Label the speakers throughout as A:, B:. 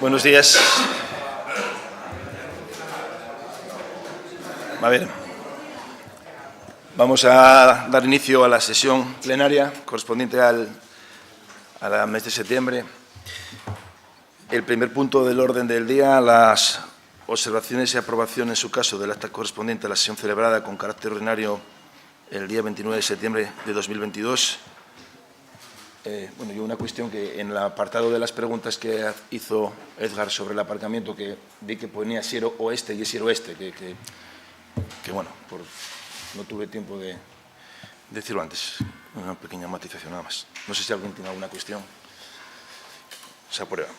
A: Buenos días. A ver, vamos a dar inicio a la sesión plenaria correspondiente al mes de septiembre. El primer punto del orden del día, las observaciones y aprobación en su caso del acta correspondiente a la sesión celebrada con carácter ordinario el día 29 de septiembre de 2022. Yo una cuestión que en el apartado de las preguntas que hizo Edgar sobre el aparcamiento, que vi que ponía Siero Oeste y es Siero Oeste, no tuve tiempo de decirlo antes. Una pequeña matización nada más. No sé si alguien tiene alguna cuestión. Se aprueba.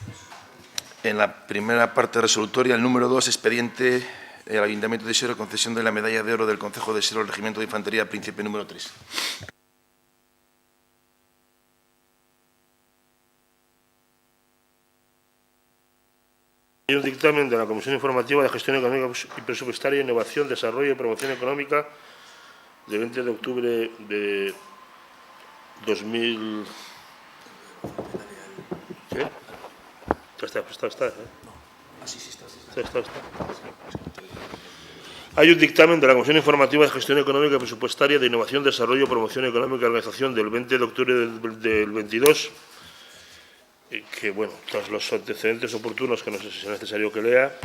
A: En la primera parte resolutoria, el número 2, expediente del Ayuntamiento de Siero, concesión de la medalla de oro del Concejo de Siero al Regimiento de Infantería, Príncipe número 3.
B: Hay un dictamen de la Comisión Informativa de Gestión Económica y Presupuestaria, Innovación, Desarrollo y Promoción Económica del 20 de octubre de 2000. ¿Qué? Está. Hay un dictamen de la Comisión Informativa de Gestión Económica y Presupuestaria de Innovación, Desarrollo, Promoción Económica y Organización del 20 de octubre del 22, que, tras los antecedentes oportunos, que no sé si es necesario que lea,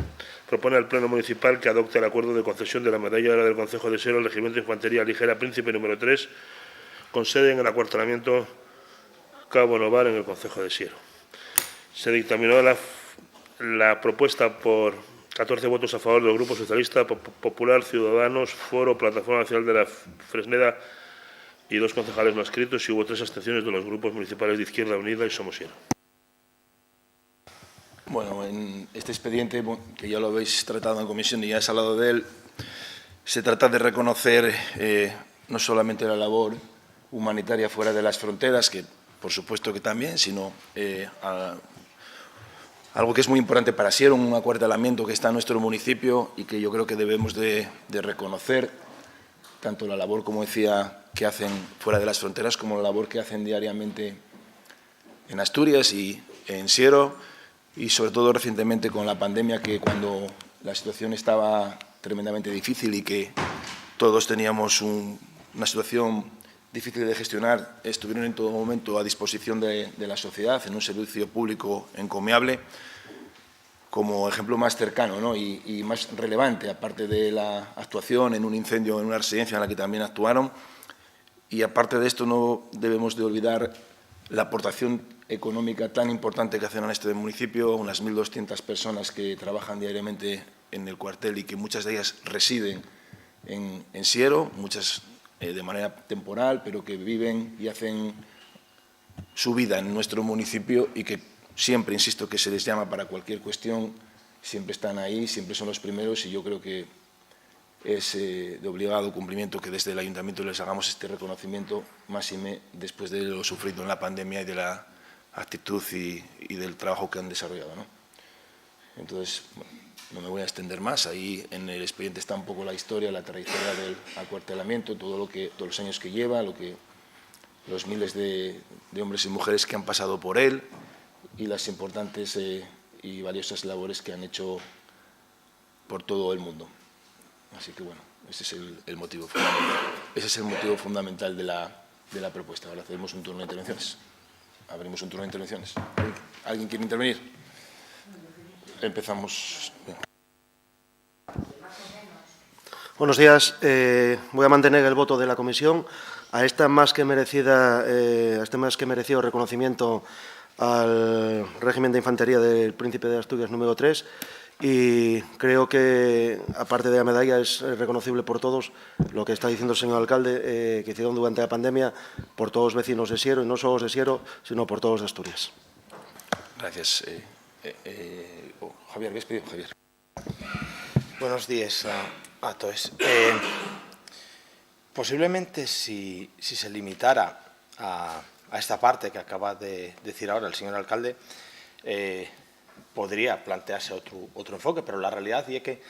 B: propone al Pleno Municipal que adopte el acuerdo de concesión de la medalla de oro del Concejo de Siero al Regimiento de Infantería Ligera Príncipe número 3, con sede en el acuartelamiento Cabo Novar, en el Concejo de Siero. Se dictaminó la propuesta por 14 votos a favor del Grupo Socialista, Popular, Ciudadanos, Foro, Plataforma Nacional de la Fresneda y 2 concejales no adscritos, y hubo 3 abstenciones de los grupos municipales de Izquierda Unida y Somos Siero.
A: En este expediente, que ya lo habéis tratado en comisión y ya has hablado de él, se trata de reconocer no solamente la labor humanitaria fuera de las fronteras, que por supuesto que también, sino algo que es muy importante para Siero, un acuartelamiento que está en nuestro municipio y que yo creo que debemos de reconocer tanto la labor, como decía, que hacen fuera de las fronteras, como la labor que hacen diariamente en Asturias y en Siero, y sobre todo recientemente con la pandemia, que cuando la situación estaba tremendamente difícil y que todos teníamos una situación difícil de gestionar, estuvieron en todo momento a disposición de la sociedad en un servicio público encomiable, como ejemplo más cercano, y más relevante, aparte de la actuación en un incendio en una residencia en la que también actuaron. Y aparte de esto, no debemos de olvidar la aportación económica tan importante que hacen en este municipio, unas 1.200 personas que trabajan diariamente en el cuartel y que muchas de ellas residen en Siero, muchas de manera temporal, pero que viven y hacen su vida en nuestro municipio y que siempre, insisto, que se les llama para cualquier cuestión, siempre están ahí, siempre son los primeros, y yo creo que es de obligado cumplimiento que desde el Ayuntamiento les hagamos este reconocimiento, máxime después de lo sufrido en la pandemia y de la actitud y del trabajo que han desarrollado, Entonces, no me voy a extender más. Ahí en el expediente está un poco la historia, la trayectoria del acuartelamiento, todos los años que lleva, los miles de hombres y mujeres que han pasado por él y las importantes y valiosas labores que han hecho por todo el mundo. Así que, ese es el motivo fundamental. Ese es el motivo fundamental de la propuesta. Ahora hacemos un turno de intervenciones. Abrimos un turno de intervenciones. ¿Alguien quiere intervenir? Empezamos.
C: Buenos días. Voy a mantener el voto de la comisión a este más que merecido reconocimiento al régimen de infantería del Príncipe de Asturias número 3. Y creo que, aparte de la medalla, es reconocible por todos lo que está diciendo el señor alcalde, que hicieron durante la pandemia por todos los vecinos de Siero, y no solo de Siero, sino por todos de Asturias.
A: Gracias. Javier, ¿qué has pedido, Javier?
D: Buenos días a todos. Posiblemente, si se limitara a esta parte que acaba de decir ahora el señor alcalde, podría plantearse otro enfoque, pero la realidad es que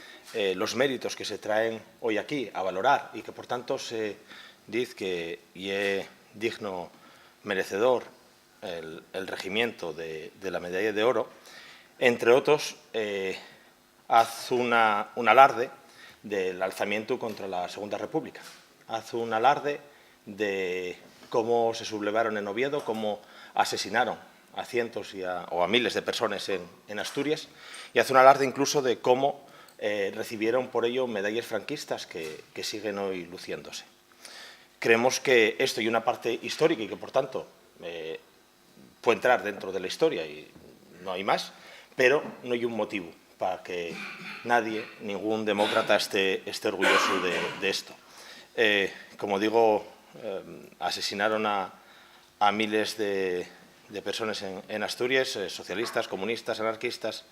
D: los méritos que se traen hoy aquí a valorar y que, por tanto, se dice que es digno merecedor el regimiento de la medalla de oro, entre otros, hace un alarde del alzamiento contra la Segunda República. Hace un alarde de cómo se sublevaron en Oviedo, cómo asesinaron a cientos o a miles de personas en Asturias, y hace un alarde incluso de cómo recibieron por ello medallas franquistas que siguen hoy luciéndose. Creemos que esto y una parte histórica y que, por tanto, puede entrar dentro de la historia y no hay más, pero no hay un motivo para que nadie, ningún demócrata, esté orgulloso de esto. Como digo, asesinaron a miles de personas en Asturias, socialistas, comunistas, anarquistas,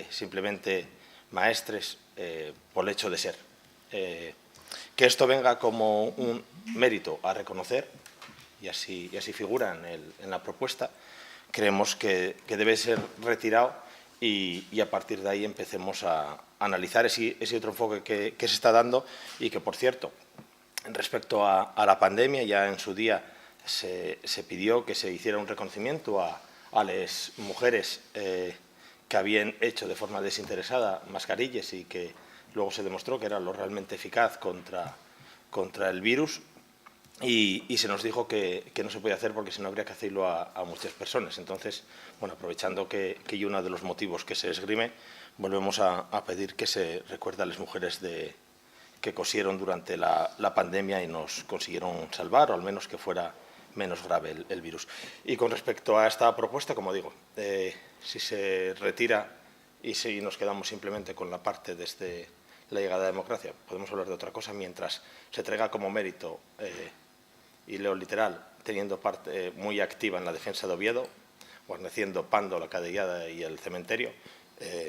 D: simplemente maestres por el hecho de ser. Que esto venga como un mérito a reconocer, y así figura en la propuesta, creemos que debe ser retirado y a partir de ahí empecemos a analizar ese otro enfoque que se está dando y que, por cierto, respecto a la pandemia, ya en su día se pidió que se hiciera un reconocimiento a las mujeres que habían hecho de forma desinteresada mascarillas y que luego se demostró que era lo realmente eficaz contra el virus. Y se nos dijo que no se podía hacer porque si no habría que hacerlo a muchas personas. Entonces, bueno, aprovechando que hay uno de los motivos que se esgrime, volvemos a pedir que se recuerde a las mujeres que cosieron durante la pandemia y nos consiguieron salvar, o al menos que fuera menos grave el virus. Y con respecto a esta propuesta, como digo, si se retira y si nos quedamos simplemente con la parte desde la llegada a la democracia, podemos hablar de otra cosa mientras se traiga como mérito, y leo literal, teniendo parte muy activa en la defensa de Oviedo, guarneciendo Pando, la Cadellada y el cementerio,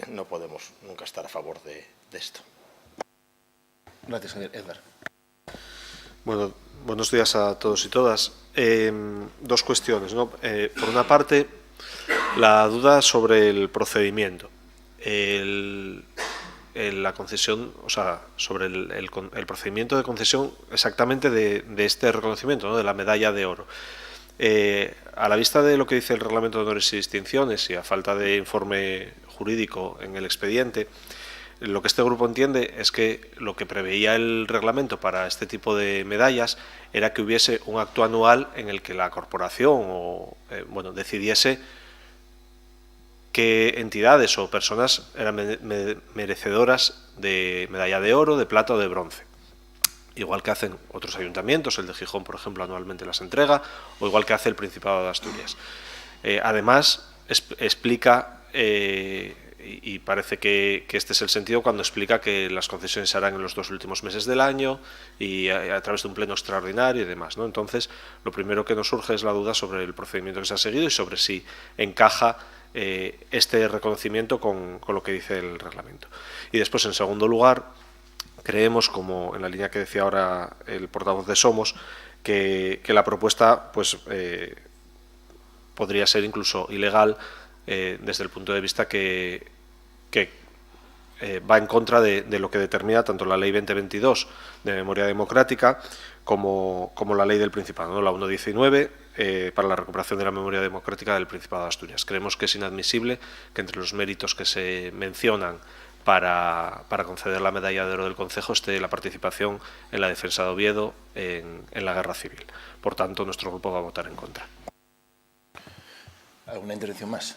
D: no podemos nunca estar a favor de esto.
A: Gracias, Edgar.
E: Bueno, buenos días a todos y todas. Dos cuestiones, ¿no? Por una parte, la duda sobre el procedimiento. La concesión, o sea, sobre el procedimiento de concesión exactamente de este reconocimiento, ¿no? De la medalla de oro. A la vista de lo que dice el Reglamento de Honores y Distinciones y a falta de informe jurídico en el expediente, lo que este grupo entiende es que lo que preveía el reglamento para este tipo de medallas era que hubiese un acto anual en el que la corporación decidiese qué entidades o personas eran merecedoras de medalla de oro, de plata o de bronce. Igual que hacen otros ayuntamientos, el de Gijón, por ejemplo, anualmente las entrega, o igual que hace el Principado de Asturias. Además, explica, y parece que este es el sentido cuando explica que las concesiones se harán en los 2 últimos meses del año y a través de un pleno extraordinario y demás, ¿no? Entonces, lo primero que nos surge es la duda sobre el procedimiento que se ha seguido y sobre si encaja este reconocimiento con lo que dice el reglamento. Y después, en segundo lugar, creemos, como en la línea que decía ahora el portavoz de Somos, que la propuesta pues podría ser incluso ilegal desde el punto de vista que va en contra de lo que determina tanto la Ley 2022 de Memoria Democrática como la Ley del Principado, ¿no? La 1.19 para la recuperación de la memoria democrática del Principado de Asturias. Creemos que es inadmisible que entre los méritos que se mencionan para conceder la medalla de oro del Concejo esté la participación en la defensa de Oviedo en la Guerra Civil. Por tanto, nuestro grupo va a votar en contra.
A: ¿Alguna intervención más?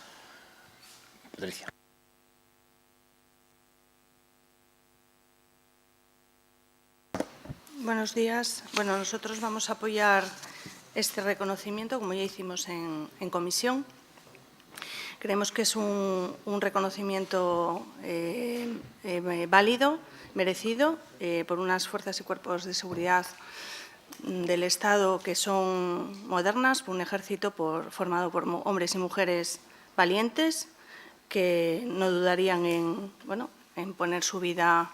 A: Patricia.
F: Buenos días. Bueno, nosotros vamos a apoyar este reconocimiento, como ya hicimos en comisión. Creemos que es un reconocimiento válido, merecido, por unas fuerzas y cuerpos de seguridad del Estado que son modernas, por un ejército formado por hombres y mujeres valientes que no dudarían en poner su vida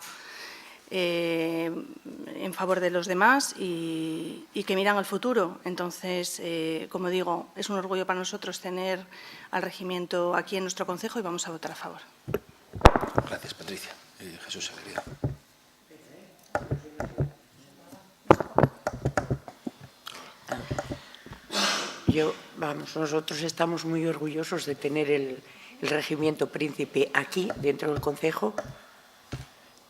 F: en favor de los demás y que miran al futuro. Entonces, como digo, es un orgullo para nosotros tener al regimiento aquí en nuestro concejo y vamos a votar a favor.
A: Gracias, Patricia. Jesús Alegría.
G: Nosotros estamos muy orgullosos de tener el regimiento Príncipe aquí, dentro del concejo.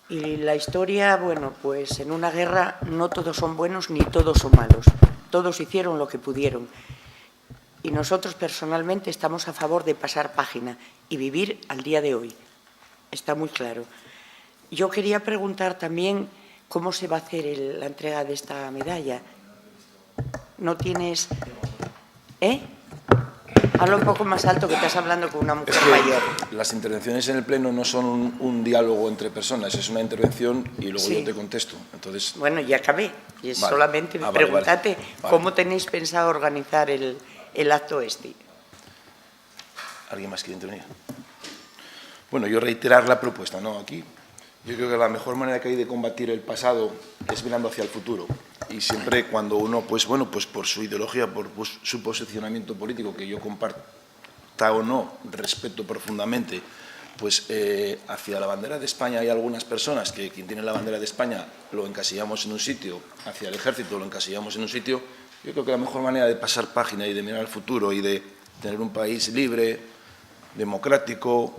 G: Y la historia, bueno, pues en una guerra no todos son buenos ni todos son malos. Todos hicieron lo que pudieron. Y nosotros personalmente estamos a favor de pasar página y vivir al día de hoy. Está muy claro. Yo quería preguntar también cómo se va a hacer la entrega de esta medalla. ¿No tienes...? Habla un poco más alto, que estás hablando con una mujer mayor.
A: Las intervenciones en el Pleno no son un diálogo entre personas, es una intervención y luego
G: Sí.
A: yo te contesto. Entonces,
G: Bueno, ya acabé. Y es
A: Vale.
G: solamente
A: Vale,
G: pregúntate
A: vale.
G: cómo tenéis pensado organizar el acto este.
A: ¿alguien más quiere intervenir? Bueno, yo reiterar la propuesta, ¿no? Aquí, yo creo que la mejor manera que hay de combatir el pasado es mirando hacia el futuro. Y siempre cuando uno, pues bueno, pues por su ideología, por su posicionamiento político, que yo comparta o no, respeto profundamente, pues hacia la bandera de España hay algunas personas que quien tiene la bandera de España lo encasillamos en un sitio, hacia el ejército lo encasillamos en un sitio. Yo creo que la mejor manera de pasar página y de mirar al futuro y de tener un país libre, democrático,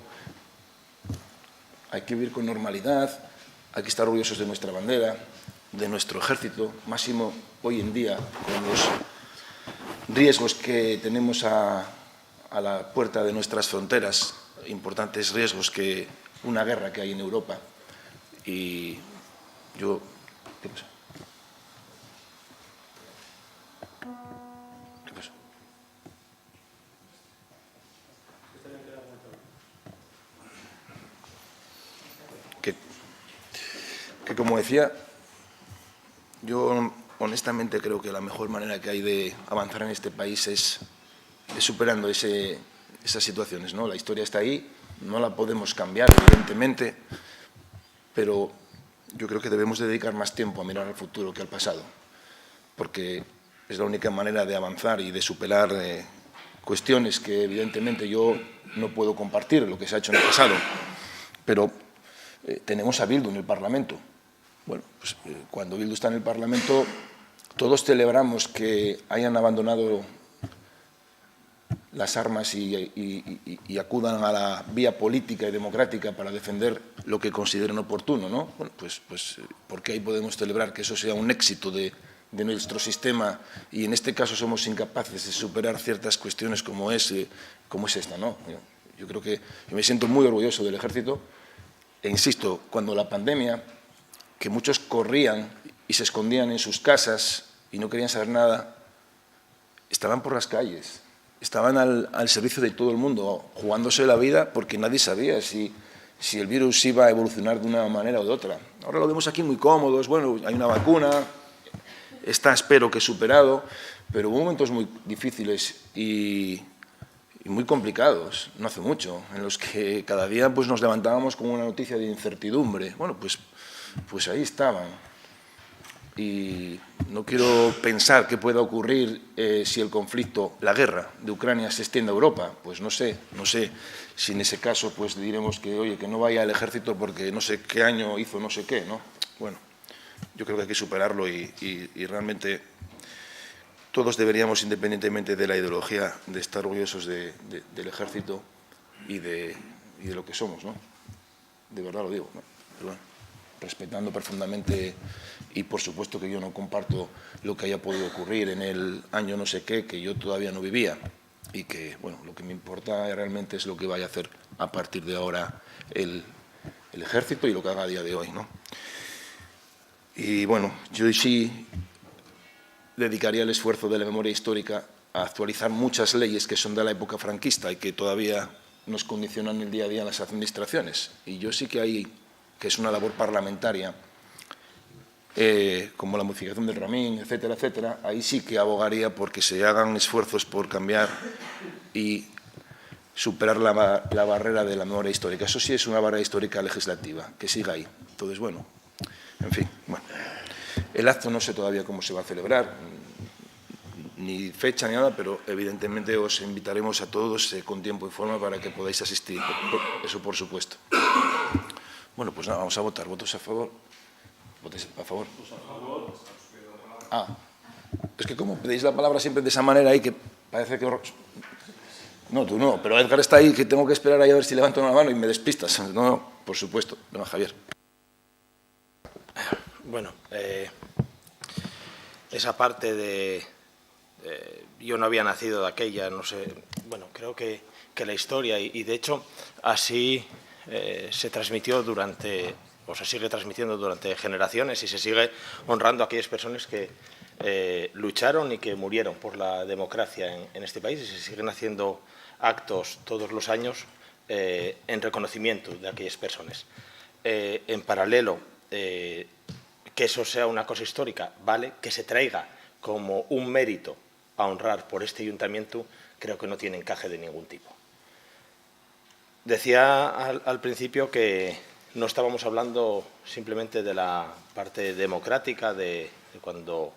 A: hay que vivir con normalidad, hay que estar orgullosos de nuestra bandera, de nuestro ejército, máximo hoy en día, con los riesgos que tenemos a la puerta de nuestras fronteras, importantes riesgos que una guerra que hay en Europa. Y yo... ¿Qué pasa? ¿Qué pasa? Que como decía, yo honestamente creo que la mejor manera que hay de avanzar en este país es superando esas situaciones, ¿no? La historia está ahí, no la podemos cambiar, evidentemente, pero yo creo que debemos dedicar más tiempo a mirar al futuro que al pasado, porque es la única manera de avanzar y de superar cuestiones que evidentemente yo no puedo compartir, lo que se ha hecho en el pasado, pero tenemos a Bildu en el Parlamento. Bueno, pues cuando Bildu está en el Parlamento, todos celebramos que hayan abandonado las armas y acudan a la vía política y democrática para defender lo que consideren oportuno, ¿no? Bueno, pues porque ahí podemos celebrar que eso sea un éxito de nuestro sistema y en este caso somos incapaces de superar ciertas cuestiones como es esta, ¿no? Yo creo que yo me siento muy orgulloso del ejército e insisto, cuando la pandemia, que muchos corrían y se escondían en sus casas y no querían saber nada, estaban por las calles, estaban al servicio de todo el mundo, jugándose la vida porque nadie sabía si el virus iba a evolucionar de una manera o de otra. Ahora lo vemos aquí muy cómodos, bueno, hay una vacuna, está espero que superado, pero hubo momentos muy difíciles y muy complicados, no hace mucho, en los que cada día pues, nos levantábamos con una noticia de incertidumbre. Bueno, pues ahí estaban. Y no quiero pensar qué pueda ocurrir si el conflicto, la guerra de Ucrania se extiende a Europa. Pues no sé si en ese caso pues diremos que, oye, que no vaya el ejército porque no sé qué año hizo no sé qué, ¿no? Bueno, yo creo que hay que superarlo y realmente todos deberíamos, independientemente de la ideología, de estar orgullosos del ejército y de lo que somos, ¿no? De verdad lo digo, ¿no? Pero bueno, respetando profundamente y por supuesto que yo no comparto lo que haya podido ocurrir en el año no sé qué, que yo todavía no vivía y que, bueno, lo que me importa realmente es lo que vaya a hacer a partir de ahora el ejército y lo que haga a día de hoy, ¿no? Y bueno, yo sí dedicaría el esfuerzo de la memoria histórica a actualizar muchas leyes que son de la época franquista y que todavía nos condicionan el día a día en las administraciones. Y yo sí que hay, que es una labor parlamentaria, como la modificación del RAMIN, etcétera, etcétera, ahí sí que abogaría porque se hagan esfuerzos por cambiar y superar la barrera de la memoria histórica. Eso sí es una barrera histórica legislativa, que siga ahí. Entonces, bueno, en fin, bueno. El acto no sé todavía cómo se va a celebrar, ni fecha ni nada, pero evidentemente os invitaremos a todos con tiempo y forma para que podáis asistir. Eso por supuesto. Bueno, pues nada, vamos a votar. ¿Votos a favor? ¿Votos a favor? Ah, es que como pedís la palabra siempre de esa manera y que parece que... No, tú no, pero Edgar está ahí, que tengo que esperar ahí a ver si levanto una mano y me despistas. No, por supuesto. No, Javier.
D: Bueno, esa parte de... yo no había nacido de aquella, no sé... Bueno, creo que la historia, y de hecho así se transmitió durante... o se sigue transmitiendo durante generaciones y se sigue honrando a aquellas personas que lucharon y que murieron por la democracia en este país, y se siguen haciendo actos todos los años en reconocimiento de aquellas personas. En paralelo, que eso sea una cosa histórica, vale, que se traiga como un mérito a honrar por este ayuntamiento, creo que no tiene encaje de ningún tipo. Decía al principio que no estábamos hablando simplemente de la parte democrática de cuando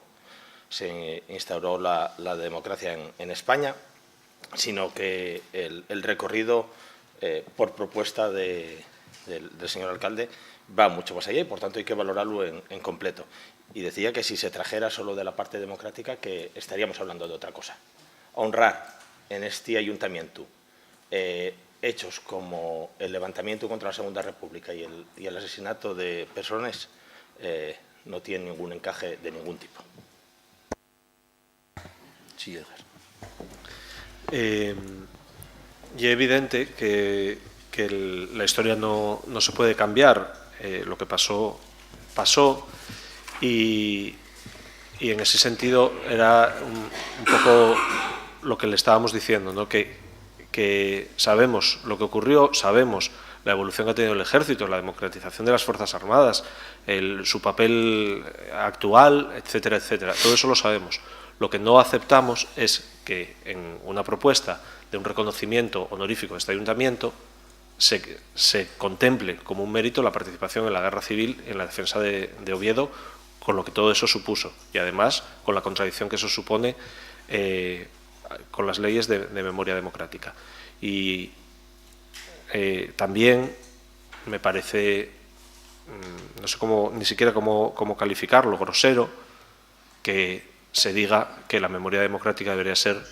D: se instauró la democracia en España, sino que el recorrido por propuesta del señor alcalde va mucho más allá y, por tanto, hay que valorarlo en completo. Y decía que si se trajera solo de la parte democrática, que estaríamos hablando de otra cosa. Honrar en este ayuntamiento hechos como el levantamiento contra la Segunda República y el asesinato de personas no tiene ningún encaje de ningún tipo.
A: Sí, Edgar.
E: Y es evidente que la historia no se puede cambiar. Lo que pasó, pasó, y en ese sentido era un poco lo que le estábamos diciendo, ¿no? Que sabemos lo que ocurrió, sabemos la evolución que ha tenido el ejército, la democratización de las Fuerzas Armadas, su papel actual, etcétera, etcétera. Todo eso lo sabemos. Lo que no aceptamos es que en una propuesta de un reconocimiento honorífico de este ayuntamiento se contemple como un mérito la participación en la guerra civil, en la defensa de Oviedo, con lo que todo eso supuso, y además con la contradicción que eso supone con las leyes de memoria democrática. Y también me parece, no sé ni siquiera cómo calificarlo, grosero, que se diga que la memoria democrática debería ser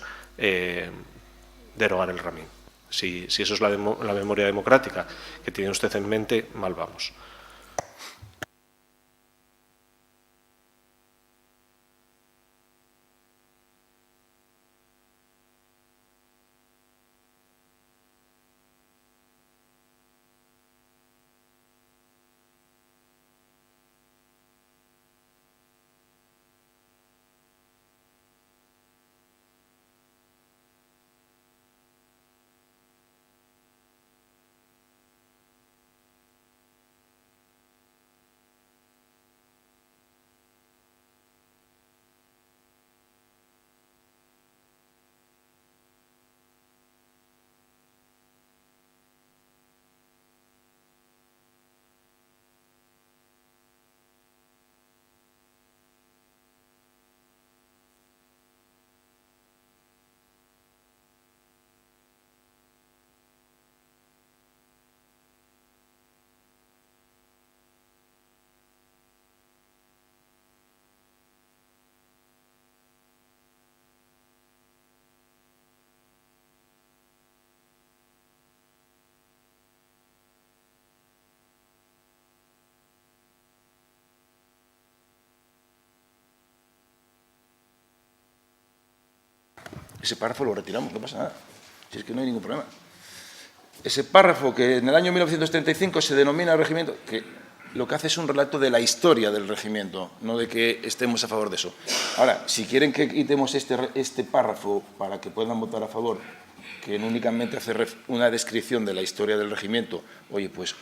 E: derogar el Ramín. Si eso es la memoria democrática que tiene usted en mente, mal vamos.
A: Ese párrafo lo retiramos, no pasa nada. Si es que no hay ningún problema. Ese párrafo que en el año 1935 se denomina regimiento, que lo que hace es un relato de la historia del regimiento, no de que estemos a favor de eso. Ahora, si quieren que quitemos este párrafo para que puedan votar a favor, que únicamente hace una descripción de la historia del regimiento, oye, pues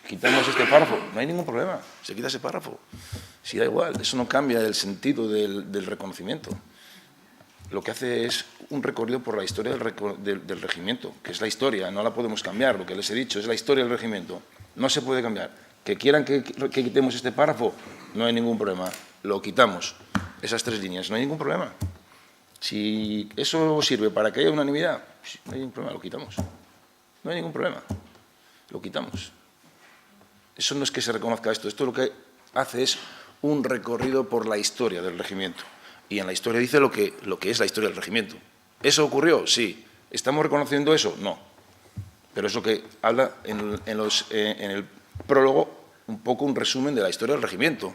A: quitamos este párrafo, no hay ningún problema, se quita ese párrafo. Si da igual, eso no cambia el sentido del reconocimiento. Lo que hace es un recorrido por la historia del regimiento, que es la historia, no la podemos cambiar, lo que les he dicho, es la historia del regimiento, no se puede cambiar. Que quieran que quitemos este párrafo, no hay ningún problema, lo quitamos, esas 3 líneas, no hay ningún problema. Si eso sirve para que haya unanimidad, pues no hay ningún problema, lo quitamos, no hay ningún problema, lo quitamos. Eso no es que se reconozca esto lo que hace es un recorrido por la historia del regimiento. Y en la historia dice lo que es la historia del regimiento. ¿Eso ocurrió? Sí. ¿Estamos reconociendo eso? No. Pero es lo que habla en el prólogo un poco un resumen de la historia del regimiento.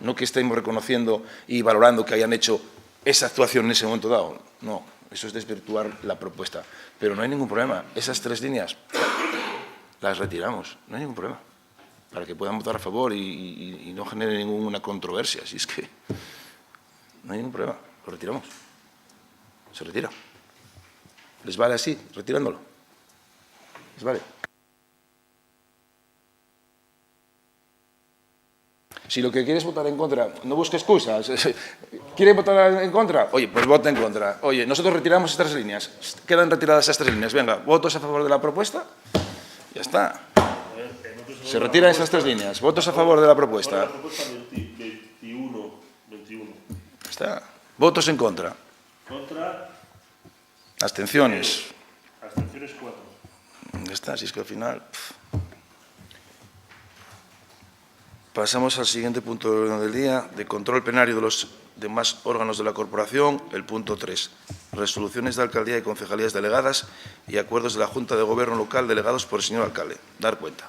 A: No que estemos reconociendo y valorando que hayan hecho esa actuación en ese momento dado. No, eso es desvirtuar la propuesta. Pero no hay ningún problema. Esas 3 líneas las retiramos. No hay ningún problema. Para que puedan votar a favor y no genere ninguna controversia. Si es que no hay ningún problema. Lo retiramos. Se retira. ¿Les vale así, retirándolo? ¿Les vale? Si lo que quieres votar en contra, no busque excusas. ¿Quiere votar en contra? Oye, pues vota en contra. Oye, nosotros retiramos estas líneas. Quedan retiradas estas 3 líneas. Venga, ¿votos a favor de la propuesta? Ya está. Se retiran esas 3 líneas. ¿Votos a favor de la propuesta?
B: La propuesta 21.
A: Ya está. ¿Votos en contra?
B: Contra.
A: Abstenciones.
B: Abstenciones 4.
A: Ya está, si es que al final... Pasamos al siguiente punto del orden del día, de control plenario de los demás órganos de la corporación, el punto 3. Resoluciones de alcaldía y concejalías delegadas y acuerdos de la Junta de Gobierno local delegados por el señor alcalde. Dar cuenta.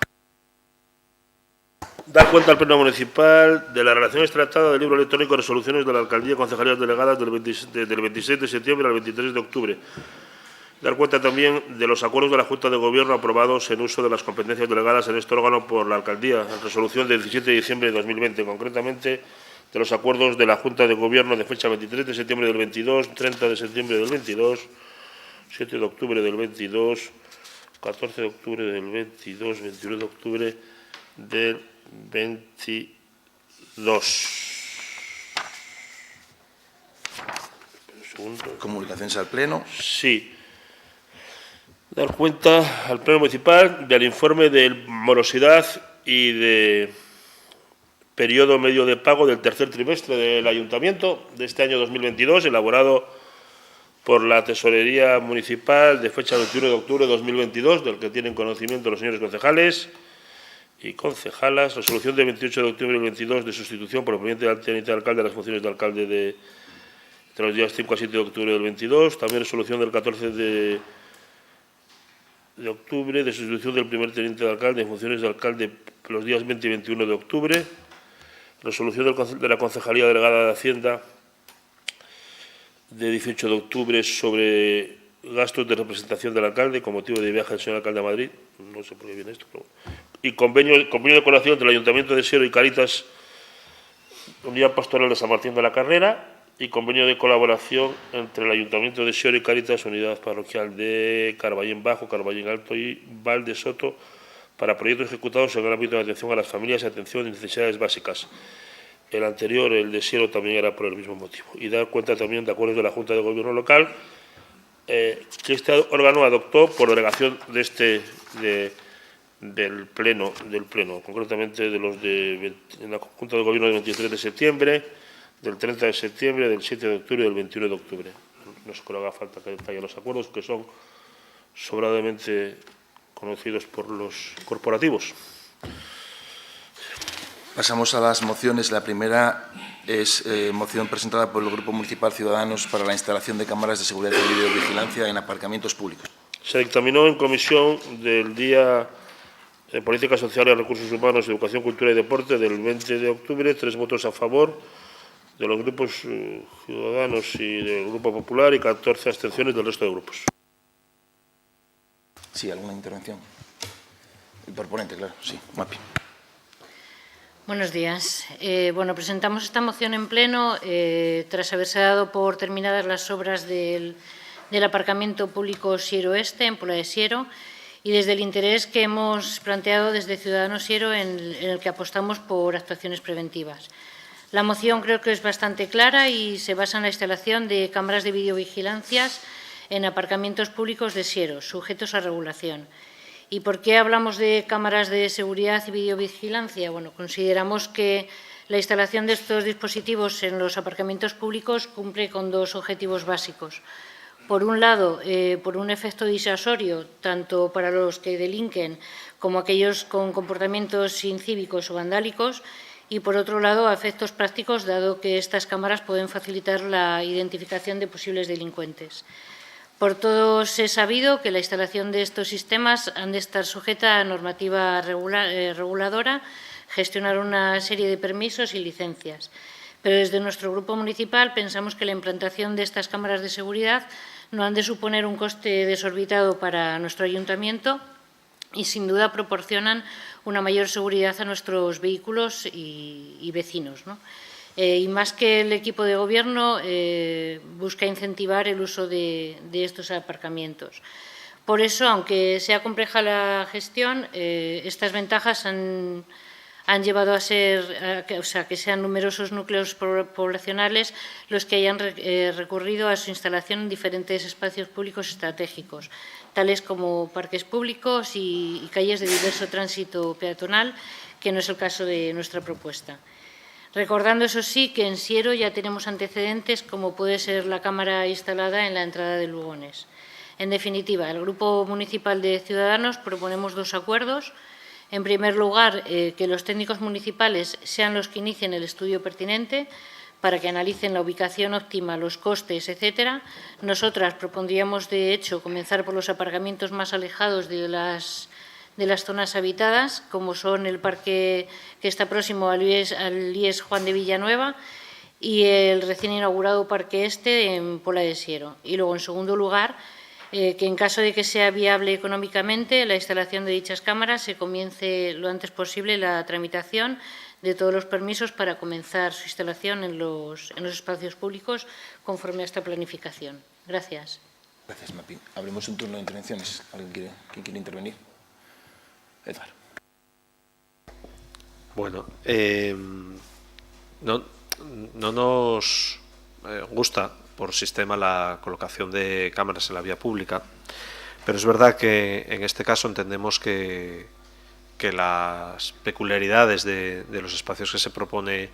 B: Dar cuenta al Pleno Municipal de las relaciones tratadas del libro electrónico de resoluciones de la alcaldía y concejalías delegadas del 26 de septiembre al 23 de octubre. Dar cuenta también de los acuerdos de la Junta de Gobierno aprobados en uso de las competencias delegadas en este órgano por la alcaldía, en resolución del 17 de diciembre de 2020, concretamente de los acuerdos de la Junta de Gobierno de fecha 23 de septiembre del 22, 30 de septiembre del 22, 7 de octubre del 22, 14 de octubre del 22, 21 de octubre del 22.
A: Comunicaciones al Pleno.
B: Sí. Dar cuenta al Pleno Municipal del informe de morosidad y de periodo medio de pago del tercer trimestre del Ayuntamiento de este año 2022, elaborado por la Tesorería Municipal de fecha 21 de octubre de 2022, del que tienen conocimiento los señores concejales y concejalas. Resolución del 28 de octubre del 22 de sustitución por el presidente del teniente de alcalde de las funciones de alcalde de los días 5 a 7 de octubre del 22. También resolución del 14 de octubre de sustitución del primer teniente de alcalde en funciones de alcalde los días 20 y 21 de octubre. Resolución de la Concejalía Delegada de Hacienda de 18 de octubre sobre gastos de representación del alcalde con motivo de viaje del señor alcalde a Madrid. No sé por qué viene esto. Pero... Y convenio de colaboración entre el Ayuntamiento de Siero y Cáritas Unidad Pastoral de San Martín de la Carrera, y convenio de colaboración entre el Ayuntamiento de Siero y Cáritas Unidad Parroquial de Carballén Bajo, Carballén Alto y Valde Soto para proyectos ejecutados en el ámbito de atención a las familias y atención de necesidades básicas. El anterior, el de Siero, también era por el mismo motivo. Y dar cuenta también de acuerdos de la Junta de Gobierno local que este órgano adoptó por delegación del pleno, concretamente de los en la Junta de Gobierno del 23 de septiembre, del 30 de septiembre, del 7 de octubre y del 21 de octubre. No se haga falta que detalle los acuerdos, que son sobradamente conocidos por los corporativos.
A: Pasamos a las mociones. La primera es moción presentada por el Grupo Municipal Ciudadanos para la instalación de cámaras de seguridad y videovigilancia en aparcamientos públicos.
B: Se dictaminó en comisión del Día de Política Social y Recursos Humanos, Educación, Cultura y Deporte del 20 de octubre, 3 votos a favor de los grupos Ciudadanos y del Grupo Popular y 14 abstenciones del resto de grupos.
A: Sí, ¿alguna intervención? El proponente, claro, sí. Mapi.
H: Buenos días. Presentamos esta moción en pleno tras haberse dado por terminadas las obras del aparcamiento público Siero Este, en Pola de Siero, y desde el interés que hemos planteado desde Ciudadanos Siero en el que apostamos por actuaciones preventivas. La moción creo que es bastante clara y se basa en la instalación de cámaras de videovigilancias en aparcamientos públicos de Siero, sujetos a regulación. ¿Y por qué hablamos de cámaras de seguridad y videovigilancia? Bueno, consideramos que la instalación de estos dispositivos en los aparcamientos públicos cumple con 2 objetivos básicos. Por un lado, por un efecto disuasorio, tanto para los que delinquen como aquellos con comportamientos incívicos o vandálicos, y, por otro lado, a efectos prácticos, dado que estas cámaras pueden facilitar la identificación de posibles delincuentes. Por todos es sabido que la instalación de estos sistemas han de estar sujeta a normativa reguladora, gestionar una serie de permisos y licencias. Pero desde nuestro grupo municipal pensamos que la implantación de estas cámaras de seguridad no han de suponer un coste desorbitado para nuestro ayuntamiento y sin duda proporcionan una mayor seguridad a nuestros vehículos y vecinos, ¿no? Y más que el equipo de gobierno busca incentivar el uso de estos aparcamientos. Por eso, aunque sea compleja la gestión, estas ventajas han llevado a ser, que sean numerosos núcleos poblacionales los que hayan recurrido a su instalación en diferentes espacios públicos estratégicos, tales como parques públicos y calles de diverso tránsito peatonal, que no es el caso de nuestra propuesta. Recordando, eso sí, que en Siero ya tenemos antecedentes, como puede ser la cámara instalada en la entrada de Lugones. En definitiva, el Grupo Municipal de Ciudadanos proponemos 2 acuerdos. En primer lugar, que los técnicos municipales sean los que inicien el estudio pertinente para que analicen la ubicación óptima, los costes, etcétera. Nosotras propondríamos, de hecho, comenzar por los aparcamientos más alejados de las zonas habitadas, como son el parque que está próximo al IES Juan de Villanueva y el recién inaugurado Parque Este en Pola de Siero. Y luego, en segundo lugar, que en caso de que sea viable económicamente la instalación de dichas cámaras, se comience lo antes posible la tramitación de todos los permisos para comenzar su instalación en los espacios públicos conforme a esta planificación. Gracias.
A: Gracias, Mapi. Abrimos un turno de intervenciones. ¿Quién quiere intervenir? Edgar.
E: Bueno, no nos gusta por sistema la colocación de cámaras en la vía pública, pero es verdad que en este caso entendemos que las peculiaridades de los espacios que se propone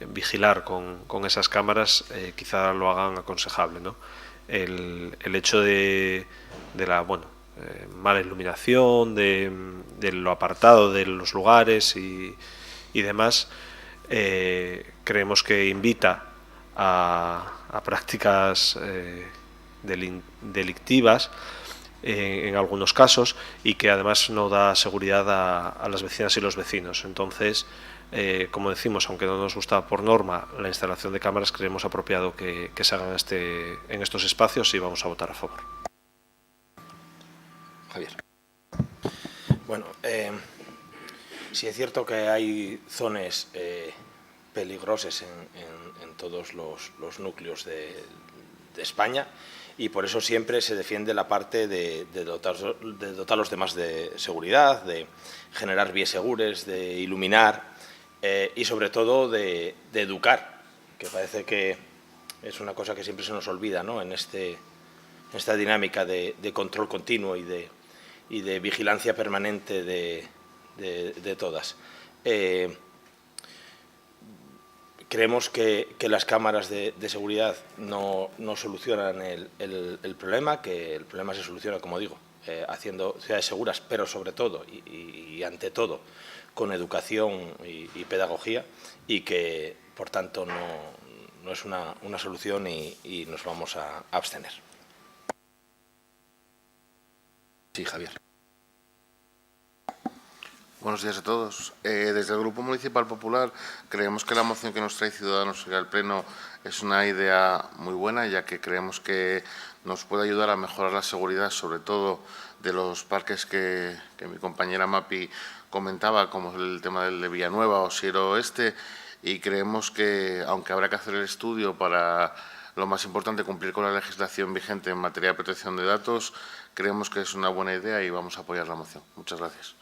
E: vigilar con esas cámaras quizá lo hagan aconsejable, ¿no? El hecho de la mala iluminación, de lo apartado de los lugares y demás, creemos que invita a prácticas delictivas en algunos casos y que además no da seguridad a las vecinas y los vecinos. Entonces, como decimos, aunque no nos gusta por norma la instalación de cámaras, creemos apropiado que se hagan en estos espacios y vamos a votar a favor.
A: Javier.
D: Bueno, sí es cierto que hay zonas peligrosas en todos los núcleos de España y por eso siempre se defiende la parte de dotarlos de más de seguridad, de generar vías seguras, de iluminar y sobre todo de educar, que parece que es una cosa que siempre se nos olvida, ¿no? En esta dinámica de control continuo y de vigilancia permanente de todas. Creemos que las cámaras de seguridad no solucionan el problema, que el problema se soluciona, como digo, haciendo ciudades seguras, pero sobre todo y ante todo con educación y pedagogía, y que por tanto no es una solución y nos vamos a abstener.
A: Sí, Javier.
I: Buenos días a todos. Desde el Grupo Municipal Popular creemos que la moción que nos trae Ciudadanos al Pleno es una idea muy buena, ya que creemos que nos puede ayudar a mejorar la seguridad, sobre todo de los parques que mi compañera Mapi comentaba, como el tema del de Villanueva o Siero Este, y creemos que, aunque habrá que hacer el estudio para lo más importante, cumplir con la legislación vigente en materia de protección de datos, creemos que es una buena idea y vamos a apoyar la moción. Muchas gracias.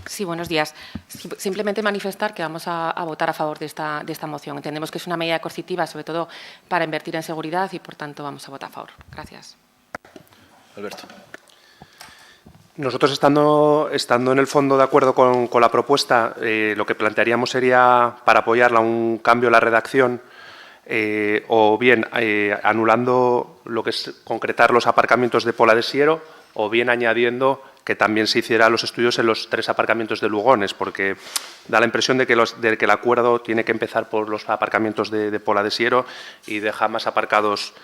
J: Sí, buenos días. Simplemente manifestar que vamos a votar a favor de esta moción. Entendemos que es una medida coercitiva, sobre todo para invertir en seguridad, y por tanto vamos a votar a favor. Gracias.
A: Alberto.
K: Nosotros, estando en el fondo de acuerdo con la propuesta, lo que plantearíamos sería, para apoyarla, un cambio en la redacción, o bien anulando lo que es concretar los aparcamientos de Pola de Siero, o bien añadiendo que también se hiciera los estudios en los 3 aparcamientos de Lugones, porque da la impresión de que el acuerdo tiene que empezar por los aparcamientos de Pola de Siero y deja más aparcados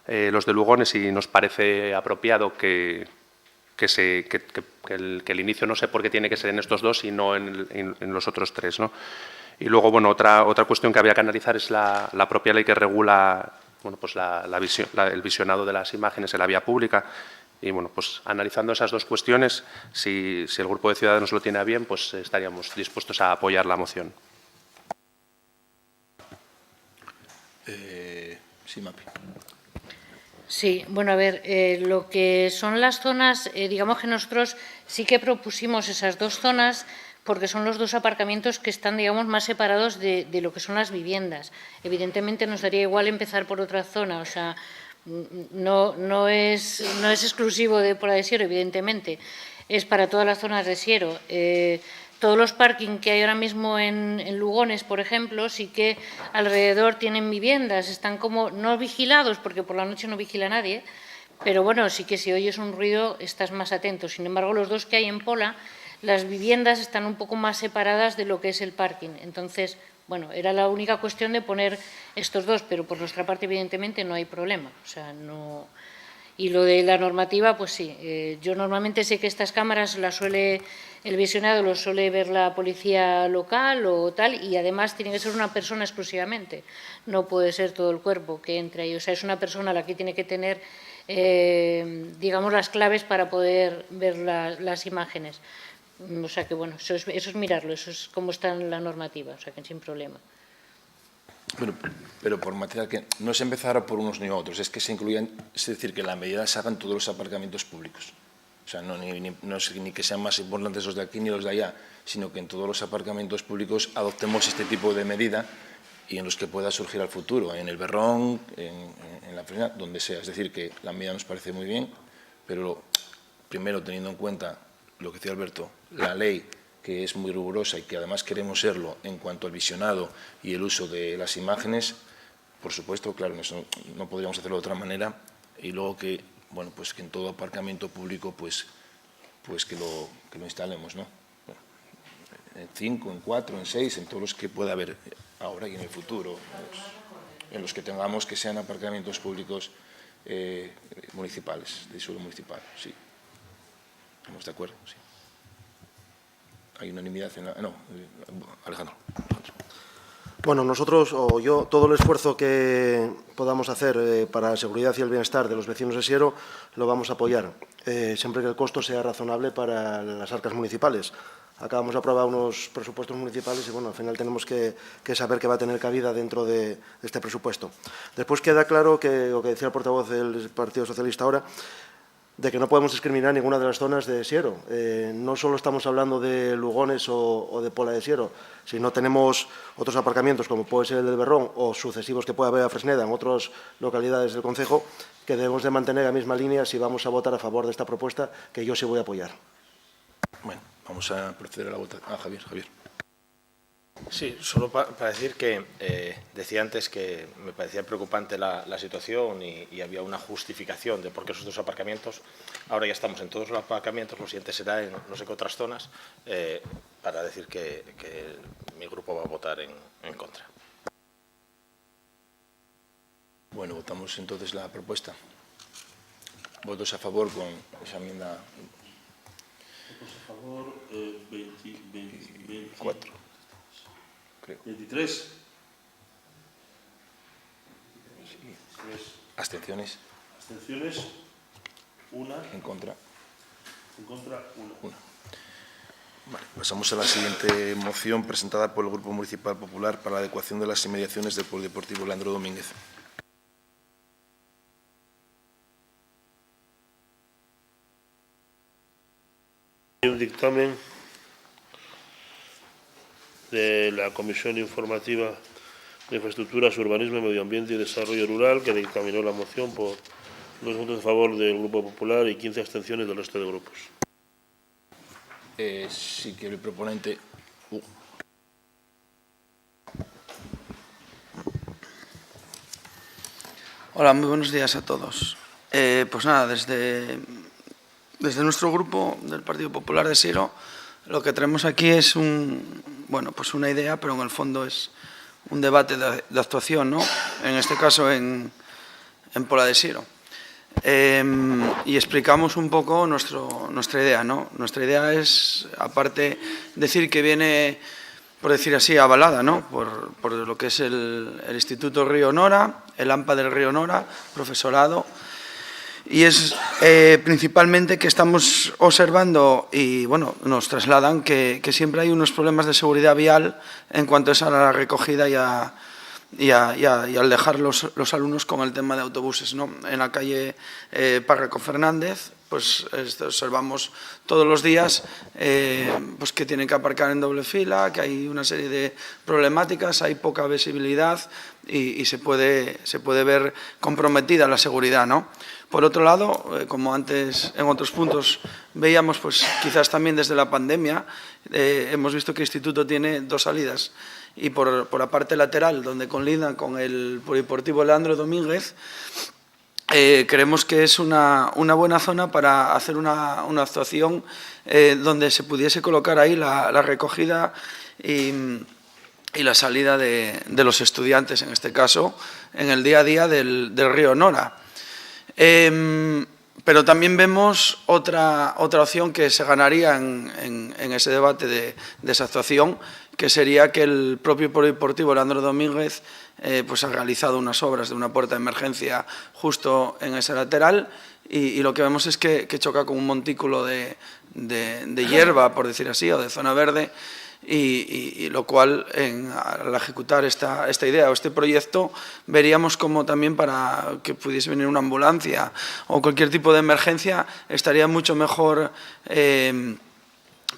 K: los de Lugones, y nos parece apropiado que el inicio, no sé por qué tiene que ser en estos 2 y no en los otros 3, ¿no? Y luego, bueno, otra cuestión que había que analizar es la propia ley que regula, bueno, pues el visionado de las imágenes en la vía pública. Y, bueno, pues analizando esas 2 cuestiones, si el Grupo de Ciudadanos lo tiene a bien, pues estaríamos dispuestos a apoyar la moción.
A: Sí, Mapi.
H: Sí, bueno, a ver, lo que son las zonas, digamos que nosotros sí que propusimos esas 2 zonas porque son los 2 aparcamientos que están, digamos, más separados de lo que son las viviendas. Evidentemente nos daría igual empezar por otra zona, o sea, no es exclusivo de Pola de Siero, evidentemente, es para todas las zonas de Siero. Todos los parking que hay ahora mismo en Lugones, por ejemplo, sí que alrededor tienen viviendas, están como no vigilados, porque por la noche no vigila nadie, pero bueno, sí que si oyes un ruido estás más atento. Sin embargo, los 2 que hay en Pola, las viviendas están un poco más separadas de lo que es el parking. Entonces, bueno, era la única cuestión de poner estos 2, pero por nuestra parte, evidentemente, no hay problema. O sea, no. Y lo de la normativa, pues sí. Yo normalmente sé que estas cámaras el visionado lo suele ver la policía local o tal, y además tiene que ser una persona exclusivamente. No puede ser todo el cuerpo que entre ahí. O sea, es una persona la que tiene que tener, digamos, las claves para poder ver las imágenes. O sea que, bueno, eso es mirarlo, eso es cómo está en la normativa, o sea que sin problema.
A: Bueno, pero por materia que no se empezara por unos ni otros, es que se incluyan, es decir, que la medida se hagan todos los aparcamientos públicos. O sea, no es ni que sean más importantes los de aquí ni los de allá, sino que en todos los aparcamientos públicos adoptemos este tipo de medida y en los que pueda surgir al futuro, en el Berrón, en la Fresneda, donde sea. Es decir, que la medida nos parece muy bien, pero primero teniendo en cuenta lo que decía Alberto, la ley, que es muy rigurosa y que además queremos serlo en cuanto al visionado y el uso de las imágenes, por supuesto, claro, eso no podríamos hacerlo de otra manera, y luego que, bueno, pues que en todo aparcamiento público, pues que lo instalemos, ¿no? Bueno, en 5, en 4, en 6, en todos los que pueda haber ahora y en el futuro, en los que tengamos que sean aparcamientos públicos municipales, de suelo municipal, sí. ¿Estamos de acuerdo? Sí. Hay unanimidad en la... No, Alejandro.
C: Bueno, nosotros, o yo, todo el esfuerzo que podamos hacer para la seguridad y el bienestar de los vecinos de Siero lo vamos a apoyar, siempre que el costo sea razonable para las arcas municipales. Acabamos de aprobar unos presupuestos municipales y, bueno, al final tenemos que saber que va a tener cabida dentro de este presupuesto. Después queda claro que, lo que decía el portavoz del Partido Socialista ahora, de que no podemos discriminar ninguna de las zonas de Siero. No solo estamos hablando de Lugones o de Pola de Siero, sino tenemos otros aparcamientos, como puede ser el del Berrón, o sucesivos que pueda haber a Fresneda en otras localidades del concejo, que debemos de mantener la misma línea si vamos a votar a favor de esta propuesta, que yo sí voy a apoyar.
A: Bueno, vamos a proceder a la votación. Javier.
D: Sí, solo para decir que decía antes que me parecía preocupante la situación y había una justificación de por qué esos 2 aparcamientos. Ahora ya estamos en todos los aparcamientos, lo siguiente será en no sé qué otras zonas, para decir que mi grupo va a votar en contra.
A: Bueno, votamos entonces la propuesta. ¿Votos a favor con esa enmienda?
B: Votos a favor,
A: 24. Creo.
B: 23.
A: Sí. ¿Abstenciones?
B: Abstenciones, 1.
A: ¿En contra?
B: En contra, 1.
A: Vale, pasamos a la siguiente moción presentada por el Grupo Municipal Popular para la adecuación de las inmediaciones del Polideportivo Leandro Domínguez.
B: Hay un dictamen de la Comisión Informativa de Infraestructuras, Urbanismo, Medio Ambiente y Desarrollo Rural, que dictaminó la moción por 2 votos a favor del Grupo Popular y 15 abstenciones del resto de grupos.
A: Si quiere el proponente.
L: Hola, muy buenos días a todos. Pues nada, desde Desde nuestro grupo del Partido Popular de Siro, lo que traemos aquí es pues una idea, pero en el fondo es un debate de actuación, ¿no? En este caso en Pola de Siro. Y explicamos un poco nuestra idea, ¿no? Nuestra idea es, aparte, decir que viene, por decir así, avalada, ¿no? Por lo que es el Instituto Río Nora, el AMPA del Río Nora, profesorado. Y es principalmente que estamos observando y bueno, nos trasladan que siempre hay unos problemas de seguridad vial en cuanto es a la recogida y al dejar los alumnos con el tema de autobuses, ¿no? En la calle Párraco Fernández, pues observamos todos los días pues que tienen que aparcar en doble fila, que hay una serie de problemáticas, hay poca visibilidad y se puede ver comprometida la seguridad, ¿no? Por otro lado, como antes en otros puntos veíamos, pues quizás también desde la pandemia, hemos visto que el instituto tiene dos salidas y por la parte lateral, donde colinda con el polideportivo Leandro Domínguez, creemos que es una buena zona para hacer una actuación donde se pudiese colocar ahí la recogida y la salida de los estudiantes, en este caso, en el día a día del río Nora. Pero también vemos otra opción que se ganaría en ese debate de esa actuación, que sería que el propio polideportivo Leandro Domínguez pues ha realizado unas obras de una puerta de emergencia justo en ese lateral y lo que vemos es que choca con un montículo de hierba, por decir así, o de zona verde, y lo cual al ejecutar esta idea o este proyecto veríamos como también para que pudiese venir una ambulancia o cualquier tipo de emergencia estaría mucho mejor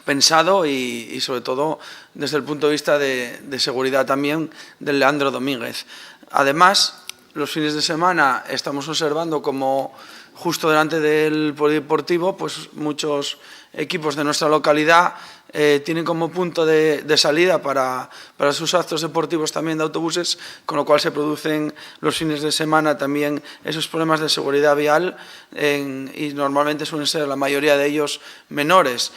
L: pensado y sobre todo desde el punto de vista de seguridad también del Leandro Domínguez. Además, los fines de semana estamos observando como justo delante del polideportivo pues muchos equipos de nuestra localidad tienen como punto de salida para sus actos deportivos también de autobuses, con lo cual se producen los fines de semana también esos problemas de seguridad vial y normalmente suelen ser la mayoría de ellos menores.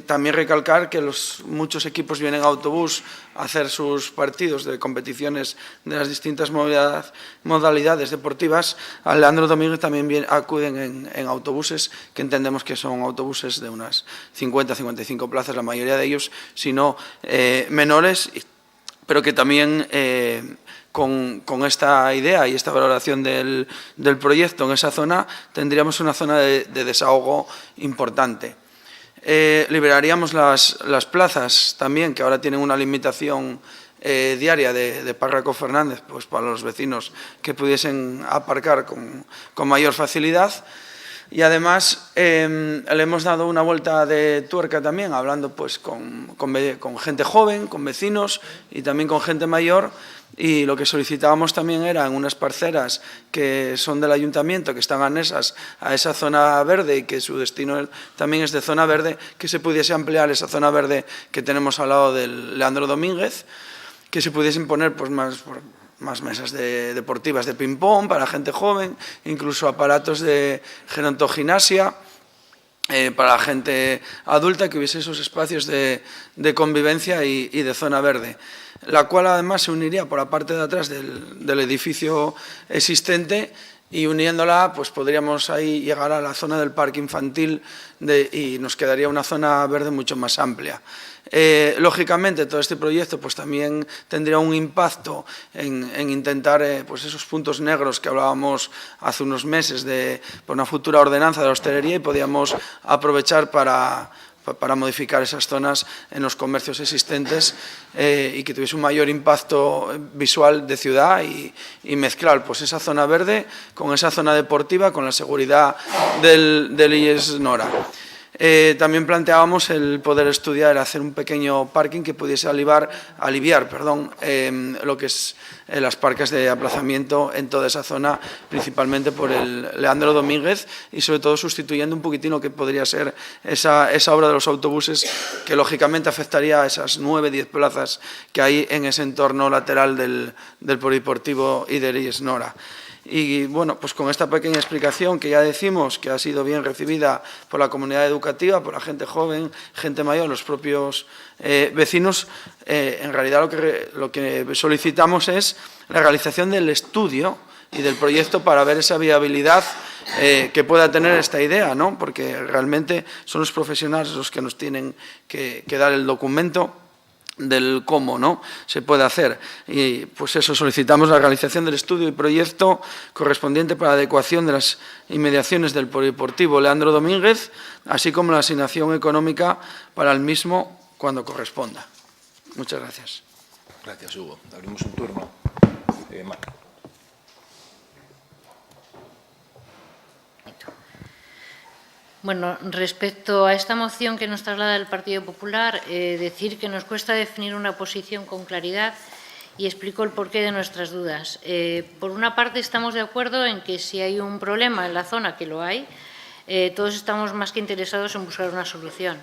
L: También recalcar que muchos equipos vienen a autobús a hacer sus partidos de competiciones de las distintas modalidades deportivas. A Leandro Domínguez también acuden en autobuses que entendemos que son autobuses de unas 50-55 plazas, la mayoría de ellos, sino menores, pero que también con esta idea y esta valoración del proyecto en esa zona tendríamos una zona de desahogo importante. Liberaríamos las plazas también, que ahora tienen una limitación diaria de Párraco Fernández, pues para los vecinos que pudiesen aparcar con mayor facilidad. Y además le hemos dado una vuelta de tuerca también, hablando pues con gente joven, con vecinos y también con gente mayor. Y lo que solicitábamos también era en unas parcelas que son del ayuntamiento, que están anexas a esa zona verde y que su destino también es de zona verde, que se pudiese ampliar esa zona verde que tenemos al lado del Leandro Domínguez, que se pudiesen poner pues más mesas deportivas de ping-pong para gente joven, incluso aparatos de gerontogimnasia para la gente adulta, que hubiese esos espacios de convivencia y de zona verde, la cual además se uniría por la parte de atrás del edificio existente y uniéndola pues podríamos ahí llegar a la zona del parque infantil y nos quedaría una zona verde mucho más amplia. Lógicamente todo este proyecto pues también tendría un impacto en intentar pues esos puntos negros que hablábamos hace unos meses por una futura ordenanza de la hostelería, y podíamos aprovechar para modificar esas zonas en los comercios existentes y que tuviese un mayor impacto visual de ciudad y mezclar pues esa zona verde con esa zona deportiva, con la seguridad del IES Nora. También planteábamos el poder estudiar, hacer un pequeño parking que pudiese aliviar lo que es las parcas de aplazamiento en toda esa zona, principalmente por el Leandro Domínguez, y sobre todo sustituyendo un poquitín lo que podría ser esa obra de los autobuses, que lógicamente afectaría a esas 9-10 plazas que hay en ese entorno lateral del polideportivo y del IES Nora. Y bueno, pues con esta pequeña explicación que ya decimos que ha sido bien recibida por la comunidad educativa, por la gente joven, gente mayor, los propios vecinos, en realidad lo que solicitamos es la realización del estudio y del proyecto para ver esa viabilidad que pueda tener esta idea, ¿no? Porque realmente son los profesionales los que nos tienen que dar el documento del cómo, ¿no?, se puede hacer. Y pues eso, solicitamos la realización del estudio y proyecto correspondiente para la adecuación de las inmediaciones del polideportivo Leandro Domínguez, así como la asignación económica para el mismo cuando corresponda. Muchas gracias.
A: Gracias, Hugo. Abrimos un turno. Marc.
H: Bueno, respecto a esta moción que nos traslada el Partido Popular, decir que nos cuesta definir una posición con claridad y explico el porqué de nuestras dudas. Por una parte, estamos de acuerdo en que si hay un problema en la zona, que lo hay, todos estamos más que interesados en buscar una solución.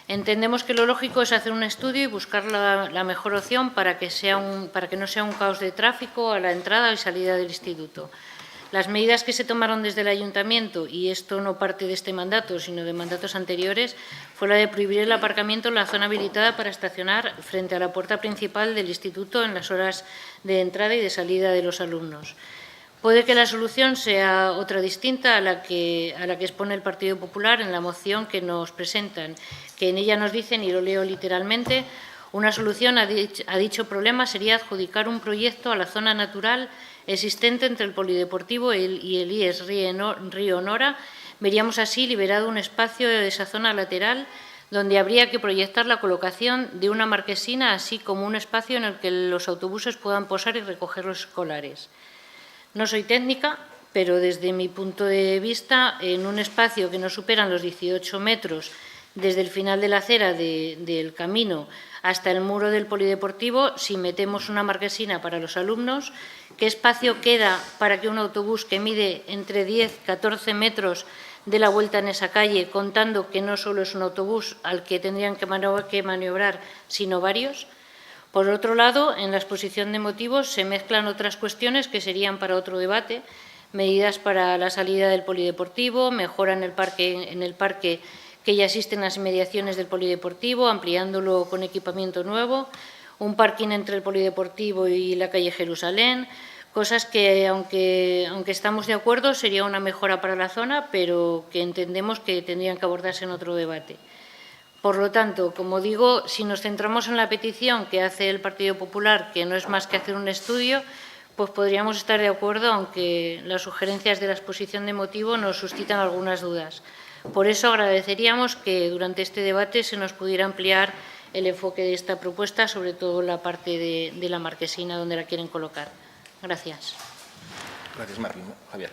H: Entendemos que lo lógico es hacer un estudio y buscar la mejor opción para que no sea un caos de tráfico a la entrada y salida del instituto. Las medidas que se tomaron desde el Ayuntamiento, y esto no parte de este mandato, sino de mandatos anteriores, fue la de prohibir el aparcamiento en la zona habilitada para estacionar frente a la puerta principal del instituto en las horas de entrada y de salida de los alumnos. Puede que la solución sea otra distinta a la que expone el Partido Popular en la moción que nos presentan, que en ella nos dicen, y lo leo literalmente, una solución a dicho problema sería adjudicar un proyecto a la zona natural existente entre el polideportivo y el IES Río Nora. Veríamos así liberado un espacio de esa zona lateral donde habría que proyectar la colocación de una marquesina, así como un espacio en el que los autobuses puedan posar y recoger los escolares. No soy técnica, pero desde mi punto de vista, en un espacio que no superan los 18 metros desde el final de la acera del camino hasta el muro del polideportivo, si metemos una marquesina para los alumnos, ¿qué espacio queda para que un autobús que mide entre 10 y 14 metros dé la vuelta en esa calle, contando que no solo es un autobús al que tendrían que maniobrar, sino varios? Por otro lado, en la exposición de motivos se mezclan otras cuestiones que serían para otro debate, medidas para la salida del polideportivo, mejora en el parque que ya existen las inmediaciones del polideportivo, ampliándolo con equipamiento nuevo, un parking entre el polideportivo y la calle Jerusalén, cosas que, aunque estamos de acuerdo, sería una mejora para la zona, pero que entendemos que tendrían que abordarse en otro debate. Por lo tanto, como digo, si nos centramos en la petición que hace el Partido Popular, que no es más que hacer un estudio, pues podríamos estar de acuerdo, aunque las sugerencias de la exposición de motivo nos suscitan algunas dudas. Por eso agradeceríamos que durante este debate se nos pudiera ampliar el enfoque de esta propuesta, sobre todo la parte de la marquesina donde la quieren colocar. Gracias.
A: Gracias, Martín. Javier.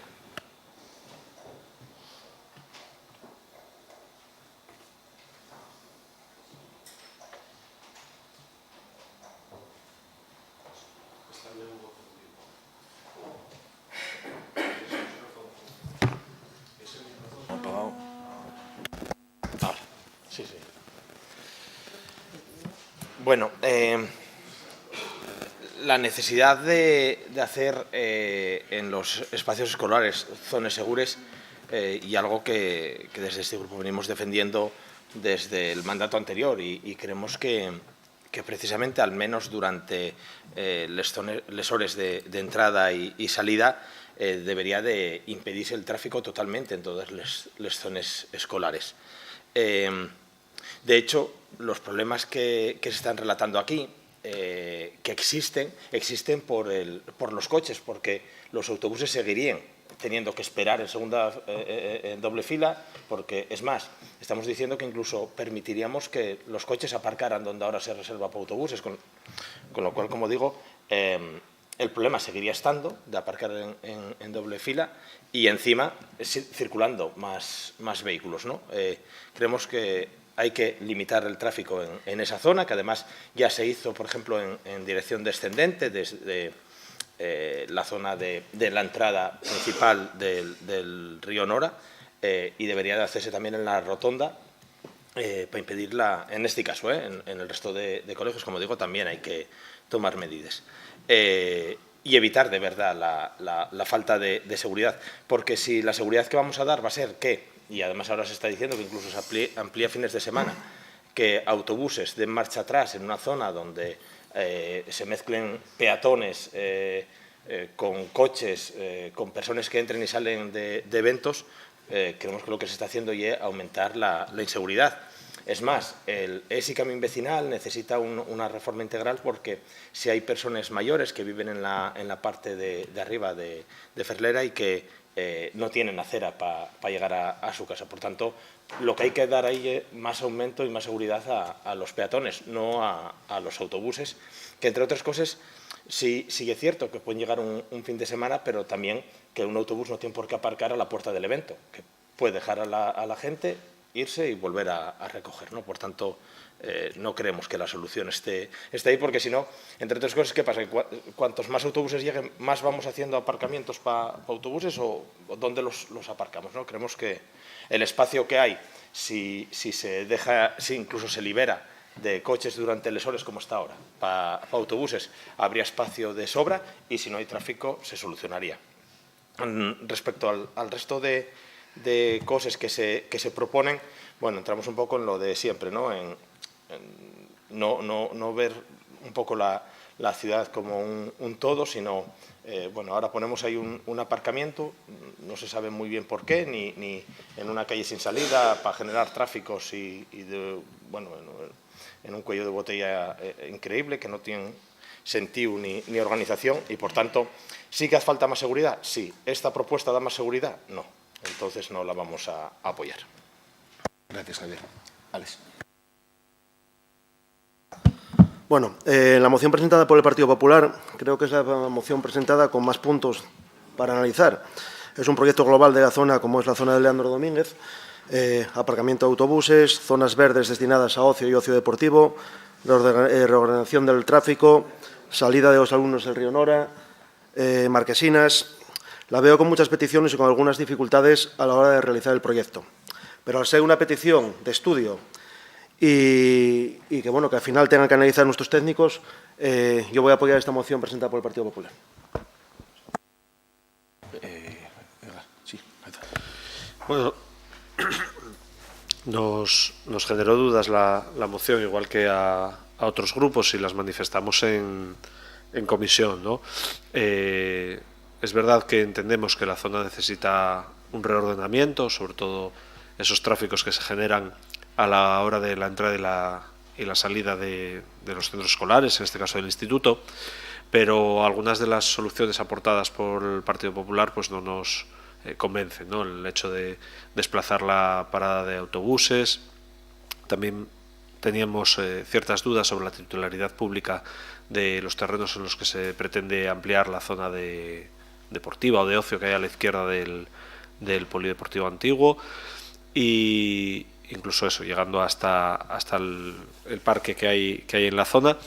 D: Sí, sí. Bueno, la necesidad de hacer en los espacios escolares zonas seguras y algo que desde este grupo venimos defendiendo desde el mandato anterior y creemos que precisamente, al menos durante les hores de entrada y salida, debería de impedirse el tráfico totalmente en todas las zonas escolares. De hecho, los problemas que se están relatando aquí, que existen por los coches, porque los autobuses seguirían teniendo que esperar en doble fila, porque es más, estamos diciendo que incluso permitiríamos que los coches aparcaran donde ahora se reserva para autobuses, con lo cual, como digo, el problema seguiría estando de aparcar en doble fila y encima circulando más vehículos, ¿no? Creemos que hay que limitar el tráfico en esa zona, que además ya se hizo, por ejemplo, en dirección descendente desde la zona de la entrada principal del río Nora y debería de hacerse también en la rotonda para impedirla, en este caso, en el resto de colegios, como digo, también hay que tomar medidas. y evitar de verdad la falta de seguridad. Porque si la seguridad que vamos a dar va a ser que, y además ahora se está diciendo que incluso se amplía fines de semana, que autobuses den marcha atrás en una zona donde se mezclen peatones con coches, con personas que entren y salen de eventos, creemos que lo que se está haciendo es aumentar la inseguridad. Es más, el ESI Camín Vecinal necesita una reforma integral porque si hay personas mayores que viven en la parte de arriba de Ferlera y que no tienen acera para llegar a su casa. Por tanto, lo que hay que dar ahí es más aumento y más seguridad a los peatones, no a los autobuses, que entre otras cosas sí es cierto que pueden llegar un fin de semana, pero también que un autobús no tiene por qué aparcar a la puerta del evento, que puede dejar a la gente, irse y volver a recoger, ¿no? Por tanto, no creemos que la solución esté ahí, porque si no, entre otras cosas, ¿qué pasa? Cuantos más autobuses lleguen, más vamos haciendo aparcamientos para autobuses o dónde los aparcamos, ¿no? Creemos que el espacio que hay, si se deja, si incluso se libera de coches durante las horas como está ahora, para autobuses, habría espacio de sobra y si no hay tráfico se solucionaría. Respecto al resto de cosas que se proponen, bueno, entramos un poco en lo de siempre, ¿no? En no ver un poco la ciudad como un todo, sino, bueno, ahora ponemos ahí un aparcamiento, no se sabe muy bien por qué, ni en una calle sin salida, para generar tráficos bueno, en un cuello de botella increíble, que no tiene sentido ni organización, y por tanto, ¿sí que hace falta más seguridad? Sí. ¿Esta propuesta da más seguridad? No. Entonces no la vamos a apoyar.
A: Gracias, Javier. Alex.
C: Bueno, la moción presentada por el Partido Popular creo que es la moción presentada con más puntos para analizar. Es un proyecto global de la zona, como es la zona de Leandro Domínguez, aparcamiento de autobuses, zonas verdes destinadas a ocio y ocio deportivo, reordenación del tráfico, salida de los alumnos del río Nora, marquesinas. La veo con muchas peticiones y con algunas dificultades a la hora de realizar el proyecto. Pero al ser una petición de estudio y que, bueno, que al final tengan que analizar nuestros técnicos, yo voy a apoyar esta moción presentada por el Partido Popular.
E: Bueno, nos generó dudas la moción, igual que a otros grupos, y las manifestamos en comisión, ¿no? Es verdad que entendemos que la zona necesita un reordenamiento, sobre todo esos tráficos que se generan a la hora de la entrada y la salida de los centros escolares, en este caso del instituto, pero algunas de las soluciones aportadas por el Partido Popular pues no nos convencen, ¿no? El hecho de desplazar la parada de autobuses. También teníamos ciertas dudas sobre la titularidad pública de los terrenos en los que se pretende ampliar la zona deportiva o de ocio que hay a la izquierda del polideportivo antiguo, y incluso eso, llegando hasta el parque que hay en la zona,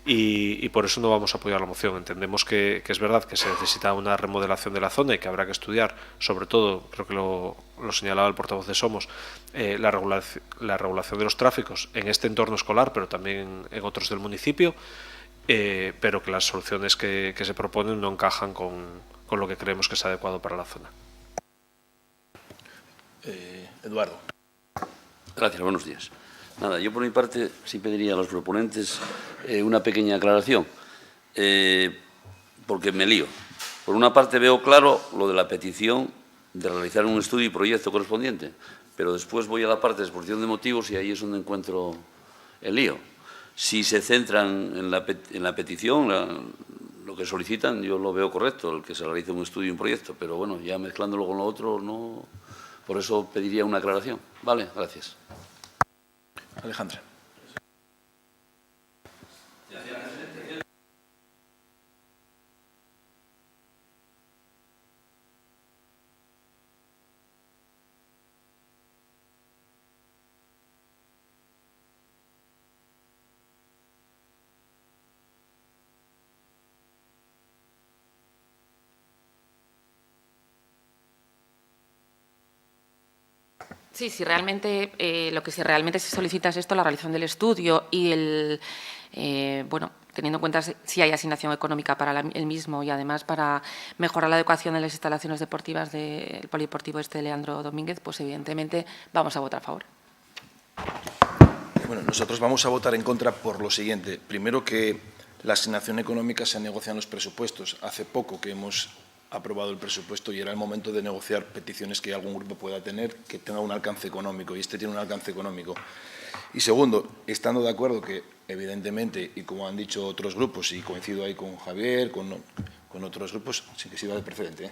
E: y por eso no vamos a apoyar la moción. Entendemos que es verdad que se necesita una remodelación de la zona y que habrá que estudiar, sobre todo, creo que lo señalaba el portavoz de Somos, la regulación de los tráficos en este entorno escolar, pero también en otros del municipio, pero que las soluciones que se proponen no encajan con lo que creemos que es adecuado para la zona.
A: Eduardo.
M: Gracias, buenos días. Nada, yo por mi parte sí pediría a los proponentes una pequeña aclaración, porque me lío. Por una parte veo claro lo de la petición de realizar un estudio y proyecto correspondiente, pero después voy a la parte de exposición de motivos y ahí es donde encuentro el lío. Si se centran en la petición, lo que solicitan, yo lo veo correcto, el que se realice un estudio y un proyecto, pero bueno, ya mezclándolo con lo otro, no. Por eso pediría una aclaración. Vale, gracias.
A: Alejandra.
J: Sí, si realmente lo que realmente se solicita es esto, la realización del estudio y bueno, teniendo en cuenta si hay asignación económica para el mismo y además para mejorar la adecuación de las instalaciones deportivas del polideportivo Leandro Domínguez, pues evidentemente vamos a votar a favor.
A: Bueno, nosotros vamos a votar en contra por lo siguiente. Primero, que la asignación económica se negocia en los presupuestos. Hace poco que hemos aprobado el presupuesto y era el momento de negociar peticiones que algún grupo pueda tener que tenga un alcance económico, y este tiene un alcance económico. Y segundo, estando de acuerdo que, evidentemente, y como han dicho otros grupos, y coincido ahí con Javier, con otros grupos, sin que sirva de precedente,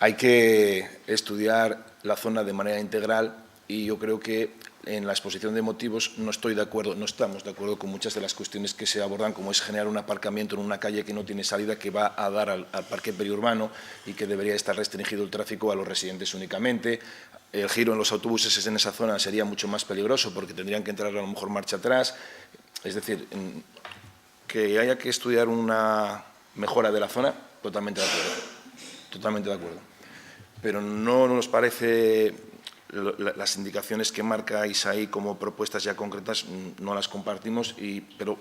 A: hay que estudiar la zona de manera integral, y yo creo que en la exposición de motivos no estamos de acuerdo con muchas de las cuestiones que se abordan, como es generar un aparcamiento en una calle que no tiene salida, que va a dar al parque periurbano y que debería estar restringido el tráfico a los residentes únicamente. El giro en los autobuses en esa zona sería mucho más peligroso porque tendrían que entrar a lo mejor marcha atrás. Es decir, que haya que estudiar una mejora de la zona, totalmente de acuerdo. Totalmente de acuerdo. Pero no nos parece... Las indicaciones que marcáis ahí como propuestas ya concretas no las compartimos, pero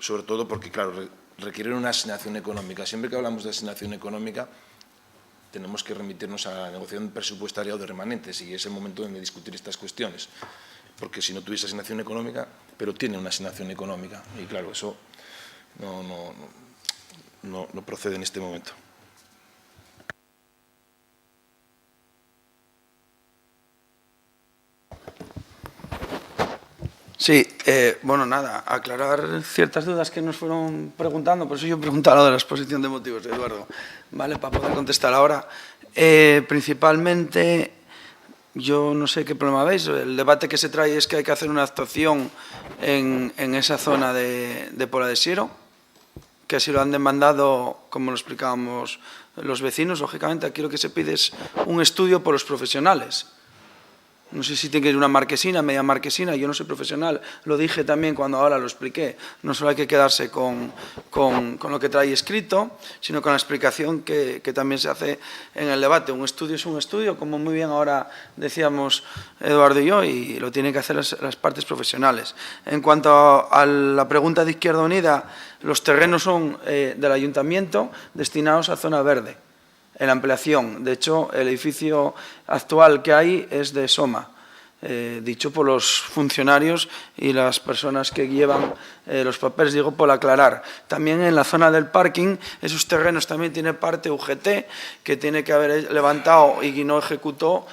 A: sobre todo porque, claro, requieren una asignación económica. Siempre que hablamos de asignación económica tenemos que remitirnos a la negociación presupuestaria o de remanentes, y es el momento de discutir estas cuestiones. Porque si no tuviese asignación económica, pero tiene una asignación económica, y claro, eso no procede en este momento.
L: Sí, bueno, nada, aclarar ciertas dudas que nos fueron preguntando, por eso yo he preguntado lo de la exposición de motivos, Eduardo, ¿vale? Para poder contestar ahora. Principalmente, yo no sé qué problema veis, el debate que se trae es que hay que hacer una actuación en esa zona de Pola de Siero, que así lo han demandado, como lo explicábamos los vecinos. Lógicamente, aquí lo que se pide es un estudio por los profesionales. No sé si tiene que ir una marquesina, media marquesina, yo no soy profesional, lo dije también cuando ahora lo expliqué. No solo hay que quedarse con lo que trae escrito, sino con la explicación que también se hace en el debate. Un estudio es un estudio, como muy bien ahora decíamos Eduardo y yo, y lo tienen que hacer las partes profesionales. En cuanto a la pregunta de Izquierda Unida, los terrenos son del ayuntamiento destinados a zona verde. En la ampliación. De hecho, el edificio actual que hay es de Soma, dicho por los funcionarios y las personas que llevan los papeles, digo por aclarar. También en la zona del parking, esos terrenos también tiene parte UGT, que tiene que haber levantado y no ejecutó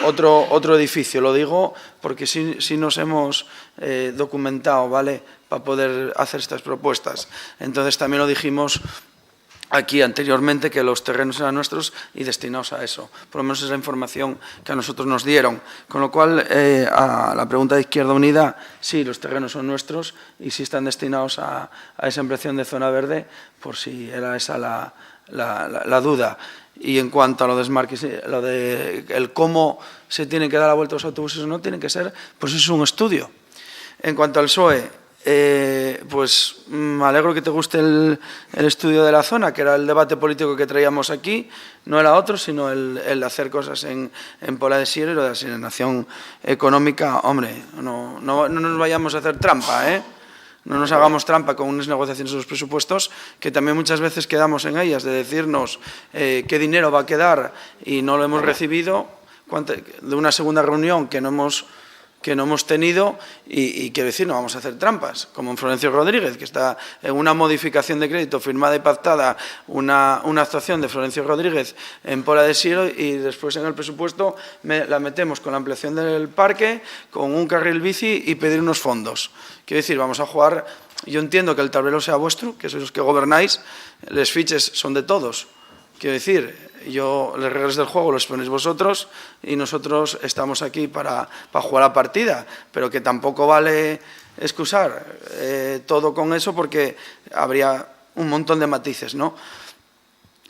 L: otro edificio. Lo digo porque sí nos hemos documentado, ¿vale?, para poder hacer estas propuestas. Entonces también lo dijimos aquí anteriormente, que los terrenos eran nuestros y destinados a eso. Por lo menos es la información que a nosotros nos dieron. Con lo cual, a la pregunta de Izquierda Unida, sí, los terrenos son nuestros y sí están destinados a esa ampliación de zona verde, por si era esa la duda. Y en cuanto a lo de el cómo se tienen que dar la vuelta a los autobuses o no, tiene que ser, pues eso es un estudio. En cuanto al PSOE, pues me alegro que te guste el estudio de la zona, que era el debate político que traíamos aquí. No era otro, sino el hacer cosas en Pola de Siero, y lo de la asignación económica. Hombre, no nos vayamos a hacer trampa, ¿eh? No nos hagamos trampa con unas negociaciones de los presupuestos, que también muchas veces quedamos en ellas, de decirnos qué dinero va a quedar y no lo hemos recibido, de una segunda reunión que no hemos tenido, y quiero decir, no vamos a hacer trampas, como en Florencio Rodríguez, que está en una modificación de crédito firmada y pactada, una actuación de Florencio Rodríguez en Pola de Siero, y después en el presupuesto la metemos con la ampliación del parque, con un carril bici y pedir unos fondos. Quiero decir, vamos a jugar. Yo entiendo que el tablero sea vuestro, que sois los que gobernáis, les fiches son de todos. Quiero decir, las reglas del juego los ponéis vosotros y nosotros estamos aquí para jugar la partida, pero que tampoco vale excusar todo con eso, porque habría un montón de matices, ¿no?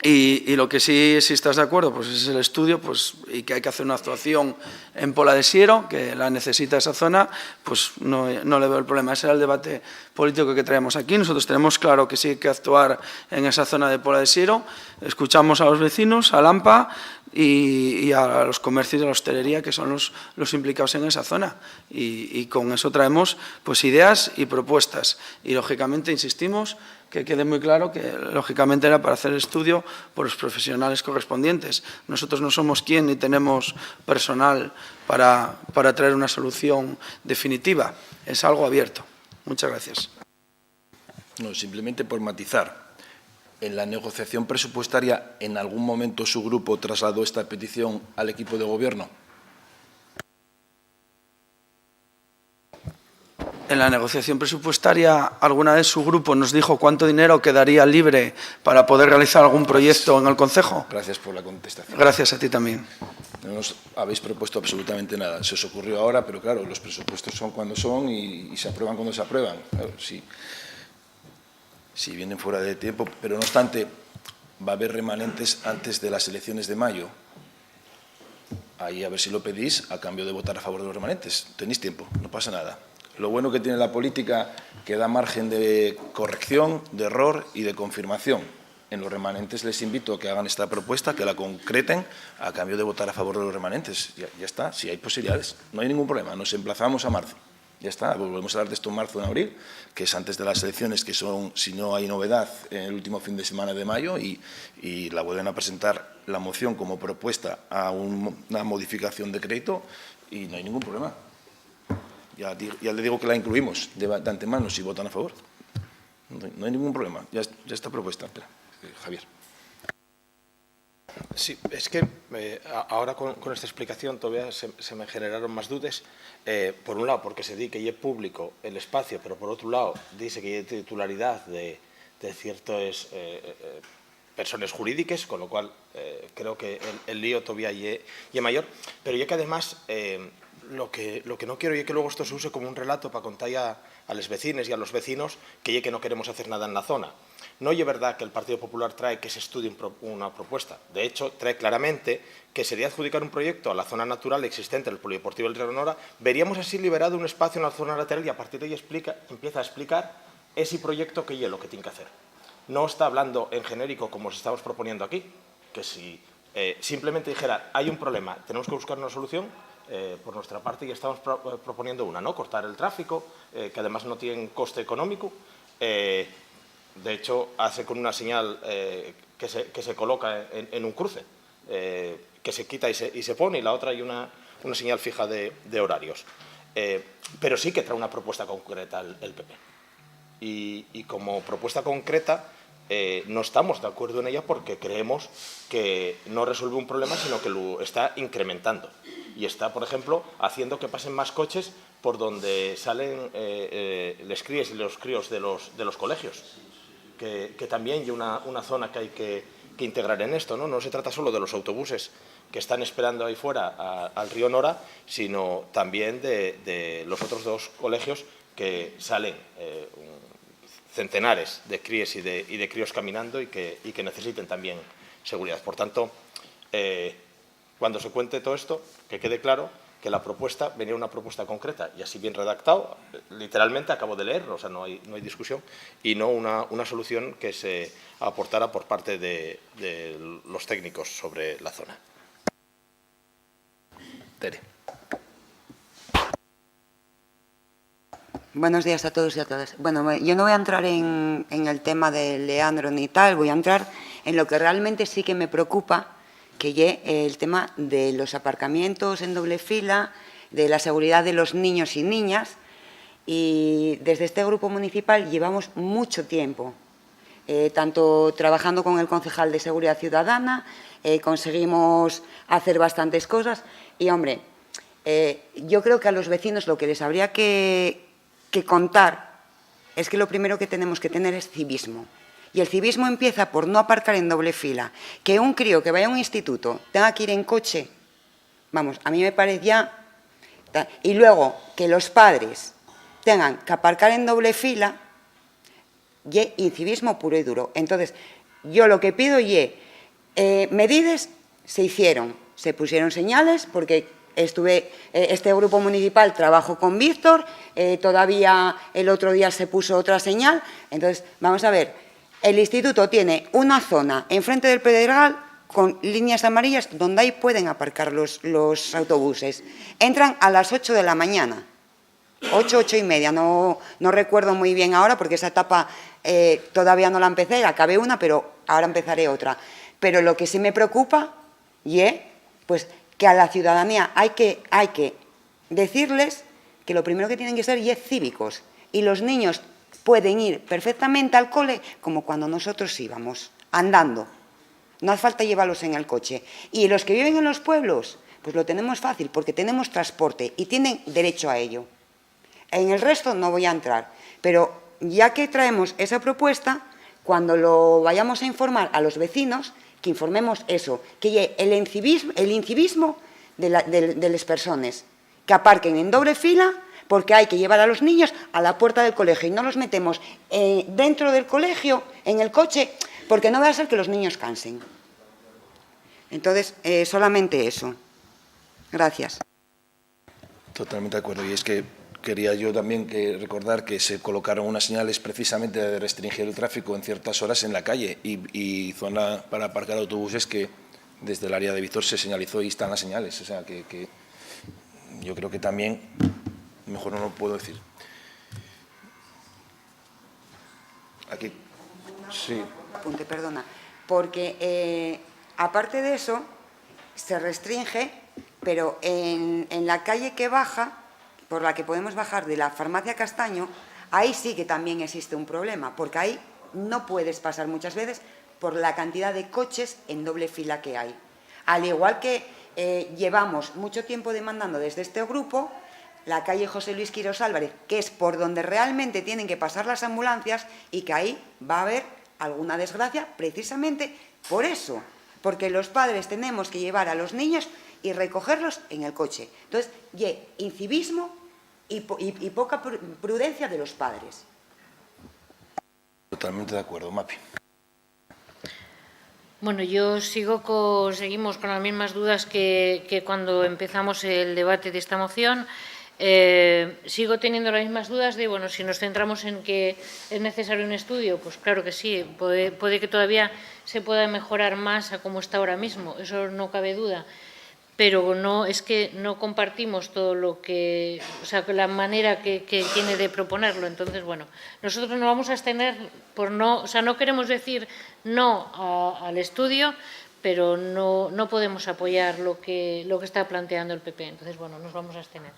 L: Y lo que sí, si estás de acuerdo, pues es el estudio, pues, y que hay que hacer una actuación en Pola de Siero, que la necesita esa zona, pues no le veo el problema. Ese era el debate político que traemos aquí. Nosotros tenemos claro que sí hay que actuar en esa zona de Pola de Siero. Escuchamos a los vecinos, a Lampa y a los comercios de la hostelería, que son los implicados en esa zona. Y con eso traemos pues ideas y propuestas. Y, lógicamente, insistimos, que quede muy claro que, lógicamente, era para hacer el estudio por los profesionales correspondientes. Nosotros no somos quien ni tenemos personal para traer una solución definitiva. Es algo abierto. Muchas gracias.
A: No, simplemente por matizar. En la negociación presupuestaria, ¿en algún momento su grupo trasladó esta petición al equipo de gobierno?
L: En la negociación presupuestaria, alguna vez su grupo nos dijo cuánto dinero quedaría libre para poder realizar algún proyecto en el concejo.
A: Gracias por la contestación.
L: Gracias a ti también.
A: No nos habéis propuesto absolutamente nada. Se os ocurrió ahora, pero claro, los presupuestos son cuando son y se aprueban cuando se aprueban. Claro, sí. Si vienen fuera de tiempo, pero no obstante, va a haber remanentes antes de las elecciones de mayo. Ahí a ver si lo pedís a cambio de votar a favor de los remanentes. Tenéis tiempo, no pasa nada. Lo bueno que tiene la política, que da margen de corrección, de error y de confirmación. En los remanentes les invito a que hagan esta propuesta, que la concreten a cambio de votar a favor de los remanentes. Ya está, si hay posibilidades, no hay ningún problema. Nos emplazamos a marzo. Ya está, volvemos a hablar de esto en marzo o en abril, que es antes de las elecciones, que son, si no hay novedad, en el último fin de semana de mayo, y la vuelven a presentar la moción como propuesta a una modificación de crédito y no hay ningún problema. Ya le digo que la incluimos de antemano si votan a favor. No hay ningún problema, ya está propuesta. Espera, Javier.
D: Sí, es que ahora con esta explicación todavía se me generaron más dudas. Por un lado, porque se di que es público el espacio, pero por otro lado, dice que hay titularidad de ciertas personas jurídicas, con lo cual creo que el lío todavía es mayor. Pero ya que además lo que no quiero es que luego esto se use como un relato para contar a los vecinos y a los vecinos que no queremos hacer nada en la zona. No es verdad que el Partido Popular trae que se estudie una propuesta. De hecho, trae claramente que sería adjudicar un proyecto a la zona natural existente del Polideportivo del Río Nora. Veríamos así liberado un espacio en la zona lateral y a partir de ahí empieza a explicar ese proyecto que es lo que tiene que hacer. No está hablando en genérico como os estamos proponiendo aquí, que si simplemente dijera hay un problema, tenemos que buscar una solución. Por nuestra parte ya estamos proponiendo una, ¿no? Cortar el tráfico, que además no tiene coste económico. De hecho, hace con una señal que se coloca en un cruce, que se quita y se pone, y la otra hay una señal fija de horarios. Pero sí que trae una propuesta concreta el PP. Y como propuesta concreta no estamos de acuerdo en ella porque creemos que no resuelve un problema, sino que lo está incrementando. Y está, por ejemplo, haciendo que pasen más coches por donde salen les críes y los críos de los colegios. Que también hay una zona que hay que integrar en esto, ¿no? No se trata solo de los autobuses que están esperando ahí fuera al río Nora, sino también de los otros dos colegios que salen centenares de críes y de críos caminando y que necesiten también seguridad. Por tanto, cuando se cuente todo esto, que quede claro que la propuesta venía una propuesta concreta y así bien redactado, literalmente acabo de leerlo, o sea, no hay discusión, y no una solución que se aportara por parte de los técnicos sobre la zona.
A: Tere.
N: Buenos días a todos y a todas. Bueno, yo no voy a entrar en el tema de Leandro ni tal, voy a entrar en lo que realmente sí que me preocupa, que es el tema de los aparcamientos en doble fila, de la seguridad de los niños y niñas. Y desde este grupo municipal llevamos mucho tiempo, tanto trabajando con el concejal de Seguridad Ciudadana, conseguimos hacer bastantes cosas. Y, hombre, yo creo que a los vecinos lo que les habría que contar es que lo primero que tenemos que tener es civismo. Y el civismo empieza por no aparcar en doble fila. Que un crío que vaya a un instituto tenga que ir en coche, vamos, a mí me parece ya... Y luego, que los padres tengan que aparcar en doble fila, y incivismo puro y duro. Entonces, yo lo que pido es Medidas se hicieron, se pusieron señales, porque este grupo municipal trabajó con Víctor, todavía el otro día se puso otra señal. Entonces, vamos a ver, el instituto tiene una zona enfrente del Pedregal con líneas amarillas donde ahí pueden aparcar los autobuses. Entran a las 8 de la mañana, 8 y media, no recuerdo muy bien ahora porque esa etapa todavía no la empecé, acabé una, pero ahora empezaré otra. Pero lo que sí me preocupa, pues que a la ciudadanía hay que decirles que lo primero que tienen que ser cívicos, y los niños pueden ir perfectamente al cole como cuando nosotros íbamos, andando. No hace falta llevarlos en el coche. Y los que viven en los pueblos, pues lo tenemos fácil, porque tenemos transporte y tienen derecho a ello. En el resto no voy a entrar, pero ya que traemos esa propuesta, cuando lo vayamos a informar a los vecinos, que informemos eso, que el incivismo de las personas, que aparquen en doble fila, porque hay que llevar a los niños a la puerta del colegio y no los metemos dentro del colegio, en el coche, porque no va a ser que los niños cansen. Entonces, solamente eso. Gracias.
A: Totalmente de acuerdo. Y es que quería yo también recordar que se colocaron unas señales precisamente de restringir el tráfico en ciertas horas en la calle y zona para aparcar autobuses que desde el área de Víctor se señalizó y están las señales. O sea, que yo creo que también, mejor no lo puedo decir. Aquí, sí.
N: Apunte, perdona. Porque, aparte de eso, se restringe, pero en la calle que baja, por la que podemos bajar de la farmacia Castaño, ahí sí que también existe un problema, porque ahí no puedes pasar muchas veces por la cantidad de coches en doble fila que hay. Al igual que llevamos mucho tiempo demandando desde este grupo, la calle José Luis Quirós Álvarez, que es por donde realmente tienen que pasar las ambulancias, y que ahí va a haber alguna desgracia precisamente por eso, porque los padres tenemos que llevar a los niños y recogerlos en el coche. Entonces, incivismo y poca prudencia de los padres.
A: Totalmente de acuerdo, Mapi.
H: Bueno, yo seguimos con las mismas dudas que cuando empezamos el debate de esta moción. Sigo teniendo las mismas dudas de, bueno, si nos centramos en que es necesario un estudio, pues claro que sí, puede que todavía se pueda mejorar más a como está ahora mismo, eso no cabe duda. Pero no, es que no compartimos todo lo que, o sea, la manera que tiene de proponerlo. Entonces, bueno, nosotros nos vamos a abstener por no, o sea, no queremos decir no al estudio, pero no podemos apoyar lo que está planteando el PP. Entonces, bueno, nos vamos a abstener.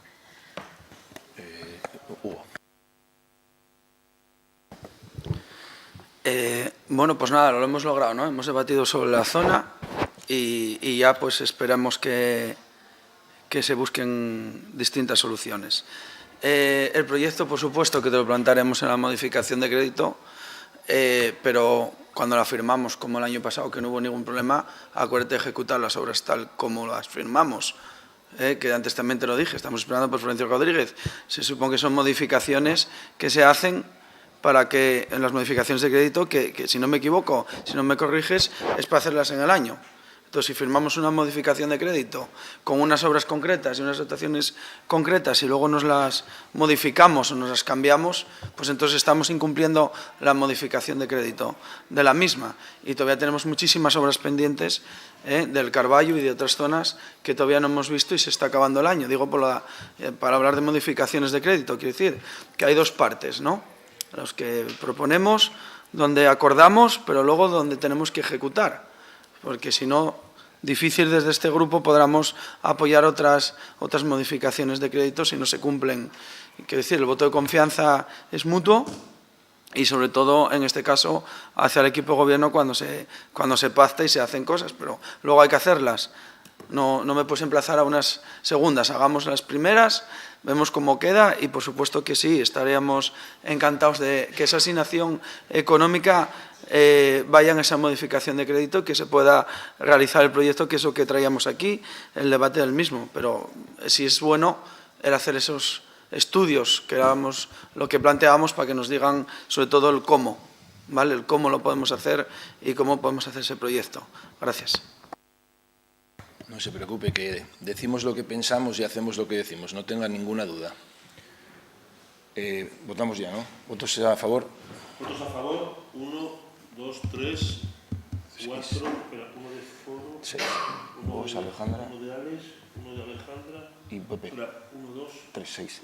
A: Hugo.
L: Bueno, pues nada, lo hemos logrado, ¿no? Hemos debatido sobre la zona y ya pues esperamos que se busquen distintas soluciones. El proyecto, por supuesto, que te lo plantearemos en la modificación de crédito, pero cuando la firmamos, como el año pasado, que no hubo ningún problema, acuérdate de ejecutar las obras tal como las firmamos. Que antes también te lo dije, estamos esperando por Florencio Rodríguez. Se supone que son modificaciones que se hacen para que, en las modificaciones de crédito, que si no me equivoco, si no me corriges, es para hacerlas en el año. Entonces, si firmamos una modificación de crédito con unas obras concretas y unas dotaciones concretas y luego nos las modificamos o nos las cambiamos, pues entonces estamos incumpliendo la modificación de crédito de la misma. Y todavía tenemos muchísimas obras pendientes del Carballo y de otras zonas que todavía no hemos visto y se está acabando el año. Digo, para hablar de modificaciones de crédito, quiero decir que hay dos partes, ¿no? Los que proponemos, donde acordamos, pero luego donde tenemos que ejecutar. Porque si no, difícil desde este grupo podamos apoyar otras modificaciones de crédito si no se cumplen. Quiero decir, el voto de confianza es mutuo y sobre todo, en este caso, hacia el equipo de gobierno cuando se pacta y se hacen cosas, pero luego hay que hacerlas. No me puedes emplazar a unas segundas, hagamos las primeras, vemos cómo queda y por supuesto que sí, estaríamos encantados de que esa asignación económica vaya en esa modificación de crédito, que se pueda realizar el proyecto, que es lo que traíamos aquí, el debate del mismo. Pero sí es bueno el hacer esos estudios, que éramos lo que planteábamos, para que nos digan sobre todo el cómo ¿vale? El cómo lo podemos hacer y cómo podemos hacer ese proyecto. Gracias.
A: No se preocupe, que decimos lo que pensamos y hacemos lo que decimos, no tenga ninguna duda. Votamos ya, ¿no? ¿Votos a favor?
B: Votos a favor, 1, 2, 3, 4, espera, 1 de Foro,
A: 6.
B: 1
A: de Alejandra.
B: 1 de Alex, 1 de Alejandra,
A: Y Pepe.
B: 1, 2,
A: 3, 6.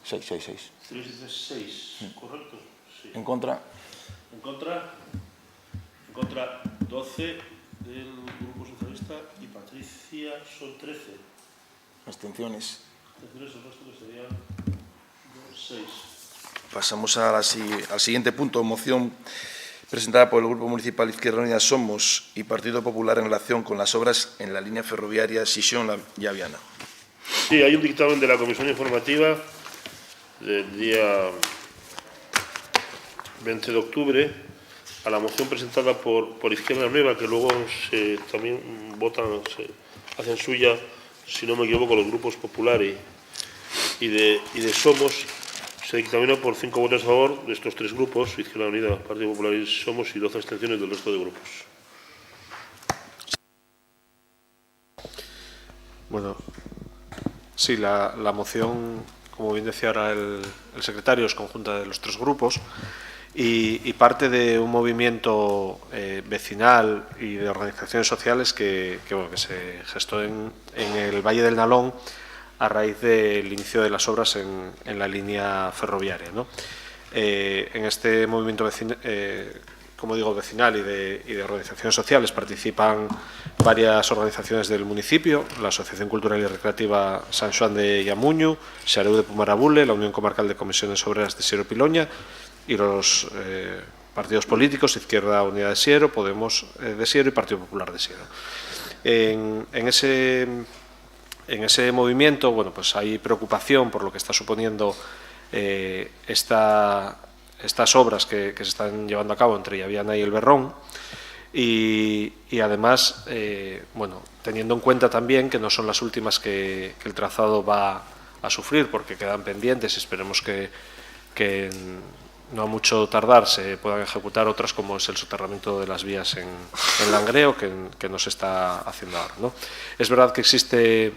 B: 3,
A: 6.
B: 3 y 3, 6, ¿correcto? Sí.
A: ¿En contra?
B: En contra 12 del Grupo Socialista y Patricia son 13.
A: Abstenciones.
B: Abstenciones, el resto que serían 6.
A: Pasamos al siguiente punto, moción presentada por el Grupo Municipal Izquierda Unida Somos y Partido Popular en relación con las obras en la línea ferroviaria Sisión-Llaviana.
B: Sí, hay un dictamen de la Comisión Informativa del día 20 de octubre a la moción presentada por Izquierda Unida, que luego también votan, hacen suya, si no me equivoco, los grupos Popular y de Somos. Se dictamina por 5 votos a favor de estos 3 grupos, Izquierda Unida, Partido Popular y Somos, y 12 abstenciones del resto de grupos.
E: Bueno, sí, la moción, como bien decía ahora el secretario, es conjunta de los 3 grupos y parte de un movimiento vecinal y de organizaciones sociales que se gestó en el Valle del Nalón a raíz del inicio de las obras en la línea ferroviaria, ¿no? En este movimiento vecinal y de organizaciones sociales participan varias organizaciones del municipio, la Asociación Cultural y Recreativa San Xoán de Llamuño, Xareu de Pumarabule, la Unión Comarcal de Comisiones Obreras de Siero Piloña y los partidos políticos Izquierda Unida de Siero, Podemos de Siero y Partido Popular de Siero. En ese movimiento, bueno, pues hay preocupación por lo que está suponiendo estas obras que se están llevando a cabo entre Llaviana y el Berrón y además, bueno, teniendo en cuenta también que no son las últimas que el trazado va a sufrir, porque quedan pendientes y esperemos que no a mucho tardar se puedan ejecutar otras, como es el soterramiento de las vías en Langreo, que no se está haciendo ahora, ¿no? Es verdad que existe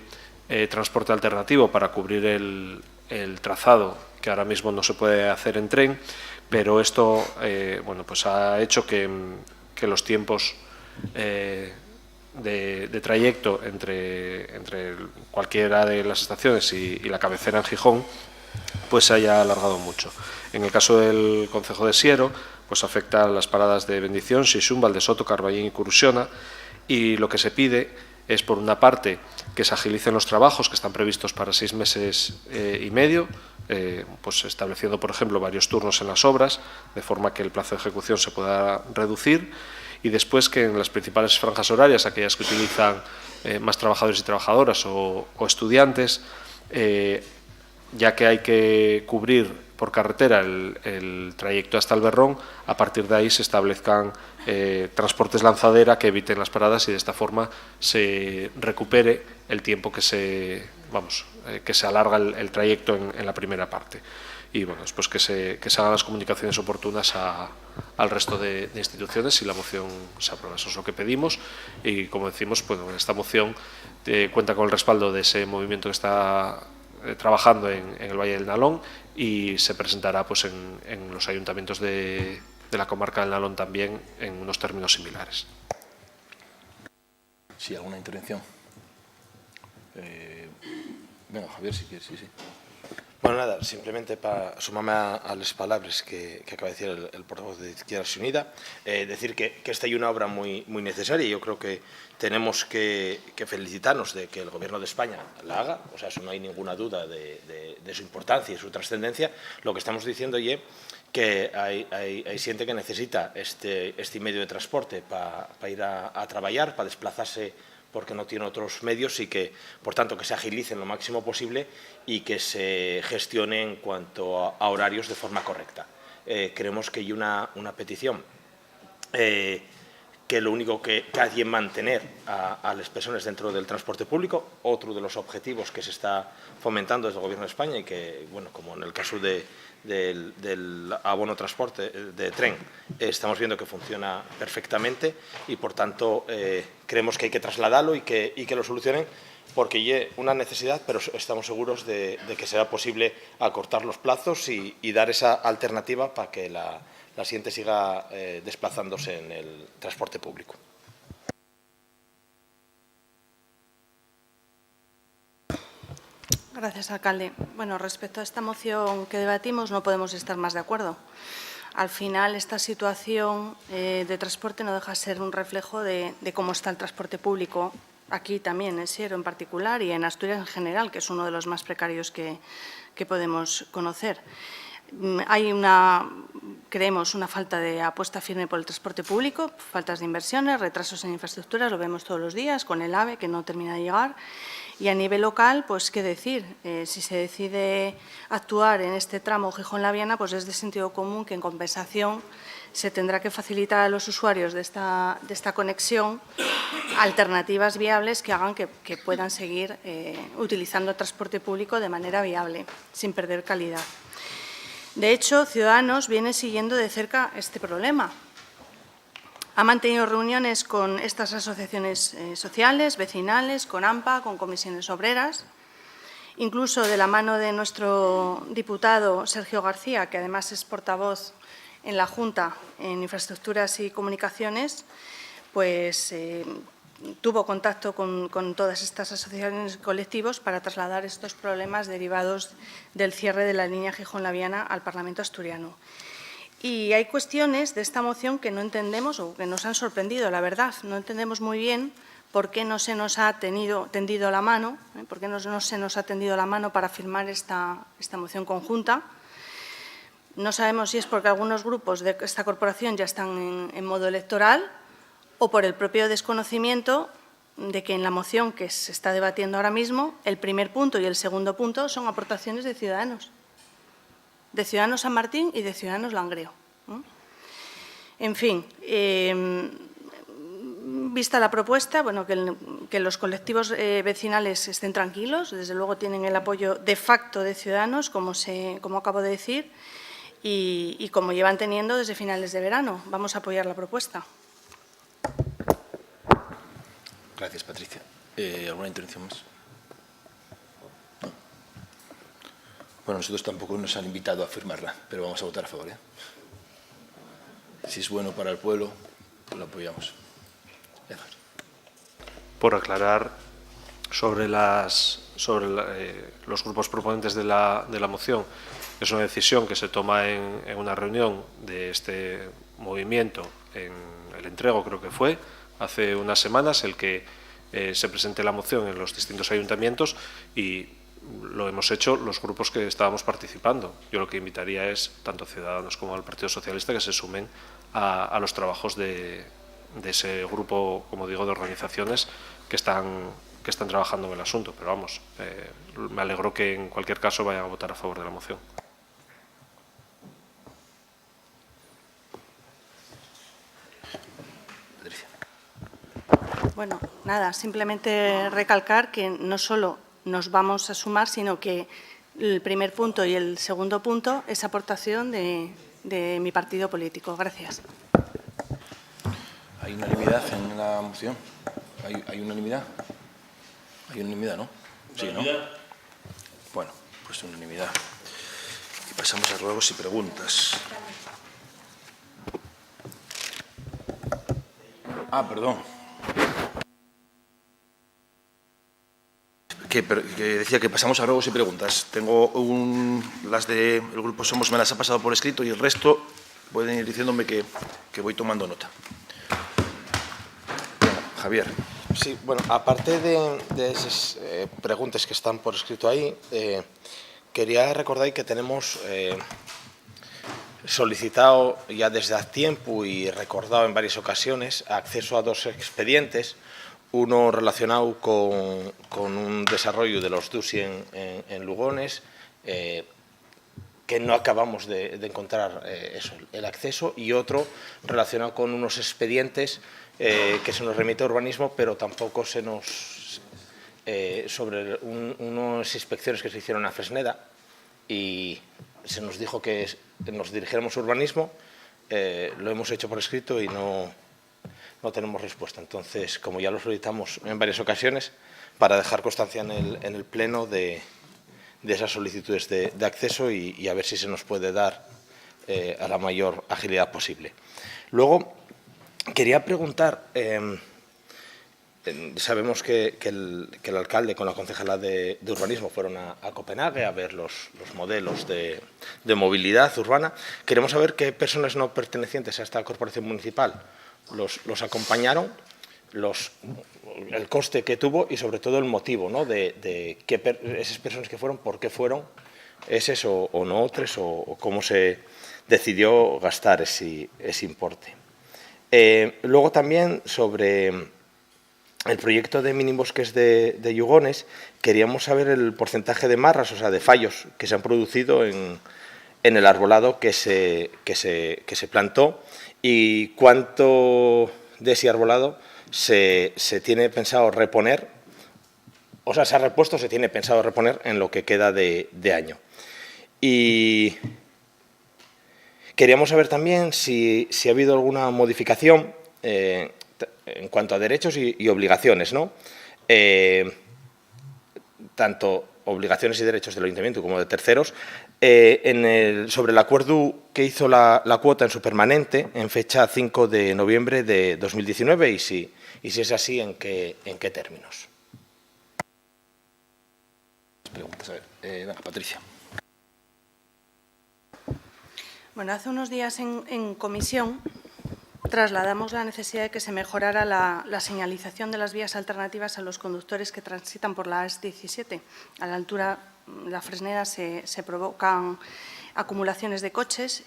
E: transporte alternativo para cubrir el trazado, que ahora mismo no se puede hacer en tren, pero esto bueno, pues ha hecho que los tiempos de trayecto entre cualquiera de las estaciones y la cabecera en Gijón pues se haya alargado mucho. En el caso del concejo de Siero, pues afecta a las paradas de Bendición, Xixún, Valdesoto, Carballín y Curusiona, y lo que se pide es, por una parte, que se agilicen los trabajos que están previstos para 6 meses y medio, pues estableciendo, por ejemplo, varios turnos en las obras, de forma que el plazo de ejecución se pueda reducir, y después que en las principales franjas horarias, aquellas que utilizan más trabajadores y trabajadoras o estudiantes, ya que hay que cubrir por carretera el trayecto hasta el Berrón, a partir de ahí se establezcan transportes lanzadera que eviten las paradas y de esta forma se recupere el tiempo que se alarga el trayecto en la primera parte. Y bueno, después que se hagan las comunicaciones oportunas al resto de instituciones si la moción se aprueba. Eso es lo que pedimos y, como decimos, bueno, esta moción cuenta con el respaldo de ese movimiento que está trabajando en el Valle del Nalón y se presentará pues en los ayuntamientos de la comarca del Nalón también en unos términos similares.
A: Sí, ¿alguna intervención? Venga, Javier, si quieres, sí.
D: Bueno, nada, simplemente para sumarme a las palabras que acaba de decir el portavoz de Izquierda Unida, decir que esta es una obra muy necesaria y yo creo que tenemos que felicitarnos de que el Gobierno de España la haga, o sea, eso no hay ninguna duda de su importancia y su trascendencia. Lo que estamos diciendo es que hay gente que necesita este medio de transporte para ir a trabajar, para desplazarse porque no tiene otros medios y que, por tanto, que se agilicen lo máximo posible y que se gestione en cuanto a horarios de forma correcta. Creemos que hay una petición que lo único que hay que mantener a las personas dentro del transporte público, otro de los objetivos que se está fomentando desde el Gobierno de España y que, bueno, como en el caso de del abono transporte de tren, estamos viendo que funciona perfectamente y, por tanto, creemos que hay que trasladarlo y que lo solucionen, porque hay una necesidad, pero estamos seguros de que será posible acortar los plazos y dar esa alternativa para que la gente siga desplazándose en el transporte público.
F: Gracias, alcalde. Bueno, respecto a esta moción que debatimos, no podemos estar más de acuerdo. Al final, esta situación de transporte no deja de ser un reflejo de cómo está el transporte público aquí también, en Siero en particular y en Asturias en general, que es uno de los más precarios que podemos conocer. Hay creemos, una falta de apuesta firme por el transporte público, faltas de inversiones, retrasos en infraestructuras, lo vemos todos los días, con el AVE, que no termina de llegar. Y a nivel local, pues, ¿qué decir? Si se decide actuar en este tramo Gijón-Laviana, pues es de sentido común que en compensación se tendrá que facilitar a los usuarios de esta conexión alternativas viables que hagan que puedan seguir utilizando el transporte público de manera viable, sin perder calidad. De hecho, Ciudadanos viene siguiendo de cerca este problema. Ha mantenido reuniones con estas asociaciones sociales, vecinales, con AMPA, con comisiones obreras, incluso de la mano de nuestro diputado Sergio García, que además es portavoz en la Junta en Infraestructuras y Comunicaciones, pues tuvo contacto con todas estas asociaciones y colectivos para trasladar estos problemas derivados del cierre de la línea Gijón-Laviana al Parlamento asturiano. Y hay cuestiones de esta moción que no entendemos o que nos han sorprendido, la verdad. No entendemos muy bien por qué no se nos ha tendido la mano, por qué no se nos ha tendido la mano para firmar esta moción conjunta. No sabemos si es porque algunos grupos de esta corporación ya están en modo electoral o por el propio desconocimiento de que en la moción que se está debatiendo ahora mismo, el primer punto y el segundo punto son aportaciones de Ciudadanos San Martín y de Ciudadanos Langreo. En fin, vista la propuesta, bueno, que los colectivos vecinales estén tranquilos, desde luego tienen el apoyo de facto de Ciudadanos, como acabo de decir, y como llevan teniendo desde finales de verano. Vamos a apoyar la propuesta.
A: Gracias, Patricia. ¿Alguna intervención más? No. Bueno, nosotros tampoco nos han invitado a firmarla, pero vamos a votar a favor. Si es bueno para el pueblo, pues lo apoyamos.
E: Por aclarar sobre los grupos proponentes de la moción, es una decisión que se toma en una reunión de este movimiento en el entrego, creo que fue, hace unas semanas, el que se presente la moción en los distintos ayuntamientos y lo hemos hecho los grupos que estábamos participando. Yo lo que invitaría es tanto a Ciudadanos como al Partido Socialista que se sumen a los trabajos de ese grupo, como digo, de organizaciones que están trabajando en el asunto. Pero vamos, me alegro que en cualquier caso vayan a votar a favor de la moción.
F: Bueno, nada, simplemente recalcar que no solo nos vamos a sumar, sino que el primer punto y el segundo punto es aportación de mi partido político. Gracias.
A: ¿Hay unanimidad en la moción? ¿Hay unanimidad? Hay unanimidad, ¿no? Sí, ¿no? Bueno, pues unanimidad. Y pasamos a ruegos y preguntas. Ah, perdón. Que decía que pasamos a ruegos y preguntas. Tengo las del Grupo Somos, me las ha pasado por escrito y el resto pueden ir diciéndome que voy tomando nota. Javier.
D: Sí, bueno, aparte de esas preguntas que están por escrito ahí, quería recordar que tenemos solicitado ya desde hace tiempo y recordado en varias ocasiones acceso a dos expedientes, uno relacionado con un desarrollo de los DUSI en Lugones, que no acabamos de encontrar el acceso, y otro relacionado con unos expedientes que se nos remite a urbanismo, pero tampoco se nos... sobre unas inspecciones que se hicieron a Fresneda, y se nos dijo que nos dirigiéramos a urbanismo, lo hemos hecho por escrito y no tenemos respuesta. Entonces, como ya lo solicitamos en varias ocasiones, para dejar constancia en el Pleno de esas solicitudes de acceso y a ver si se nos puede dar a la mayor agilidad posible. Luego, quería preguntar, sabemos que el alcalde con la concejala de urbanismo fueron a Copenhague a ver los modelos de movilidad urbana. Queremos saber qué personas no pertenecientes a esta corporación municipal los acompañaron, el coste que tuvo y sobre todo el motivo, ¿no?, de esas personas que fueron, por qué fueron, esos o no otros, o cómo se decidió gastar ese importe. Luego también sobre el proyecto de minibosques de Yugones, queríamos saber el porcentaje de marras, o sea, de fallos que se han producido en el arbolado que se plantó y cuánto de ese arbolado se tiene pensado reponer, o sea, se ha repuesto, se tiene pensado reponer en lo que queda de año. Y queríamos saber también si ha habido alguna modificación en cuanto a derechos y obligaciones, ¿no? Tanto obligaciones y derechos del Ayuntamiento como de terceros, sobre el acuerdo que hizo la cuota en su permanente en fecha 5 de noviembre de 2019 y si es así, ¿en qué términos?
A: Preguntas, a ver. Venga, Patricia.
F: Bueno, hace unos días en comisión trasladamos la necesidad de que se mejorara la señalización de las vías alternativas a los conductores que transitan por la AS17. A la altura de la Fresneda se provocan acumulaciones de coches.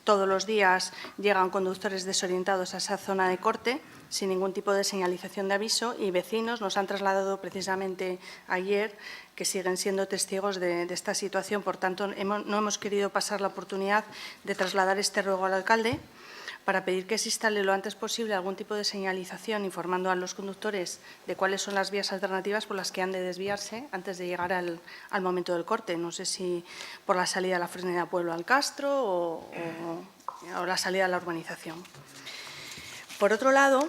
F: Todos los días llegan conductores desorientados a esa zona de corte sin ningún tipo de señalización de aviso y vecinos nos han trasladado precisamente ayer que siguen siendo testigos de esta situación. Por tanto, no hemos querido pasar la oportunidad de trasladar este ruego al alcalde para pedir que se instale lo antes posible algún tipo de señalización informando a los conductores de cuáles son las vías alternativas por las que han de desviarse antes de llegar al momento del corte. No sé si por la salida de la Fresneda Pueblo al Castro o la salida de la urbanización. Por otro lado,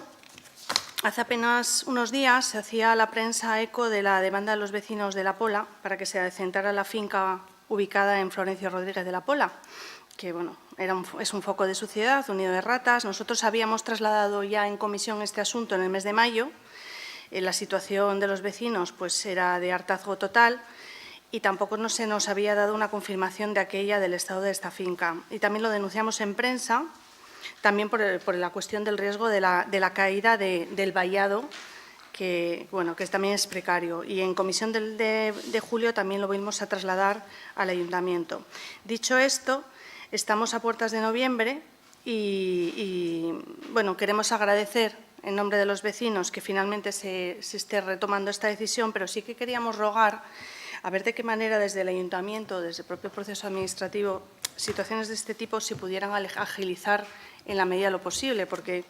F: hace apenas unos días se hacía la prensa eco de la demanda de los vecinos de La Pola para que se adecentara la finca ubicada en Florencio Rodríguez de La Pola, que bueno, es un foco de suciedad, un nido de ratas. Nosotros habíamos trasladado ya en comisión este asunto en el mes de mayo. La situación de los vecinos pues, era de hartazgo total y tampoco se nos había dado una confirmación de aquella del estado de esta finca. Y también lo denunciamos en prensa, también por la cuestión del riesgo de la caída del vallado, que también es precario. Y en comisión de julio también lo volvimos a trasladar al ayuntamiento. Dicho esto, estamos a puertas de noviembre y queremos agradecer en nombre de los vecinos que finalmente se esté retomando esta decisión, pero sí que queríamos rogar a ver de qué manera desde el ayuntamiento, desde el propio proceso administrativo, situaciones de este tipo se pudieran agilizar en la medida de lo posible, porque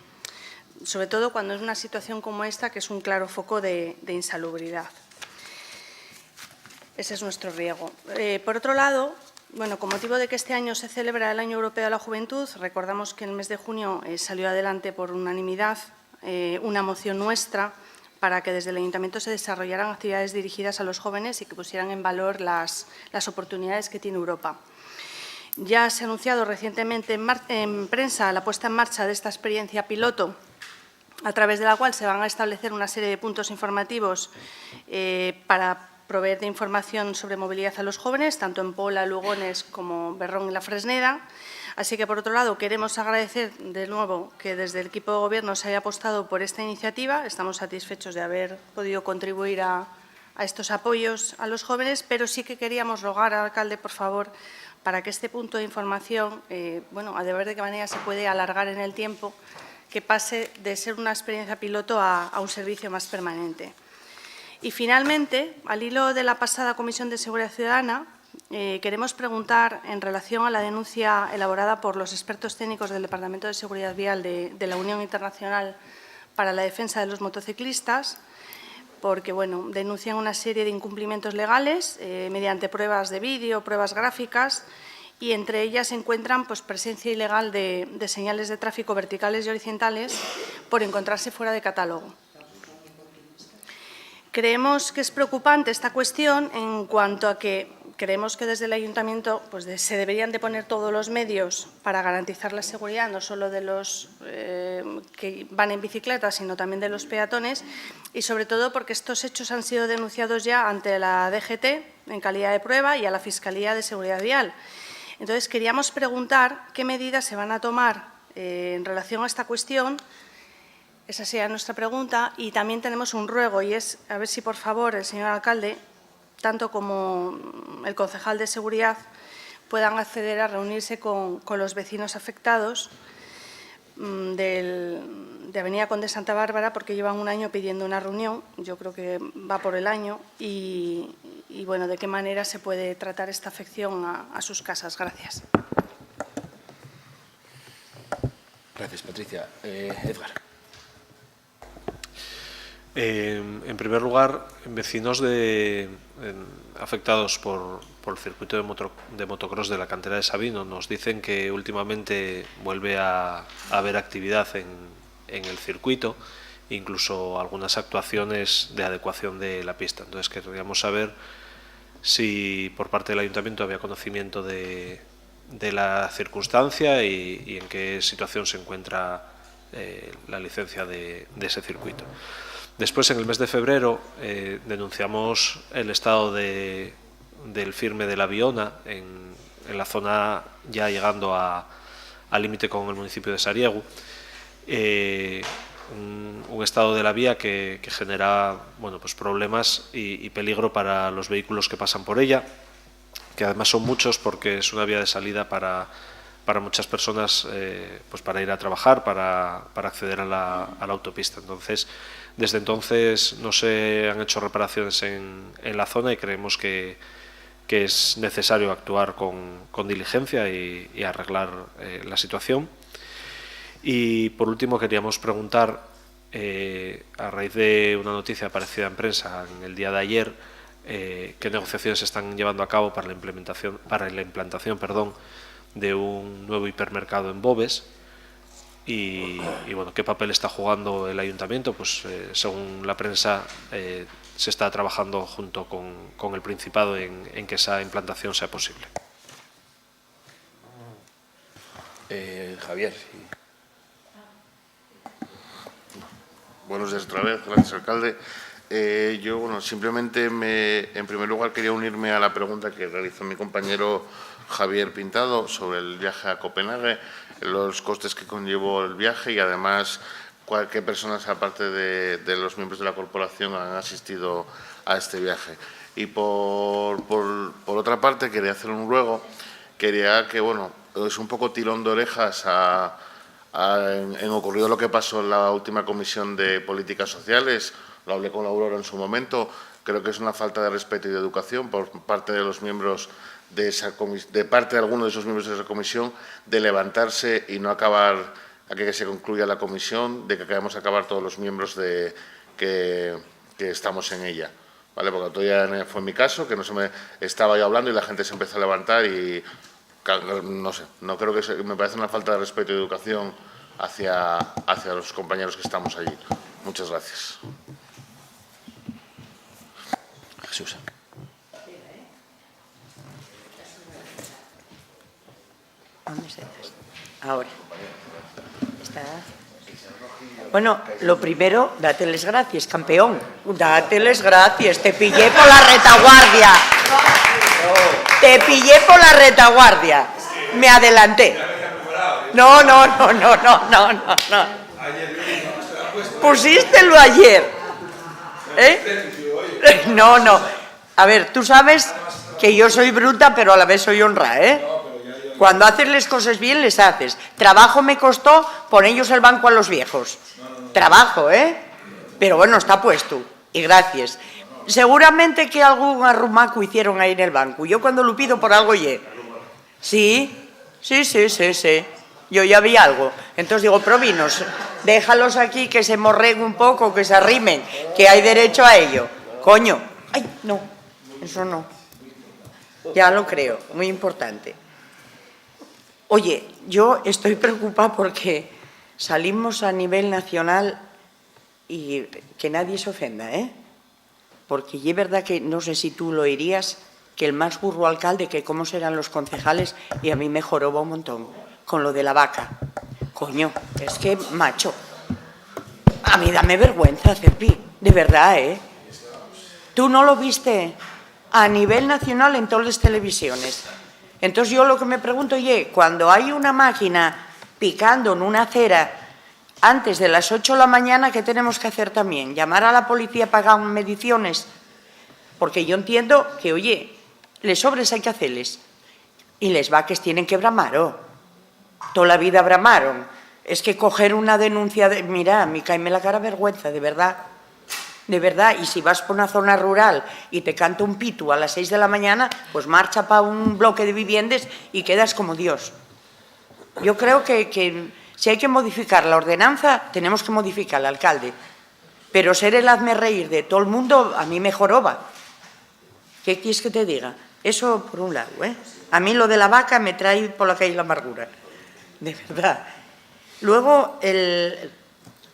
F: sobre todo cuando es una situación como esta, que es un claro foco de insalubridad. Ese es nuestro riego. Por otro lado, con motivo de que este año se celebra el Año Europeo de la Juventud, recordamos que en el mes de junio salió adelante por unanimidad una moción nuestra para que desde el Ayuntamiento se desarrollaran actividades dirigidas a los jóvenes y que pusieran en valor las oportunidades que tiene Europa. Ya se ha anunciado recientemente en prensa la puesta en marcha de esta experiencia piloto, a través de la cual se van a establecer una serie de puntos informativos para proveer de información sobre movilidad a los jóvenes, tanto en Pola, Lugones como Berrón y La Fresneda. Así que, por otro lado, queremos agradecer de nuevo que desde el equipo de Gobierno se haya apostado por esta iniciativa. Estamos satisfechos de haber podido contribuir a estos apoyos a los jóvenes, pero sí que queríamos rogar al alcalde, por favor, para que este punto de información, a ver de qué manera se puede alargar en el tiempo, que pase de ser una experiencia piloto a un servicio más permanente. Y, finalmente, al hilo de la pasada Comisión de Seguridad Ciudadana, queremos preguntar en relación a la denuncia elaborada por los expertos técnicos del Departamento de Seguridad Vial de la Unión Internacional para la Defensa de los Motociclistas, porque bueno, denuncian una serie de incumplimientos legales mediante pruebas de vídeo, pruebas gráficas, y entre ellas se encuentran pues, presencia ilegal de señales de tráfico verticales y horizontales por encontrarse fuera de catálogo. Creemos que es preocupante esta cuestión en cuanto a que creemos que desde el Ayuntamiento pues, se deberían de poner todos los medios para garantizar la seguridad, no solo de los que van en bicicleta, sino también de los peatones, y sobre todo porque estos hechos han sido denunciados ya ante la DGT en calidad de prueba y a la Fiscalía de Seguridad Vial. Entonces, queríamos preguntar qué medidas se van a tomar en relación a esta cuestión. Esa sería nuestra pregunta. Y también tenemos un ruego, y es a ver si, por favor, el señor alcalde, tanto como el concejal de Seguridad, puedan acceder a reunirse con los vecinos afectados de Avenida Conde Santa Bárbara, porque llevan un año pidiendo una reunión. Yo creo que va por el año. Y bueno, de qué manera se puede tratar esta afección a sus casas. Gracias.
A: Gracias, Patricia. Edgar.
E: En primer lugar, vecinos afectados por el circuito de motocross de la cantera de Sabino nos dicen que últimamente vuelve a haber actividad en el circuito, incluso algunas actuaciones de adecuación de la pista. Entonces querríamos saber si por parte del Ayuntamiento había conocimiento de la circunstancia y en qué situación se encuentra la licencia de ese circuito. Después, en el mes de febrero, denunciamos el estado del firme de la Biona en la zona ya llegando al límite con el municipio de Sariego. Un estado de la vía que genera bueno, pues problemas y peligro para los vehículos que pasan por ella, que además son muchos porque es una vía de salida para muchas personas, pues para ir a trabajar, para acceder a la autopista. Entonces, desde entonces no se han hecho reparaciones en la zona y creemos que es necesario actuar con diligencia y arreglar la situación. Y por último queríamos preguntar, a raíz de una noticia aparecida en prensa en el día de ayer, qué negociaciones se están llevando a cabo para la implantación de un nuevo hipermercado en Boves y bueno, qué papel está jugando el Ayuntamiento. Pues según la prensa se está trabajando junto con el Principado en que esa implantación sea posible.
A: Javier.
I: Buenos días otra vez, gracias, alcalde. Yo, bueno, simplemente en primer lugar quería unirme a la pregunta que realizó mi compañero Javier Pintado sobre el viaje a Copenhague, los costes que conllevó el viaje y además qué personas, aparte de los miembros de la corporación, han asistido a este viaje. Y por otra parte, quería hacer un ruego. Quería que, bueno, es un poco tirón de orejas en ocurrido lo que pasó en la última comisión de políticas sociales. Lo hablé con Aurora en su momento. Creo que es una falta de respeto y de educación por parte de los miembros de parte de algunos de esos miembros de esa comisión, de levantarse y no acabar a que se concluya la comisión, de que acabemos acabar todos los miembros que estamos en ella. ¿Vale? Porque otro día fue mi caso, que estaba yo hablando y la gente se empezó a levantar y no sé, no creo que me parece una falta de respeto y educación hacia los compañeros que estamos allí. Muchas gracias.
A: Jesús.
G: ¿Dónde estás? Ahora. ¿Está? Bueno, lo primero, dáteles gracias, campeón. Dáteles gracias. Te pillé por la retaguardia. Te pillé por la retaguardia. Me adelanté. No. Pusístelo ayer. ¿Eh? No. A ver, tú sabes que yo soy bruta, pero a la vez soy honrada, ¿eh? Cuando haces las cosas bien, les haces. Trabajo me costó ponerlos el banco a los viejos. Trabajo, ¿eh? Pero bueno, está puesto. Y gracias. Seguramente que algún arrumaco hicieron ahí en el banco. Yo cuando lo pido por algo, Sí. Yo ya vi algo. Entonces digo, provinos, déjalos aquí que se morreguen un poco, que se arrimen, que hay derecho a ello. Coño. Ay, no, eso no. Ya lo creo, muy importante. Oye, yo estoy preocupada porque salimos a nivel nacional y que nadie se ofenda, ¿eh? Porque es verdad que, no sé si tú lo dirías, que el más burro alcalde, que cómo serán los concejales, y a mí me joroba un montón con lo de la vaca. Coño, es que, macho, a mí dame vergüenza, Cepi, de verdad, ¿eh? Tú no lo viste a nivel nacional en todas las televisiones. Entonces yo lo que me pregunto, oye, cuando hay una máquina picando en una acera antes de las 8 de la mañana, ¿qué tenemos que hacer también? ¿Llamar a la policía para pagar mediciones? Porque yo entiendo que, oye, les sobres hay que hacerles. Y les vaques tienen que bramar, ¿oh? Toda la vida bramaron. Es que coger una denuncia de... Mira, a mí caeme la cara vergüenza, de verdad. De verdad. Y si vas por una zona rural y te canta un pitu a las 6 de la mañana, pues marcha para un bloque de viviendas y quedas como Dios. Yo creo que si hay que modificar la ordenanza, tenemos que modificar al alcalde. Pero ser el hazme reír de todo el mundo, a mí me joroba. ¿Qué quieres que te diga? Eso por un lado, ¿eh? A mí lo de la vaca me trae por la calle la amargura. De verdad. Luego,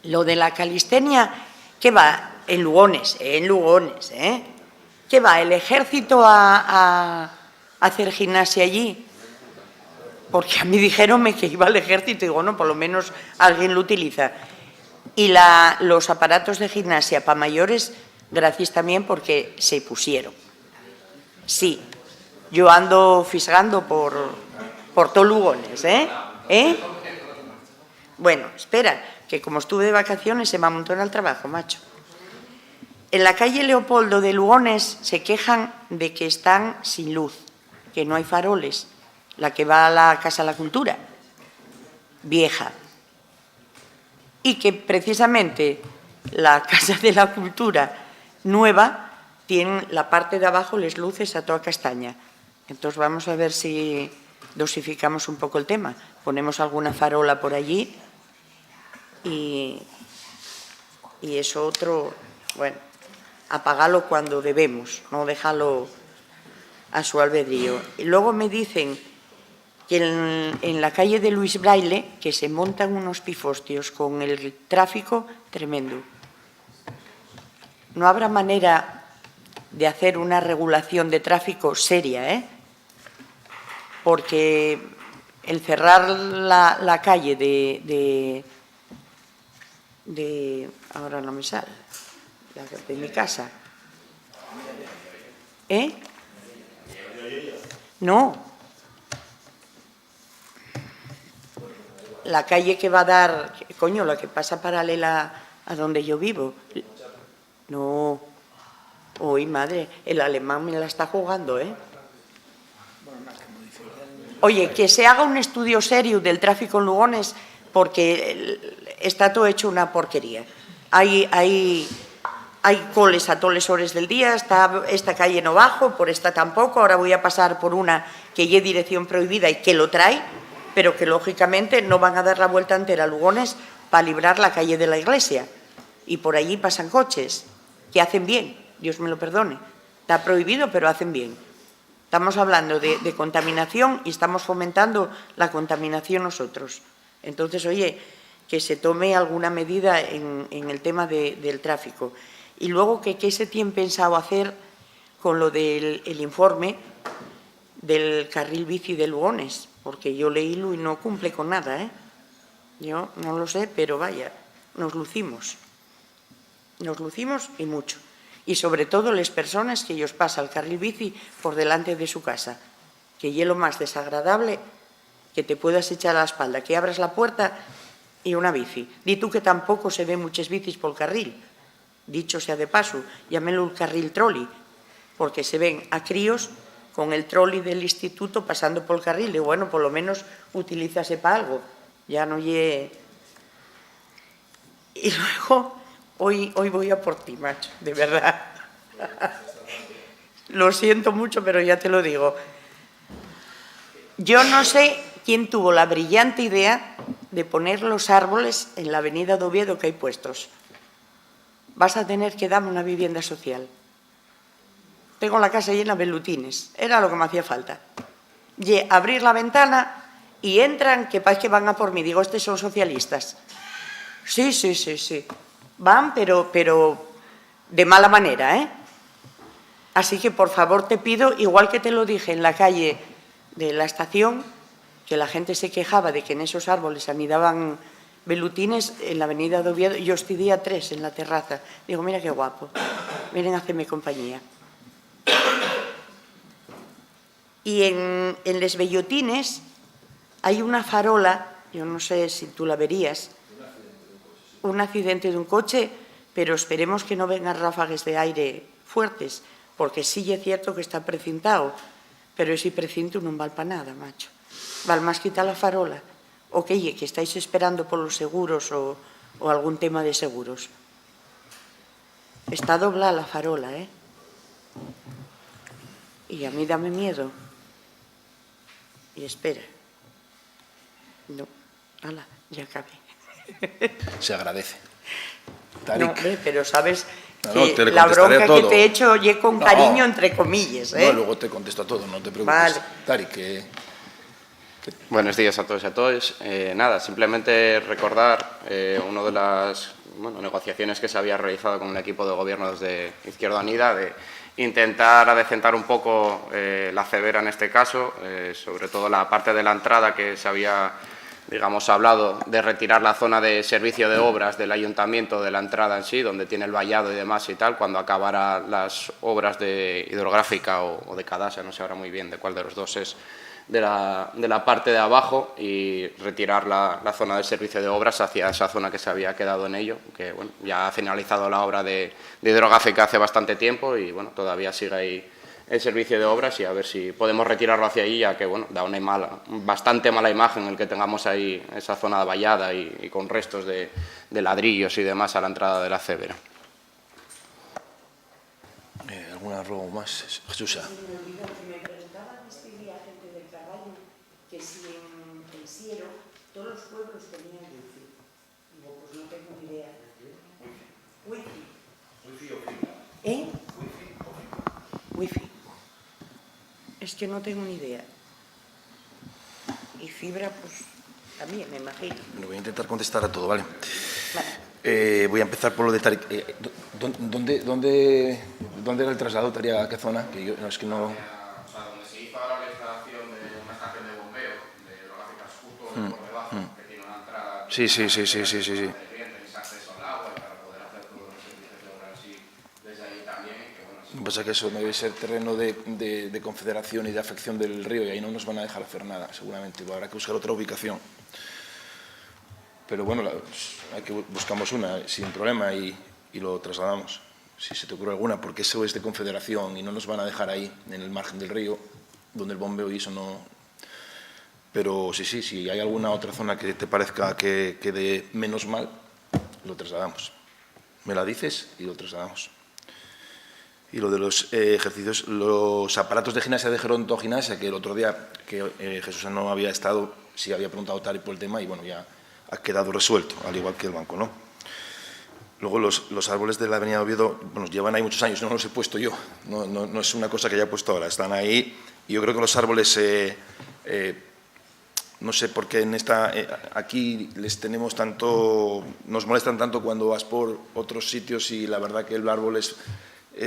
G: lo de la calistenia, ¿qué va? En Lugones, ¿eh? ¿Qué va? ¿El ejército a hacer gimnasia allí? Porque a mí dijeronme que iba al ejército y digo, no, por lo menos alguien lo utiliza. Y los aparatos de gimnasia para mayores, gracias también porque se pusieron. Sí, yo ando fisgando por todo Lugones, ¿eh? Bueno, espera, que como estuve de vacaciones se me amontona el trabajo, macho. En la calle Leopoldo de Lugones se quejan de que están sin luz, que no hay faroles, la que va a la Casa de la Cultura, vieja. Y que precisamente la Casa de la Cultura nueva tiene la parte de abajo las luces a toda castaña. Entonces vamos a ver si dosificamos un poco el tema. Ponemos alguna farola por allí y eso otro, bueno, apagarlo cuando debemos, no dejarlo a su albedrío. Y luego me dicen que en la calle de Luis Braille que se montan unos pifostios con el tráfico tremendo. No habrá manera de hacer una regulación de tráfico seria, ¿eh? Porque el cerrar la calle ahora no me sale, de mi casa, ¿eh? No. La calle que va a dar, coño, la que pasa paralela a donde yo vivo. No. Uy, madre, el alemán me la está jugando, ¿eh? Oye, que se haga un estudio serio del tráfico en Lugones porque está todo hecho una porquería. Hay coles a todas las horas del día, esta calle no bajo, por esta tampoco, ahora voy a pasar por una que lleve dirección prohibida y que lo trae, pero que lógicamente no van a dar la vuelta entera a Lugones para librar la calle de la iglesia. Y por allí pasan coches que hacen bien, Dios me lo perdone. Está prohibido, pero hacen bien. Estamos hablando de contaminación y estamos fomentando la contaminación nosotros. Entonces, oye, que se tome alguna medida en el tema del tráfico. Y luego, ¿qué se tiene pensado hacer con lo del informe del carril bici de Lugones? Porque yo leílo y no cumple con nada, ¿eh? Yo no lo sé, pero vaya, nos lucimos. Nos lucimos y mucho. Y sobre todo las personas que ellos pasan el carril bici por delante de su casa, que es lo más desagradable que te puedas echar a la espalda, que abras la puerta y una bici. Di tú que tampoco se ven muchas bicis por el carril, dicho sea de paso, llámelo el carril troli, porque se ven a críos con el troli del instituto pasando por el carril, y bueno, por lo menos utilízase para algo, ya no lle... Y luego... Hoy voy a por ti, macho, de verdad. Lo siento mucho, pero ya te lo digo. Yo no sé quién tuvo la brillante idea de poner los árboles en la avenida de Oviedo que hay puestos. Vas a tener que darme una vivienda social. Tengo la casa llena de velutines, era lo que me hacía falta. Y abrir la ventana y entran, que parece que van a por mí. Digo, estos son socialistas. Sí, sí, sí, sí. Van, pero de mala manera, ¿eh? Así que, por favor, te pido, igual que te lo dije en la calle de la estación, que la gente se quejaba de que en esos árboles anidaban velutines, en la avenida de Oviedo, yo estoy día 3 en la terraza. Digo, mira qué guapo, miren a hacerme compañía. Y en Les Bellotines hay una farola, yo no sé si tú la verías, un accidente de un coche, pero esperemos que no vengan ráfagas de aire fuertes, porque sí es cierto que está precintado, pero ese precinto non val para nada, macho. Val máis quitar la farola. O que estáis esperando por los seguros o algún tema de seguros. Está doblada la farola, ¿eh? Y a mí dame miedo. Y espera. No, ala, ya acabé.
A: Se agradece.
G: No, hombre, pero sabes
A: No,
G: que la bronca que te he hecho oye con cariño, entre comillas, ¿eh?
A: No, luego te contesto a todo, no te preocupes.
G: Vale.
A: Tarik,
O: Buenos días a todos y a todas. Nada, simplemente recordar una de las negociaciones que se había realizado con el equipo de gobierno desde Izquierda Unida de intentar adecentar un poco la Cebera en este caso, sobre todo la parte de la entrada que se había, digamos, hablado de retirar la zona de servicio de obras del ayuntamiento de la entrada en sí, donde tiene el vallado y demás y tal, cuando acabara las obras de hidrográfica o de Cadasa, no sé ahora muy bien de cuál de los dos es, de la parte de abajo, y retirar la zona de servicio de obras hacia esa zona que se había quedado en ello, que bueno, ya ha finalizado la obra de hidrográfica hace bastante tiempo y bueno, todavía sigue ahí el servicio de obras, y a ver si podemos retirarlo hacia allí, ya que bueno, da una bastante mala imagen el que tengamos ahí esa zona vallada y con restos de ladrillos y demás a la entrada de la Cebera.
A: ¿Alguna robo más? Jesús.
G: Que si en el Siero todos los pueblos tenían wifi. Digo, pues no tengo ni idea. Wifi. ¿Wifi o fibra? ¿Eh? Wifi o fibra. Wifi. Es que no tengo ni idea. Y fibra, pues también, me imagino.
A: Bueno, voy a intentar contestar a todo, ¿vale?
G: Vale.
A: Voy a empezar por lo de Tarik. ¿Dónde era el traslado, Tarik? ¿A qué zona? Que yo, no, es que no... Sí. Lo que pasa es que eso debe ser terreno de confederación y de afección del río, y ahí no nos van a dejar hacer nada, seguramente. Habrá que buscar otra ubicación. Pero bueno, buscamos una sin problema y lo trasladamos, si se te ocurre alguna, porque eso es de confederación y no nos van a dejar ahí, en el margen del río, donde el bombeo y eso no... Pero sí, si hay alguna otra zona que te parezca que quede menos mal, lo trasladamos. Me la dices y lo trasladamos. Y lo de los ejercicios, los aparatos de gimnasia de gerontogimnasia, que el otro día que Jesús no había estado, sí había preguntado Tarik por el tema y bueno, ya ha quedado resuelto, al igual que el banco, ¿no? Luego los árboles de la avenida Oviedo, bueno, llevan ahí muchos años, no los he puesto yo, no es una cosa que haya puesto ahora, están ahí y yo creo que los árboles... no sé por qué aquí les tenemos tanto, nos molestan tanto cuando vas por otros sitios, y la verdad que el árbol es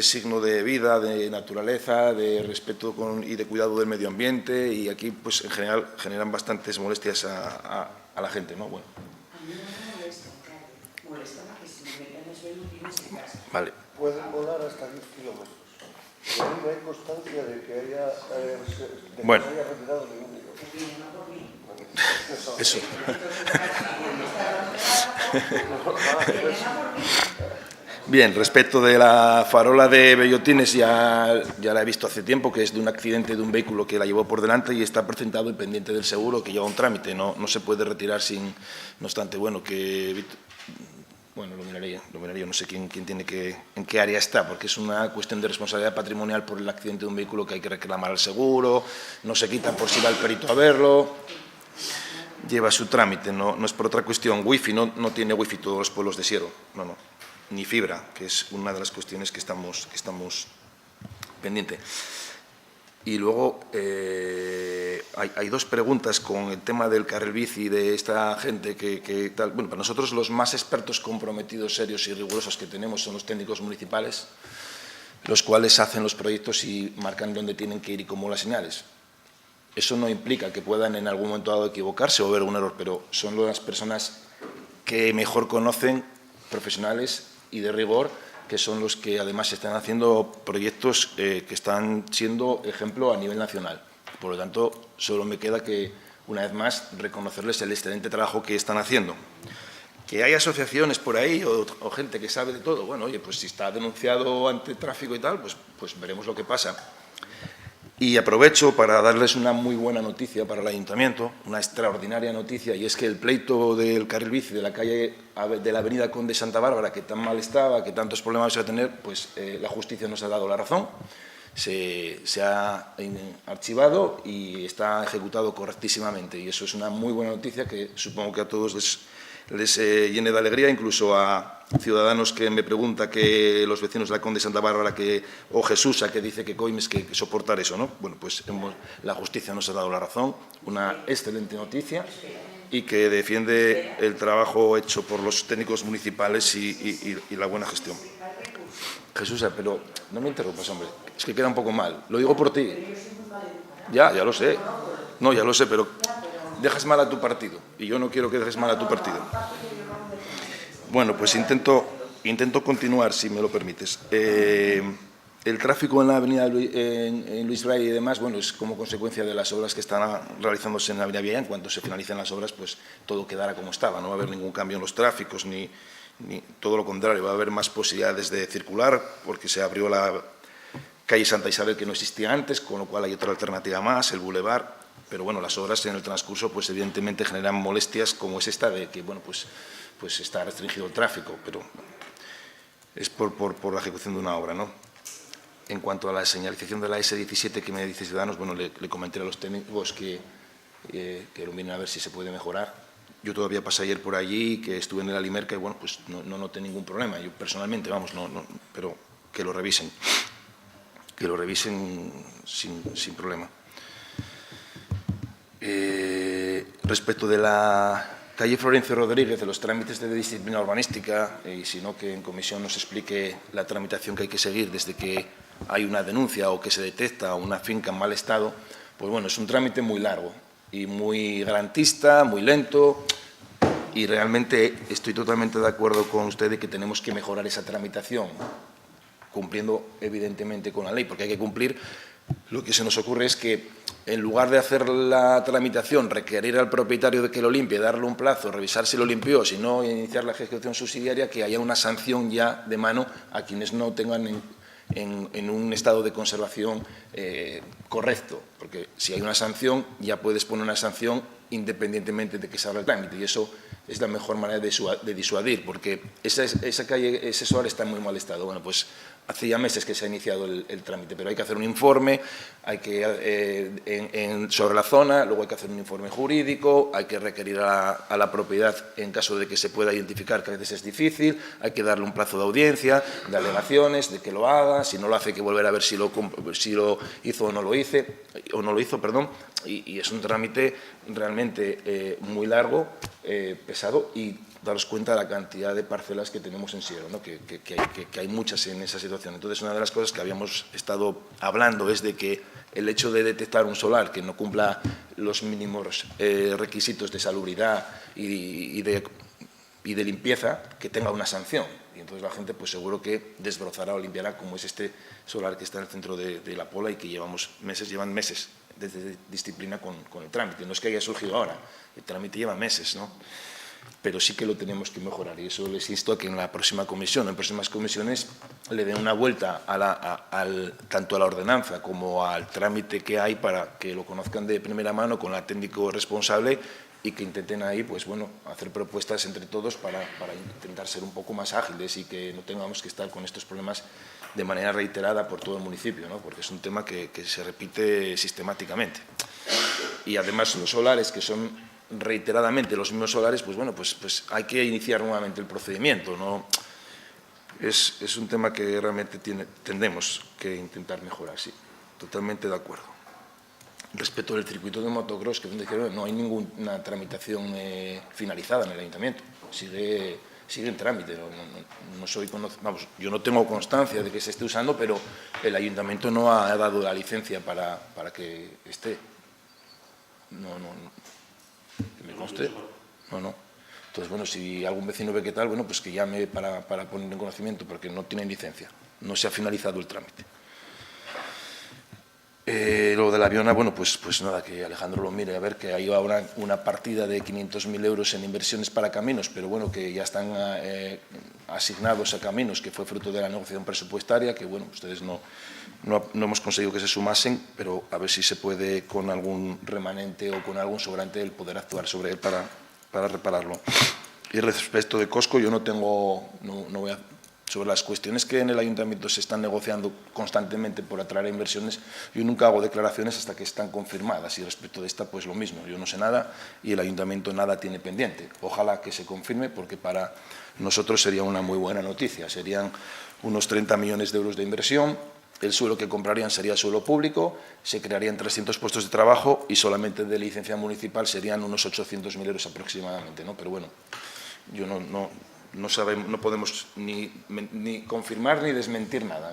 A: signo de vida, de naturaleza, de respeto y de cuidado del medio ambiente, y aquí pues en general generan bastantes molestias a la gente, ¿no? Bueno.
G: A mí no me molesta más que si me metan los velutines en casa.
A: Vale.
P: Pueden volar hasta 10 kilómetros. Pero no hay constancia de que haya retirado ningún kilómetro.
A: Eso. Bien, respecto de la farola de Bellotines, ya la he visto hace tiempo, que es de un accidente de un vehículo que la llevó por delante y está presentado y pendiente del seguro, que lleva un trámite, no se puede retirar sin... No obstante, bueno, lo miraría, no sé quién tiene en qué área está, porque es una cuestión de responsabilidad patrimonial por el accidente de un vehículo que hay que reclamar al seguro, no se quita por si va el perito a verlo. lleva su trámite, no es por otra cuestión. Wi-Fi no tiene Wi-Fi todos los pueblos de Siero, no, ni fibra, que es una de las cuestiones que estamos pendientes. Y luego hay dos preguntas con el tema del carril bici de esta gente que tal. Bueno, para nosotros los más expertos, comprometidos, serios y rigurosos que tenemos son los técnicos municipales, los cuales hacen los proyectos y marcan dónde tienen que ir y cómo las señales. Eso no implica que puedan en algún momento dado equivocarse o ver un error, pero son las personas que mejor conocen, profesionales y de rigor, que son los que además están haciendo proyectos que están siendo ejemplo a nivel nacional. Por lo tanto, solo me queda que, una vez más, reconocerles el excelente trabajo que están haciendo. Que hay asociaciones por ahí o gente que sabe de todo, bueno, oye, pues si está denunciado ante tráfico y tal, pues veremos lo que pasa. Y aprovecho para darles una muy buena noticia para el Ayuntamiento, una extraordinaria noticia, y es que el pleito del carril bici de la calle de la avenida Conde Santa Bárbara, que tan mal estaba, que tantos problemas iba a tener, pues la justicia nos ha dado la razón, se ha archivado y está ejecutado correctísimamente, y eso es una muy buena noticia que supongo que a todos les llene de alegría, incluso a ciudadanos que me preguntan, que los vecinos de la Conde Santa Bárbara o Jesús, que dice que coimes que soportar eso, ¿no? Bueno, pues la justicia nos ha dado la razón, una excelente noticia y que defiende el trabajo hecho por los técnicos municipales y la buena gestión. Jesús, pero no me interrumpas, hombre, es que queda un poco mal, lo digo por ti. Ya lo sé, no, ya lo sé, pero dejas mal a tu partido y yo no quiero que dejes mal a tu partido. Bueno, pues intento continuar, si me lo permites. El tráfico en la avenida en Luis Bray y demás, bueno, es como consecuencia de las obras que están realizándose en la avenida Villa. En cuanto se finalicen las obras, pues todo quedará como estaba, no va a haber ningún cambio en los tráficos, ni todo lo contrario, va a haber más posibilidades de circular, porque se abrió la calle Santa Isabel, que no existía antes, con lo cual hay otra alternativa más, el bulevar. Pero bueno, las obras en el transcurso, pues evidentemente generan molestias, como es esta de que, bueno, pues está restringido el tráfico, pero es por la ejecución de una obra, ¿no? En cuanto a la señalización de la S17 que me dice Ciudadanos, bueno, le comenté a los técnicos que lo miren a ver si se puede mejorar. Yo todavía pasé ayer por allí, que estuve en el Alimerca y, bueno, pues no noté ningún problema. Yo personalmente, vamos, no, pero que lo revisen. Que lo revisen sin problema. Respecto de la calle Florencio Rodríguez, de los trámites de disciplina urbanística, y si no, que en comisión nos explique la tramitación que hay que seguir desde que hay una denuncia o que se detecta una finca en mal estado, pues bueno, es un trámite muy largo y muy garantista, muy lento, y realmente estoy totalmente de acuerdo con usted de que tenemos que mejorar esa tramitación, cumpliendo evidentemente con la ley, porque hay que cumplir. Lo que se nos ocurre es que, en lugar de hacer la tramitación, requerir al propietario de que lo limpie, darle un plazo, revisar si lo limpió, si no, iniciar la ejecución subsidiaria, que haya una sanción ya de mano a quienes no tengan en un estado de conservación correcto. Porque si hay una sanción, ya puedes poner una sanción independientemente de que se abra el trámite, y eso es la mejor manera de disuadir, porque esa calle, ese solar está en muy mal estado. Bueno, pues hace ya meses que se ha iniciado el trámite, pero hay que hacer un informe, hay que sobre la zona, luego hay que hacer un informe jurídico, hay que requerir a la propiedad en caso de que se pueda identificar, que a veces es difícil, hay que darle un plazo de audiencia, de alegaciones, de que lo haga, si no lo hace hay que volver a ver si lo hizo o no lo hizo, perdón, y es un trámite realmente muy largo, pesado, y daros cuenta de la cantidad de parcelas que tenemos en Siero, ¿no? que hay muchas en esa situación. Entonces, una de las cosas que habíamos estado hablando es de que el hecho de detectar un solar que no cumpla los mínimos requisitos de salubridad y de limpieza, que tenga una sanción. Y entonces la gente, pues seguro que desbrozará o limpiará, como es este solar que está en el centro de La Pola y que llevan meses desde disciplina con el trámite. No es que haya surgido ahora, el trámite lleva meses, ¿no? Pero sí que lo tenemos que mejorar, y eso les insto a que en la próxima comisión, en próximas comisiones, le den una vuelta tanto a la ordenanza como al trámite que hay, para que lo conozcan de primera mano con la técnico responsable, y que intenten ahí, pues bueno, hacer propuestas entre todos para intentar ser un poco más ágiles y que no tengamos que estar con estos problemas de manera reiterada por todo el municipio, ¿no? Porque es un tema que se repite sistemáticamente. Y además los solares, que son reiteradamente los mismos solares, pues bueno, pues hay que iniciar nuevamente el procedimiento, ¿no? Es un tema que realmente tendremos que intentar mejorar, sí, totalmente de acuerdo. Respecto del circuito de motocross, que no hay ninguna tramitación finalizada en el ayuntamiento, sigue en trámite. No soy vamos, yo no tengo constancia de que se esté usando, pero el ayuntamiento no ha dado la licencia para que esté. No, que me conste. No. Entonces, bueno, si algún vecino ve que tal, bueno, pues que llame para poner en conocimiento, porque no tienen licencia. No se ha finalizado el trámite. Lo de la Aviona, bueno, pues nada, que Alejandro lo mire, a ver, que hay ahora una partida de 500.000 euros en inversiones para caminos, pero bueno, que ya están asignados a caminos, que fue fruto de la negociación presupuestaria, que bueno, ustedes no hemos conseguido que se sumasen, pero a ver si se puede con algún remanente o con algún sobrante el poder actuar sobre él para repararlo. Y respecto de Cosco, yo no voy a... Sobre las cuestiones que en el ayuntamiento se están negociando constantemente por atraer inversiones, yo nunca hago declaraciones hasta que están confirmadas, y respecto de esta, pues lo mismo, yo no sé nada y el ayuntamiento nada tiene pendiente. Ojalá que se confirme, porque para nosotros sería una muy buena noticia. Serían unos 30 millones de euros de inversión, el suelo que comprarían sería suelo público, se crearían 300 puestos de trabajo y solamente de licencia municipal serían unos 800.000 euros aproximadamente, ¿no? Pero bueno, yo no sabemos, no podemos ni confirmar ni desmentir nada.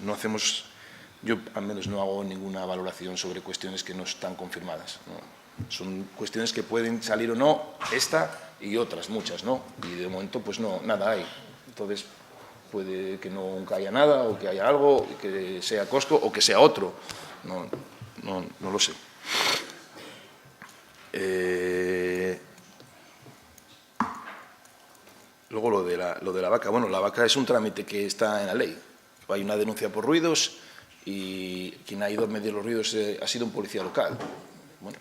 A: No hacemos, yo al menos no hago ninguna valoración sobre cuestiones que no están confirmadas, ¿no? Son cuestiones que pueden salir o no, esta y otras muchas, ¿no? Y de momento pues no, nada hay. Entonces puede que nunca haya nada, o que haya algo, que sea Cosco o que sea otro. No lo sé. Luego lo de la vaca. Bueno, la vaca es un trámite que está en la ley. Hay una denuncia por ruidos y quien ha ido a medir los ruidos ha sido un policía local. Bueno,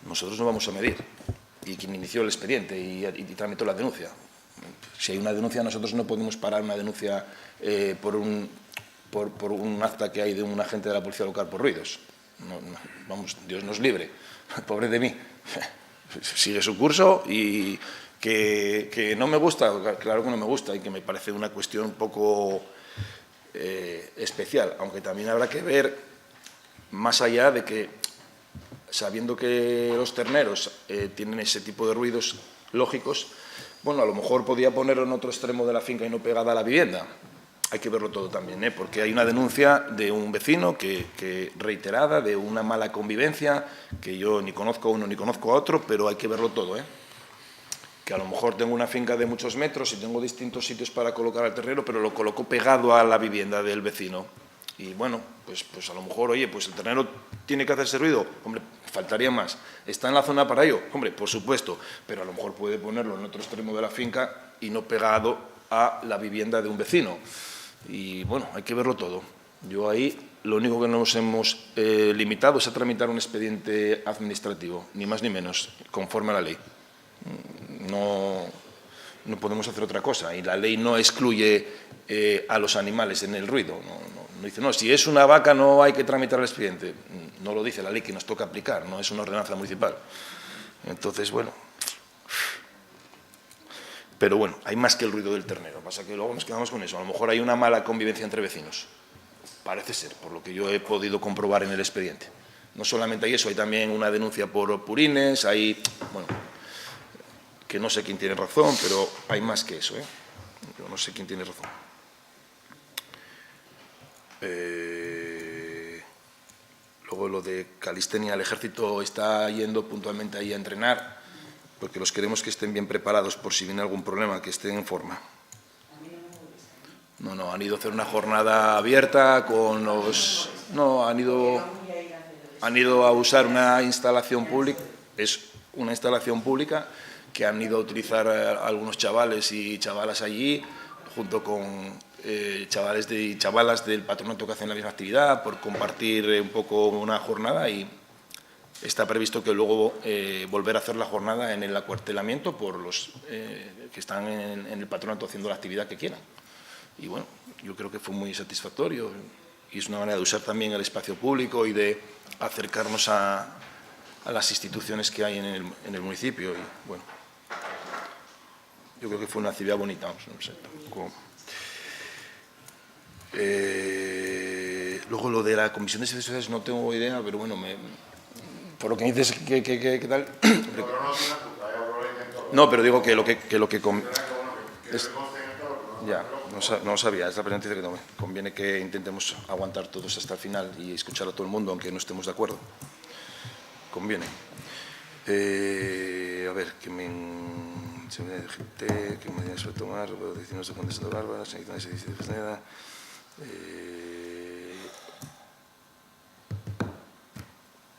A: nosotros no vamos a medir. Y quien inició el expediente y tramitó la denuncia. Si hay una denuncia, nosotros no podemos parar una denuncia por un acta que hay de un agente de la policía local por ruidos. Vamos, Dios nos libre. Pobre de mí. Sigue su curso y... Que no me gusta, claro que no me gusta, y que me parece una cuestión un poco especial, aunque también habrá que ver más allá de que, sabiendo que los terneros tienen ese tipo de ruidos lógicos, bueno, a lo mejor podía ponerlo en otro extremo de la finca y no pegada a la vivienda. Hay que verlo todo también, porque hay una denuncia de un vecino que reiterada, de una mala convivencia, que yo ni conozco a uno ni conozco a otro, pero hay que verlo todo, que a lo mejor tengo una finca de muchos metros y tengo distintos sitios para colocar al ternero, pero lo coloco pegado a la vivienda del vecino. Y bueno, pues a lo mejor, oye, pues el ternero tiene que hacerse ruido. Hombre, faltaría más. ¿Está en la zona para ello? Hombre, por supuesto, pero a lo mejor puede ponerlo en otro extremo de la finca y no pegado a la vivienda de un vecino. Y bueno, hay que verlo todo. Yo ahí lo único que nos hemos limitado es a tramitar un expediente administrativo, ni más ni menos, conforme a la ley. No podemos hacer otra cosa, y la ley no excluye a los animales en el ruido. No dice, no, si es una vaca no hay que tramitar el expediente. No lo dice la ley que nos toca aplicar, no es una ordenanza municipal. Entonces, bueno. Pero bueno, hay más que el ruido del ternero, pasa que luego nos quedamos con eso. A lo mejor hay una mala convivencia entre vecinos. Parece ser, por lo que yo he podido comprobar en el expediente. No solamente hay eso, hay también una denuncia por purines, hay, bueno, que no sé quién tiene razón, pero hay más que eso, Yo no sé quién tiene razón. Luego lo de calistenia, el ejército está yendo puntualmente ahí a entrenar, porque los queremos que estén bien preparados por si viene algún problema, que estén en forma. No, han ido a hacer una jornada abierta con los... No, han ido a usar una instalación pública, es una instalación pública que han ido a utilizar algunos chavales y chavalas allí, junto con chavales y chavalas del patronato que hacen la misma actividad, por compartir un poco una jornada, y está previsto que luego volver a hacer la jornada en el acuartelamiento por los que están en el patronato haciendo la actividad que quieran. Y bueno, yo creo que fue muy satisfactorio y es una manera de usar también el espacio público y de acercarnos a a las instituciones que hay en el municipio. Y, bueno, yo creo que fue una actividad bonita, vamos, no sé tampoco. Luego lo de la Comisión de Servicios Sociales no tengo idea, pero bueno, por lo que dices, ¿qué tal? No, pero digo que lo que ya, no lo sabía, es la primera noticia que tomé. Conviene que intentemos aguantar todos hasta el final y escuchar a todo el mundo, aunque no estemos de acuerdo. Conviene. A ver, que me suele tomar, decisiones de Conde Santa Bárbara, sanitarias y de Fresneda.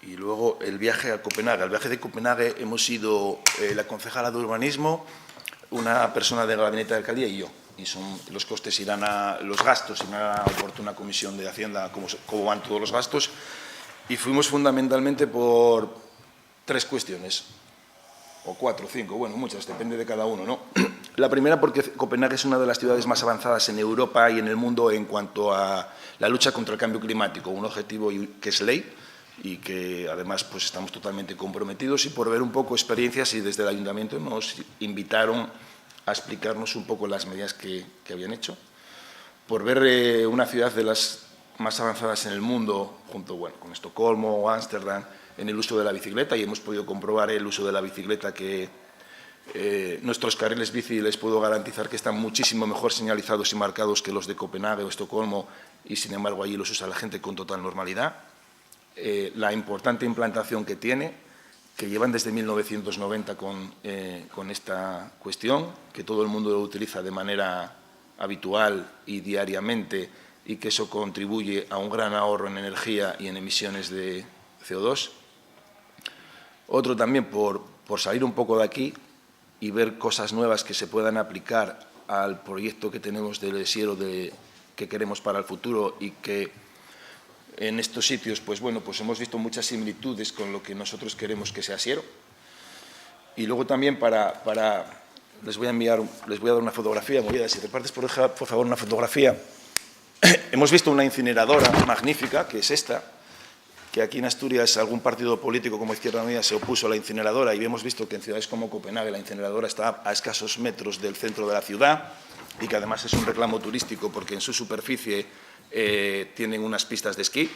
A: Y luego el viaje a Copenhague. Al viaje de Copenhague hemos ido la concejala de urbanismo, una persona de la gabinete de alcaldía y yo. Y los costes irán los gastos irán a la oportuna comisión de Hacienda, cómo van todos los gastos. Y fuimos fundamentalmente por 3 cuestiones, o 4 o 5, bueno, muchas, depende de cada uno, ¿no? La primera porque Copenhague es una de las ciudades más avanzadas en Europa y en el mundo en cuanto a la lucha contra el cambio climático, un objetivo que es ley y que además pues estamos totalmente comprometidos, y por ver un poco experiencias, y desde el Ayuntamiento nos invitaron a explicarnos un poco las medidas que habían hecho, por ver una ciudad de las más avanzadas en el mundo, junto con Estocolmo o Ámsterdam, en el uso de la bicicleta, y hemos podido comprobar el uso de la bicicleta, que nuestros carriles bici les puedo garantizar que están muchísimo mejor señalizados y marcados que los de Copenhague o Estocolmo, y sin embargo allí los usa la gente con total normalidad. La importante implantación que tiene, que llevan desde 1990 con esta cuestión, que todo el mundo lo utiliza de manera habitual y diariamente, y que eso contribuye a un gran ahorro en energía y en emisiones de CO2. Otro también por salir un poco de aquí y ver cosas nuevas que se puedan aplicar al proyecto que tenemos del Siero que queremos para el futuro, y que en estos sitios pues bueno, pues hemos visto muchas similitudes con lo que nosotros queremos que sea Siero. Y luego también les voy a dar una fotografía, Movida, si repartes por favor una fotografía. Hemos visto una incineradora magnífica, que es esta, que aquí en Asturias algún partido político como Izquierda Unida se opuso a la incineradora, y hemos visto que en ciudades como Copenhague la incineradora está a escasos metros del centro de la ciudad, y que además es un reclamo turístico porque en su superficie tienen unas pistas de esquí.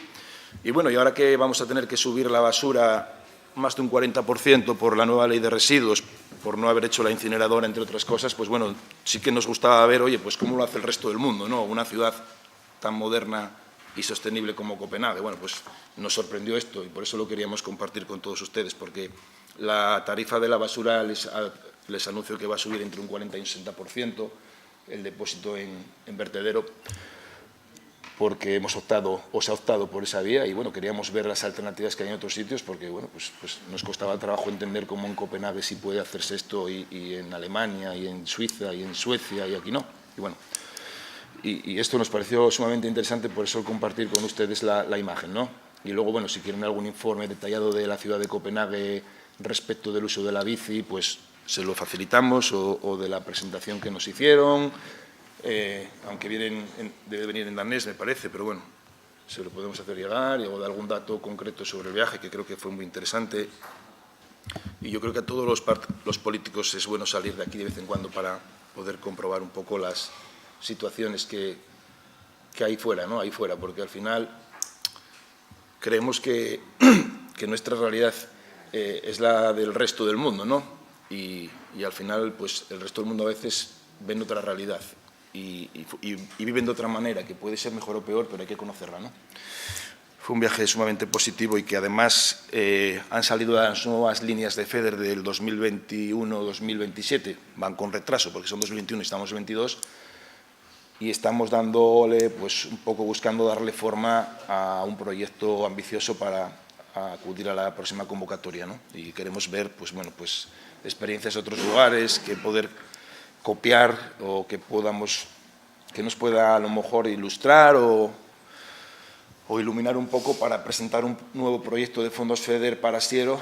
A: Y bueno, y ahora que vamos a tener que subir la basura más de un 40% por la nueva ley de residuos, por no haber hecho la incineradora, entre otras cosas, pues bueno, sí que nos gustaba ver, oye, pues cómo lo hace el resto del mundo, ¿no? Una ciudad tan moderna y sostenible como Copenhague. Bueno, pues nos sorprendió esto, y por eso lo queríamos compartir con todos ustedes, porque la tarifa de la basura les anuncio que va a subir entre un 40 y un 60%, el depósito en vertedero, porque se ha optado por esa vía, y bueno, queríamos ver las alternativas que hay en otros sitios, porque bueno, pues nos costaba trabajo entender cómo en Copenhague sí puede hacerse esto, y en Alemania, y en Suiza, y en Suecia, y aquí no. Y bueno, y esto nos pareció sumamente interesante, por eso compartir con ustedes la imagen, ¿no? Y luego, bueno, si quieren algún informe detallado de la ciudad de Copenhague respecto del uso de la bici, pues se lo facilitamos, o de la presentación que nos hicieron, aunque debe venir en danés, me parece, pero bueno, se lo podemos hacer llegar, o de algún dato concreto sobre el viaje, que creo que fue muy interesante. Y yo creo que a todos los políticos es bueno salir de aquí de vez en cuando para poder comprobar un poco las situaciones que hay fuera, ¿no? Ahí fuera, porque al final creemos que nuestra realidad es la del resto del mundo, ¿no? Y al final, pues el resto del mundo a veces ven otra realidad y viven de otra manera, que puede ser mejor o peor, pero hay que conocerla, ¿no? Fue un viaje sumamente positivo, y que además han salido las nuevas líneas de FEDER del 2021-2027, van con retraso porque son 2021 y estamos en 2022, y estamos dándole, pues un poco buscando darle forma a un proyecto ambicioso para acudir a la próxima convocatoria, ¿no? Y queremos ver, pues bueno, pues experiencias de otros lugares, que poder copiar, o que nos pueda a lo mejor ilustrar o iluminar un poco, para presentar un nuevo proyecto de fondos FEDER para Siero,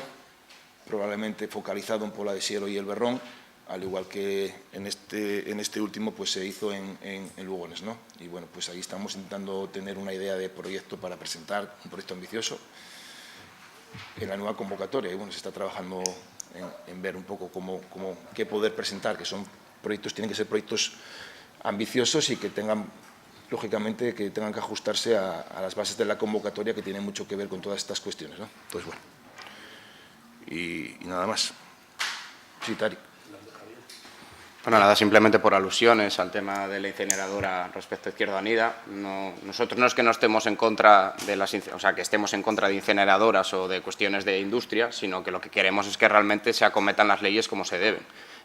A: probablemente focalizado en Pola de Siero y el Berrón, al igual que en este último pues se hizo en Lugones, ¿no? Y bueno, pues ahí estamos intentando tener una idea de proyecto para presentar, un proyecto ambicioso. en la nueva convocatoria. Y bueno, se está trabajando en ver un poco qué poder presentar, que son proyectos, tienen que ser proyectos ambiciosos y que tengan, lógicamente, que tengan que ajustarse a las bases de la convocatoria, que tienen mucho que ver con todas estas cuestiones, ¿no? Entonces, bueno, y nada más. Sí, Tari.
O: Bueno, nada, simplemente por alusiones al tema de la incineradora respecto a Izquierda Unida. Nosotros no es que no estemos en contra de que estemos en contra de incineradoras o de cuestiones de industria, sino que lo que queremos es que realmente se acometan las leyes como se deben.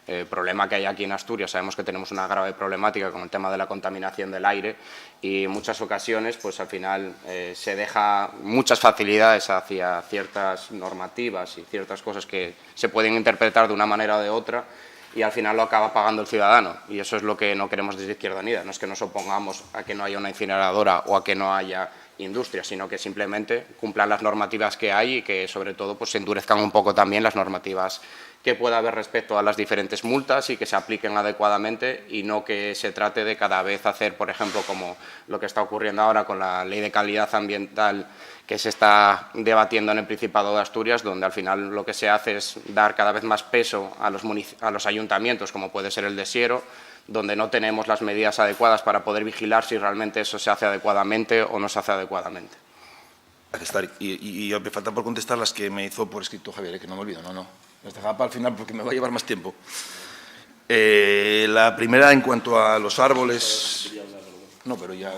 O: El problema que hay aquí en Asturias, sabemos que tenemos una grave problemática con el tema de la contaminación del aire y en muchas ocasiones, pues al final se deja muchas facilidades hacia ciertas normativas y ciertas cosas que se pueden interpretar de una manera o de otra, y al final lo acaba pagando el ciudadano, y eso es lo que no queremos desde Izquierda Unida. No es que nos opongamos a que no haya una incineradora o a que no haya industria, sino que simplemente cumplan las normativas que hay y que sobre todo pues se endurezcan un poco también las normativas que pueda haber respecto a las diferentes multas y que se apliquen adecuadamente, y no que se trate de cada vez hacer, por ejemplo, como lo que está ocurriendo ahora con la Ley de Calidad Ambiental que se está debatiendo en el Principado de Asturias, donde al final lo que se hace es dar cada vez más peso a los ayuntamientos, como puede ser el de Siero, donde no tenemos las medidas adecuadas para poder vigilar si realmente eso se hace adecuadamente o no se hace adecuadamente.
A: Gracias, y me falta por contestar las que me hizo por escrito Javier, que no me olvido, no. Las dejaba para el final porque me va a llevar más tiempo. La primera, en cuanto a los árboles... No, pero ya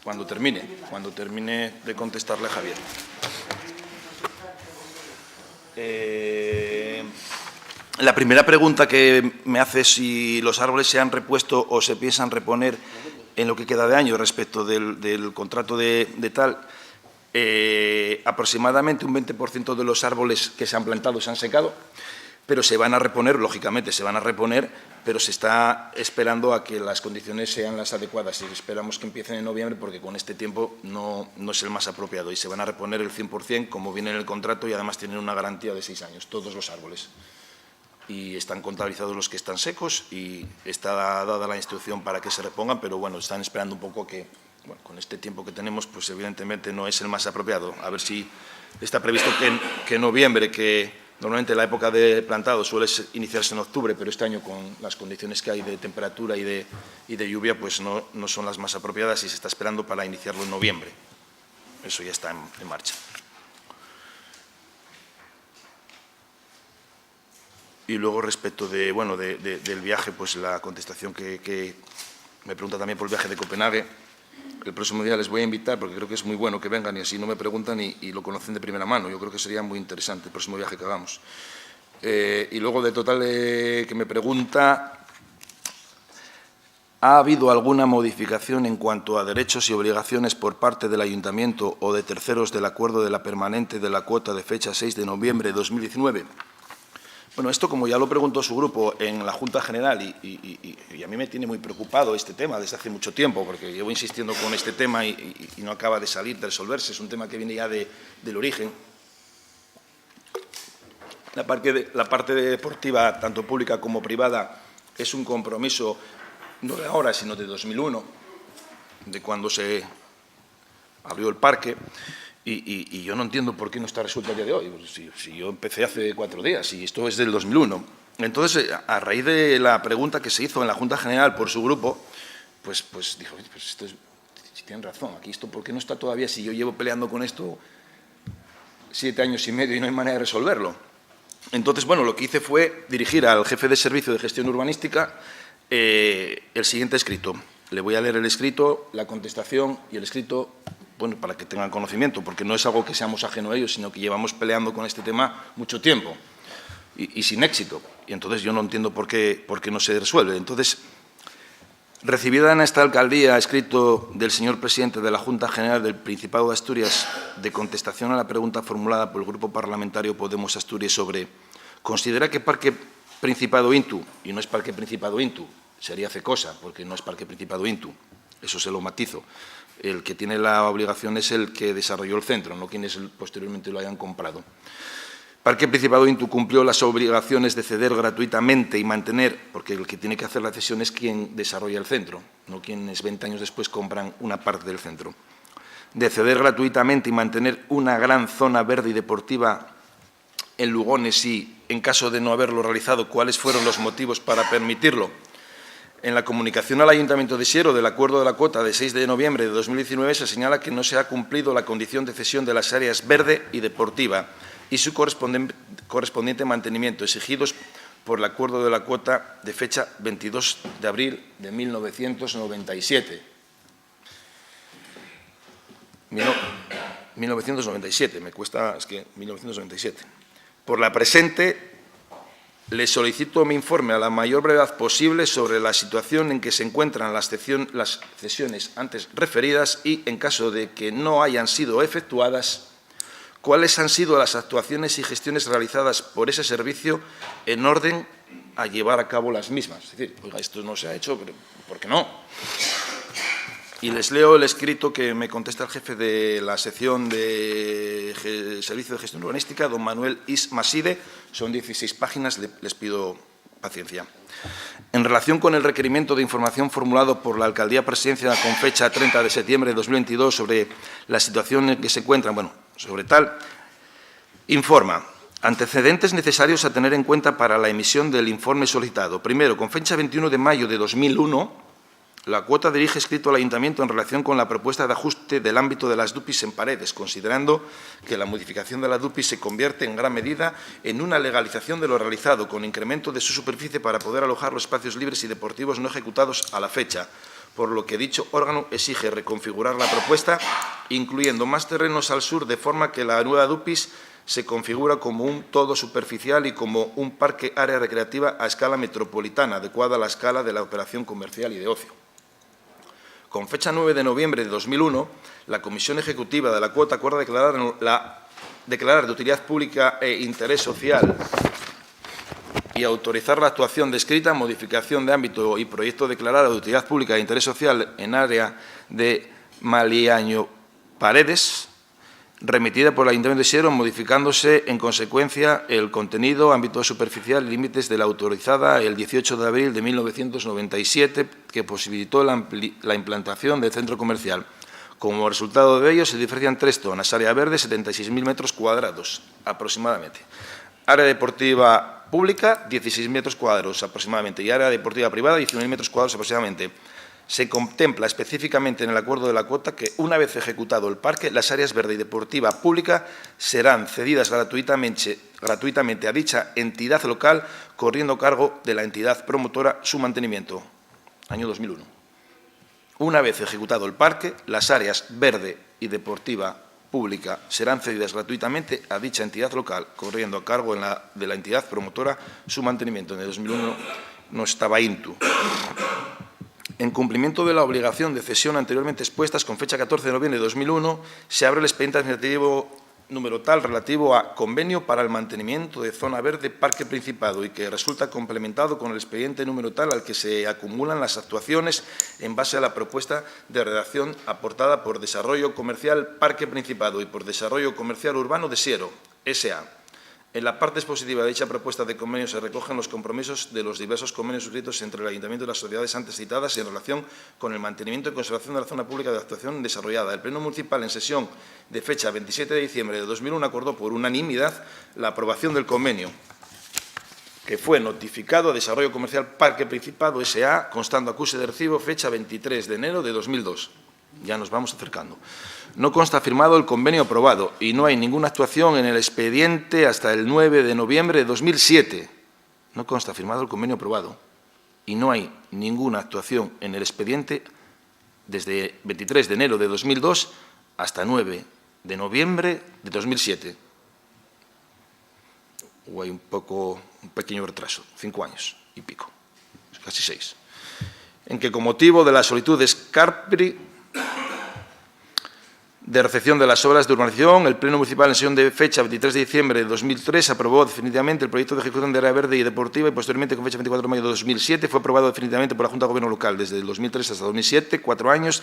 A: cuando termine de contestarle a Javier. La primera pregunta que me hace es si los árboles se han repuesto o se piensan reponer en lo que queda de año respecto del contrato de tal. Aproximadamente un 20% de los árboles que se han plantado se han secado, pero se van a reponer, lógicamente se van a reponer, pero se está esperando a que las condiciones sean las adecuadas y esperamos que empiecen en noviembre, porque con este tiempo no es el más apropiado, y se van a reponer el 100% como viene en el contrato, y además tienen una garantía de 6 años, todos los árboles. Y están contabilizados los que están secos y está dada la instrucción para que se repongan, pero bueno, están esperando un poco que, bueno, con este tiempo que tenemos, pues evidentemente no es el más apropiado. A ver si está previsto que en noviembre, que normalmente la época de plantado suele iniciarse en octubre, pero este año con las condiciones que hay de temperatura y de lluvia, pues no son las más apropiadas y se está esperando para iniciarlo en noviembre. Eso ya está en marcha. Y luego, respecto del viaje, pues la contestación que me pregunta también por el viaje de Copenhague. El próximo día les voy a invitar, porque creo que es muy bueno que vengan y así no me preguntan y lo conocen de primera mano. Yo creo que sería muy interesante el próximo viaje que hagamos. Y luego, de total, que me pregunta, ¿ha habido alguna modificación en cuanto a derechos y obligaciones por parte del Ayuntamiento o de terceros del acuerdo de la permanente de la cuota de fecha 6 de noviembre de 2019? Bueno, esto, como ya lo preguntó su grupo en la Junta General, y a mí me tiene muy preocupado este tema desde hace mucho tiempo, porque llevo insistiendo con este tema y no acaba de salir, de resolverse. Es un tema que viene ya del origen. La parte deportiva, tanto pública como privada, es un compromiso no de ahora, sino de 2001, de cuando se abrió el parque. Y yo no entiendo por qué no está resuelto a día de hoy. Si yo empecé hace 4 días y esto es del 2001. Entonces, a raíz de la pregunta que se hizo en la Junta General por su grupo, pues dijo, pues esto si tienen razón, aquí esto, ¿por qué no está todavía? Si yo llevo peleando con esto 7 años y medio y no hay manera de resolverlo. Entonces, bueno, lo que hice fue dirigir al jefe de Servicio de Gestión Urbanística el siguiente escrito. Le voy a leer el escrito, la contestación y el escrito, bueno, para que tengan conocimiento, porque no es algo que seamos ajeno a ellos, sino que llevamos peleando con este tema mucho tiempo y sin éxito. Y entonces yo no entiendo por qué no se resuelve. Entonces, recibida en esta alcaldía escrito del señor presidente de la Junta General del Principado de Asturias de contestación a la pregunta formulada por el Grupo Parlamentario Podemos Asturias sobre ¿considera que Parque Principado Intu, y no es Parque Principado Intu, sería Cecosa, porque no es Parque Principado Intu, eso se lo matizo, el que tiene la obligación es el que desarrolló el centro, no quienes posteriormente lo hayan comprado. Parque Principado Intu cumplió las obligaciones de ceder gratuitamente y mantener, porque el que tiene que hacer la cesión es quien desarrolla el centro, no quienes 20 años después compran una parte del centro. de ceder gratuitamente y mantener una gran zona verde y deportiva en Lugones y, en caso de no haberlo realizado, cuáles fueron los motivos para permitirlo. En la comunicación al Ayuntamiento de Siero del acuerdo de la cuota de 6 de noviembre de 2019 se señala que no se ha cumplido la condición de cesión de las áreas verde y deportiva y su correspondiente mantenimiento, exigidos por el acuerdo de la cuota de fecha 22 de abril de 1997. 1997, me cuesta, es que 1997. Por la presente, le solicito mi informe a la mayor brevedad posible sobre la situación en que se encuentran las cesiones antes referidas y, en caso de que no hayan sido efectuadas, cuáles han sido las actuaciones y gestiones realizadas por ese servicio en orden a llevar a cabo las mismas. Es decir, oiga, esto no se ha hecho, pero ¿por qué no? Y les leo el escrito que me contesta el jefe de la sección de Servicio de Gestión Urbanística, don Manuel Maside. Son 16 páginas, les pido paciencia. En relación con el requerimiento de información formulado por la Alcaldía Presidencia con fecha 30 de septiembre de 2022 sobre la situación en que se encuentran, sobre tal, informa. Antecedentes necesarios a tener en cuenta para la emisión del informe solicitado. Primero, con fecha 21 de mayo de 2001, la cuota dirige escrito al Ayuntamiento en relación con la propuesta de ajuste del ámbito de las DUPIs en paredes, considerando que la modificación de la DUPI se convierte en gran medida en una legalización de lo realizado, con incremento de su superficie para poder alojar los espacios libres y deportivos no ejecutados a la fecha, por lo que dicho órgano exige reconfigurar la propuesta, incluyendo más terrenos al sur, de forma que la nueva DUPIS se configura como un todo superficial y como un parque área recreativa a escala metropolitana, adecuada a la escala de la operación comercial y de ocio. Con fecha 9 de noviembre de 2001, la Comisión Ejecutiva de la Cuota acuerda declarar de utilidad pública e interés social y autorizar la actuación descrita, modificación de ámbito y proyecto declarado de utilidad pública e interés social en área de Maliaño Paredes, remitida por el Ayuntamiento de Siero, modificándose en consecuencia el contenido, ámbito superficial y límites de la autorizada el 18 de abril de 1997, que posibilitó la implantación del centro comercial. Como resultado de ello, se diferencian 3 zonas: área verde, 76.000 metros cuadrados aproximadamente; área deportiva pública, 16 metros cuadrados aproximadamente; y área deportiva privada, 19.000 metros cuadrados aproximadamente. Se contempla específicamente en el acuerdo de la cuota que, una vez ejecutado el parque, las áreas verde y deportiva pública serán cedidas gratuitamente a dicha entidad local, corriendo a cargo de la entidad promotora su mantenimiento. Año 2001. Una vez ejecutado el parque, las áreas verde y deportiva pública serán cedidas gratuitamente a dicha entidad local, corriendo a cargo de la entidad promotora su mantenimiento. En el 2001 no estaba INTU. En cumplimiento de la obligación de cesión anteriormente expuestas, con fecha 14 de noviembre de 2001, se abre el expediente administrativo número tal relativo a convenio para el mantenimiento de zona verde Parque Principado y que resulta complementado con el expediente número tal al que se acumulan las actuaciones en base a la propuesta de redacción aportada por Desarrollo Comercial Parque Principado y por Desarrollo Comercial Urbano de Siero, S.A. En la parte expositiva de dicha propuesta de convenio se recogen los compromisos de los diversos convenios suscritos entre el Ayuntamiento y las sociedades antes citadas en relación con el mantenimiento y conservación de la zona pública de actuación desarrollada. El Pleno Municipal, en sesión de fecha 27 de diciembre de 2001, acordó por unanimidad la aprobación del convenio, que fue notificado a Desarrollo Comercial Parque Principado S.A., constando acuse de recibo fecha 23 de enero de 2002. Ya nos vamos acercando. No consta firmado el convenio aprobado y no hay ninguna actuación en el expediente hasta el 9 de noviembre de 2007. No consta firmado el convenio aprobado y no hay ninguna actuación en el expediente desde 23 de enero de 2002 hasta 9 de noviembre de 2007. O hay un pequeño retraso, 5 años y pico, casi 6. En que, con motivo de la solicitud de Scarpri de recepción de las obras de urbanización, el Pleno Municipal, en sesión de fecha 23 de diciembre de 2003, aprobó definitivamente el proyecto de ejecución de área verde y deportiva y, posteriormente, con fecha 24 de mayo de 2007, fue aprobado definitivamente por la Junta de Gobierno Local. Desde el 2003 hasta 2007, 4 años,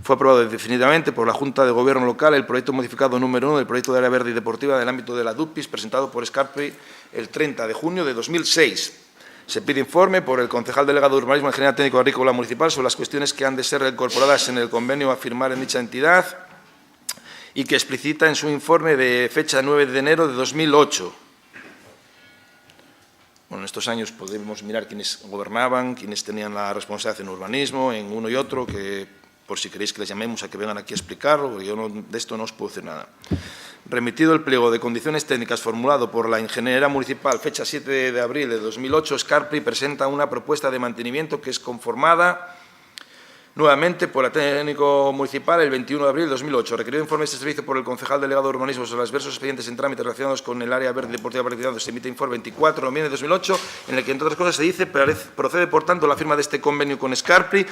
A: fue aprobado definitivamente por la Junta de Gobierno Local el proyecto modificado número 1 del proyecto de área verde y deportiva del ámbito de la DUPIS, presentado por Scarpri el 30 de junio de 2006. Se pide informe por el concejal delegado de Urbanismo, Ingeniero Técnico Agrícola Municipal, sobre las cuestiones que han de ser incorporadas en el convenio a firmar en dicha entidad. y que explicita en su informe de fecha 9 de enero de 2008. Bueno, en estos años podemos mirar quiénes gobernaban, quiénes tenían la responsabilidad en urbanismo, en uno y otro, que por si queréis que les llamemos a que vengan aquí a explicarlo, porque yo de esto no os puedo decir nada. Remitido el pliego de condiciones técnicas formulado por la ingeniera municipal, fecha 7 de abril de 2008, Scarpri presenta una propuesta de mantenimiento que es conformada nuevamente por el técnico municipal el 21 de abril de 2008. Requerido informe de este servicio por el concejal delegado de urbanismo sobre los diversos expedientes en trámite relacionados con el área verde deportiva participada. Se emite informe 24 de noviembre de 2008, en el que, entre otras cosas, se dice: procede, por tanto, la firma de este convenio con Scarpri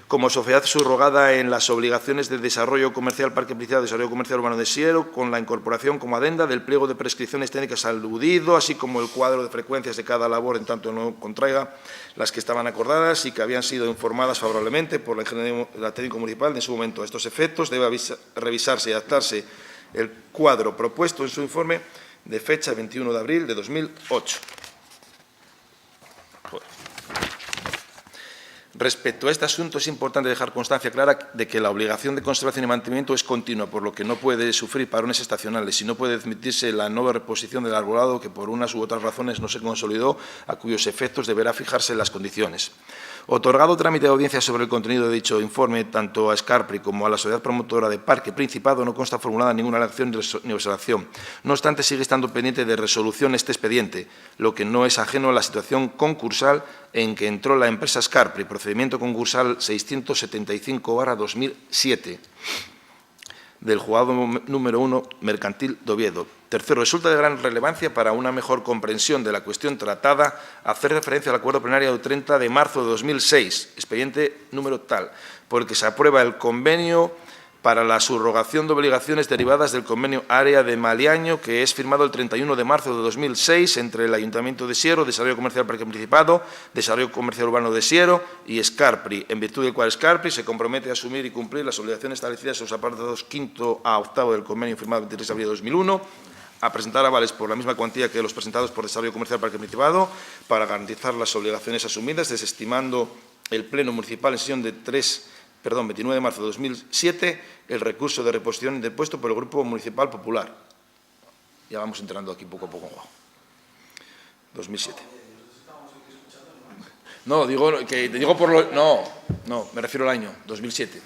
A: como sociedad subrogada en las obligaciones de desarrollo comercial Parque Principado de Desarrollo Comercial Urbano de Siero, con la incorporación como adenda del pliego de prescripciones técnicas aludido, así como el cuadro de frecuencias de cada labor, en tanto no contraiga las que estaban acordadas y que habían sido informadas favorablemente por la técnico municipal. En su momento, a estos efectos debe revisarse y adaptarse el cuadro propuesto en su informe de fecha 21 de abril de 2008. Respecto a este asunto, es importante dejar constancia clara de que la obligación de conservación y mantenimiento es continua, por lo que no puede sufrir parones estacionales y no puede admitirse la nueva reposición del arbolado que por unas u otras razones no se consolidó, a cuyos efectos deberá fijarse en las condiciones. Otorgado trámite de audiencia sobre el contenido de dicho informe, tanto a Scarpri como a la sociedad promotora de Parque Principado no consta formulada ninguna alegación ni observación. No obstante, sigue estando pendiente de resolución este expediente, lo que no es ajeno a la situación concursal en que entró la empresa Scarpri, procedimiento concursal 675/2007, del juzgado número 1 mercantil de Oviedo. Tercero, resulta de gran relevancia para una mejor comprensión de la cuestión tratada hacer referencia al acuerdo plenario del 30 de marzo de 2006, expediente número tal, por el que se aprueba el convenio para la subrogación de obligaciones derivadas del convenio Área de Maliaño, que es firmado el 31 de marzo de 2006 entre el Ayuntamiento de Siero, Desarrollo Comercial Parque Principado, Desarrollo Comercial Urbano de Siero y Scarpri, en virtud del cual Scarpri se compromete a asumir y cumplir las obligaciones establecidas en los apartados 5 a 8 del convenio firmado el 23 de abril de 2001, a presentar avales por la misma cuantía que los presentados por Desarrollo Comercial Parque Principado para garantizar las obligaciones asumidas, desestimando el Pleno Municipal en sesión de 29 de marzo de 2007 el recurso de reposición interpuesto por el Grupo Municipal Popular. Ya vamos entrando aquí poco a poco. 2007. No, digo por lo... No, me refiero al año, 2007.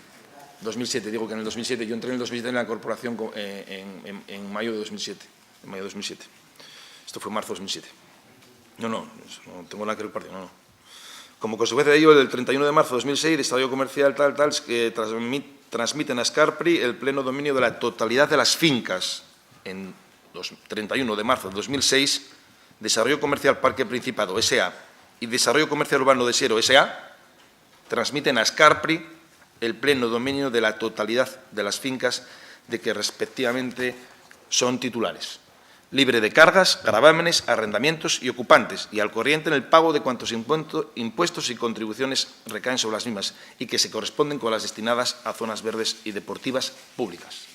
A: 2007, digo que en el 2007, yo entré en el 2007 en la corporación en mayo de 2007. En mayo de 2007. Esto fue marzo de 2007. No tengo nada que ver con el partido, no. Como consecuencia de ello, el 31 de marzo de 2006, Desarrollo Comercial que transmiten a Scarpri el pleno dominio de la totalidad de las fincas. En 31 de marzo de 2006, Desarrollo Comercial Parque Principado, S.A. y Desarrollo Comercial Urbano de Siero, S.A., transmiten a Scarpri el pleno dominio de la totalidad de las fincas de que respectivamente son titulares, libre de cargas, gravámenes, arrendamientos y ocupantes, y al corriente en el pago de cuantos impuestos y contribuciones recaen sobre las mismas y que se corresponden con las destinadas a zonas verdes y deportivas públicas.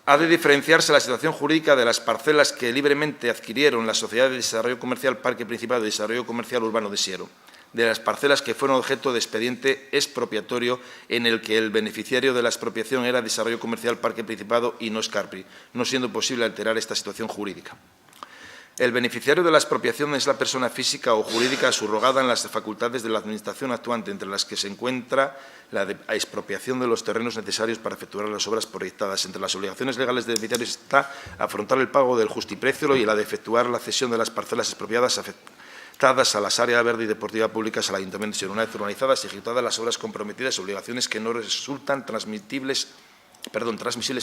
A: Ha de diferenciarse la situación jurídica de las parcelas que libremente adquirieron la Sociedad de Desarrollo Comercial Parque Principado y Desarrollo Comercial Urbano de Siero, de las parcelas que fueron objeto de expediente expropiatorio en el que el beneficiario de la expropiación era Desarrollo Comercial Parque Principado y no Scarpri, no siendo posible alterar esta situación jurídica. El beneficiario de la expropiación es la persona física o jurídica subrogada en las facultades de la Administración actuante, entre las que se encuentra la de expropiación de los terrenos necesarios para efectuar las obras proyectadas. Entre las obligaciones legales del beneficiario está afrontar el pago del justiprecio y la de efectuar la cesión de las parcelas expropiadas afectadas a las áreas verde y deportiva públicas al Ayuntamiento de Siero, una vez organizadas y ejecutadas las obras comprometidas, obligaciones que no resultan transmisibles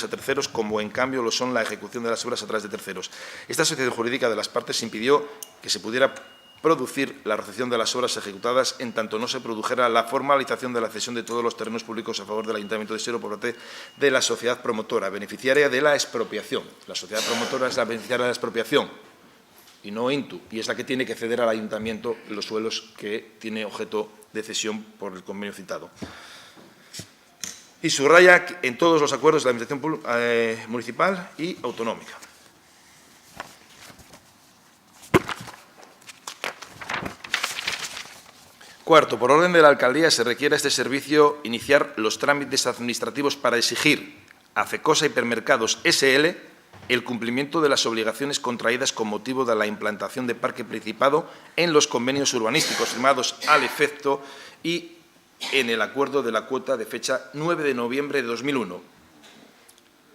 A: a terceros, como en cambio lo son la ejecución de las obras a través de terceros. Esta asociación jurídica de las partes impidió que se pudiera producir la recepción de las obras ejecutadas en tanto no se produjera la formalización de la cesión de todos los terrenos públicos a favor del Ayuntamiento de Siero por parte de la sociedad promotora, beneficiaria de la expropiación. La sociedad promotora es la beneficiaria de la expropiación y no INTU, y es la que tiene que ceder al Ayuntamiento los suelos que tiene objeto de cesión por el convenio citado. Y subraya en todos los acuerdos de la Administración municipal y autonómica. Cuarto, por orden de la Alcaldía se requiere a este servicio iniciar los trámites administrativos para exigir a Cecosa Hipermercados S.L. el cumplimiento de las obligaciones contraídas con motivo de la implantación de Parque Principado en los convenios urbanísticos firmados al efecto y en el acuerdo de la cuota de fecha 9 de noviembre de 2001.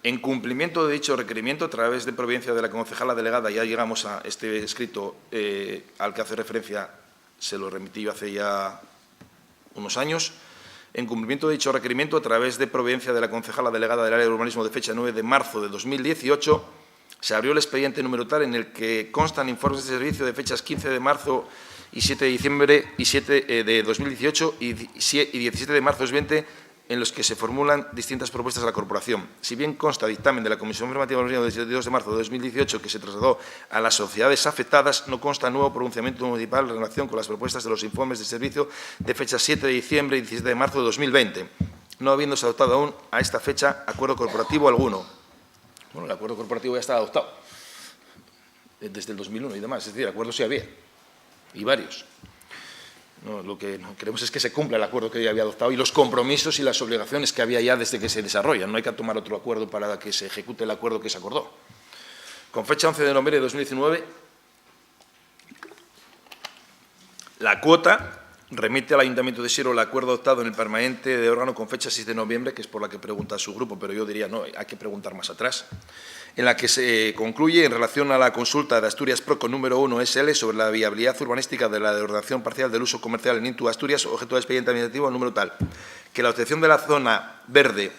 A: En cumplimiento de dicho requerimiento, a través de providencia de la concejala delegada, ya llegamos a este escrito al que hace referencia, se lo remití yo hace ya unos años. En cumplimiento de dicho requerimiento, a través de providencia de la concejala delegada del área de urbanismo de fecha 9 de marzo de 2018, se abrió el expediente número tal en el que constan informes de servicio de fechas 15 de marzo y 7 de diciembre y 7 de 2018 y 17 de marzo de 2020, en los que se formulan distintas propuestas a la corporación. Si bien consta dictamen de la Comisión Informativa del 22 de marzo de 2018 que se trasladó a las sociedades afectadas, no consta nuevo pronunciamiento municipal en relación con las propuestas de los informes de servicio de fechas 7 de diciembre y 17 de marzo de 2020, no habiéndose adoptado aún a esta fecha acuerdo corporativo alguno. Bueno, el acuerdo corporativo ya está adoptado desde el 2001 y demás, es decir, acuerdos sí había, y varios. No, lo que queremos es que se cumpla el acuerdo que ya había adoptado y los compromisos y las obligaciones que había ya desde que se desarrollan. No hay que tomar otro acuerdo para que se ejecute el acuerdo que se acordó. Con fecha 11 de noviembre de 2019, la cuota remite al Ayuntamiento de Siero el acuerdo adoptado en el permanente de órgano con fecha 6 de noviembre, que es por la que pregunta su grupo, pero yo diría no, hay que preguntar más atrás, en la que se concluye en relación a la consulta de Asturias Proco número 1 SL sobre la viabilidad urbanística de la deordenación parcial del uso comercial en Intu Asturias, objeto de expediente administrativo número tal, que la obtención de la zona verde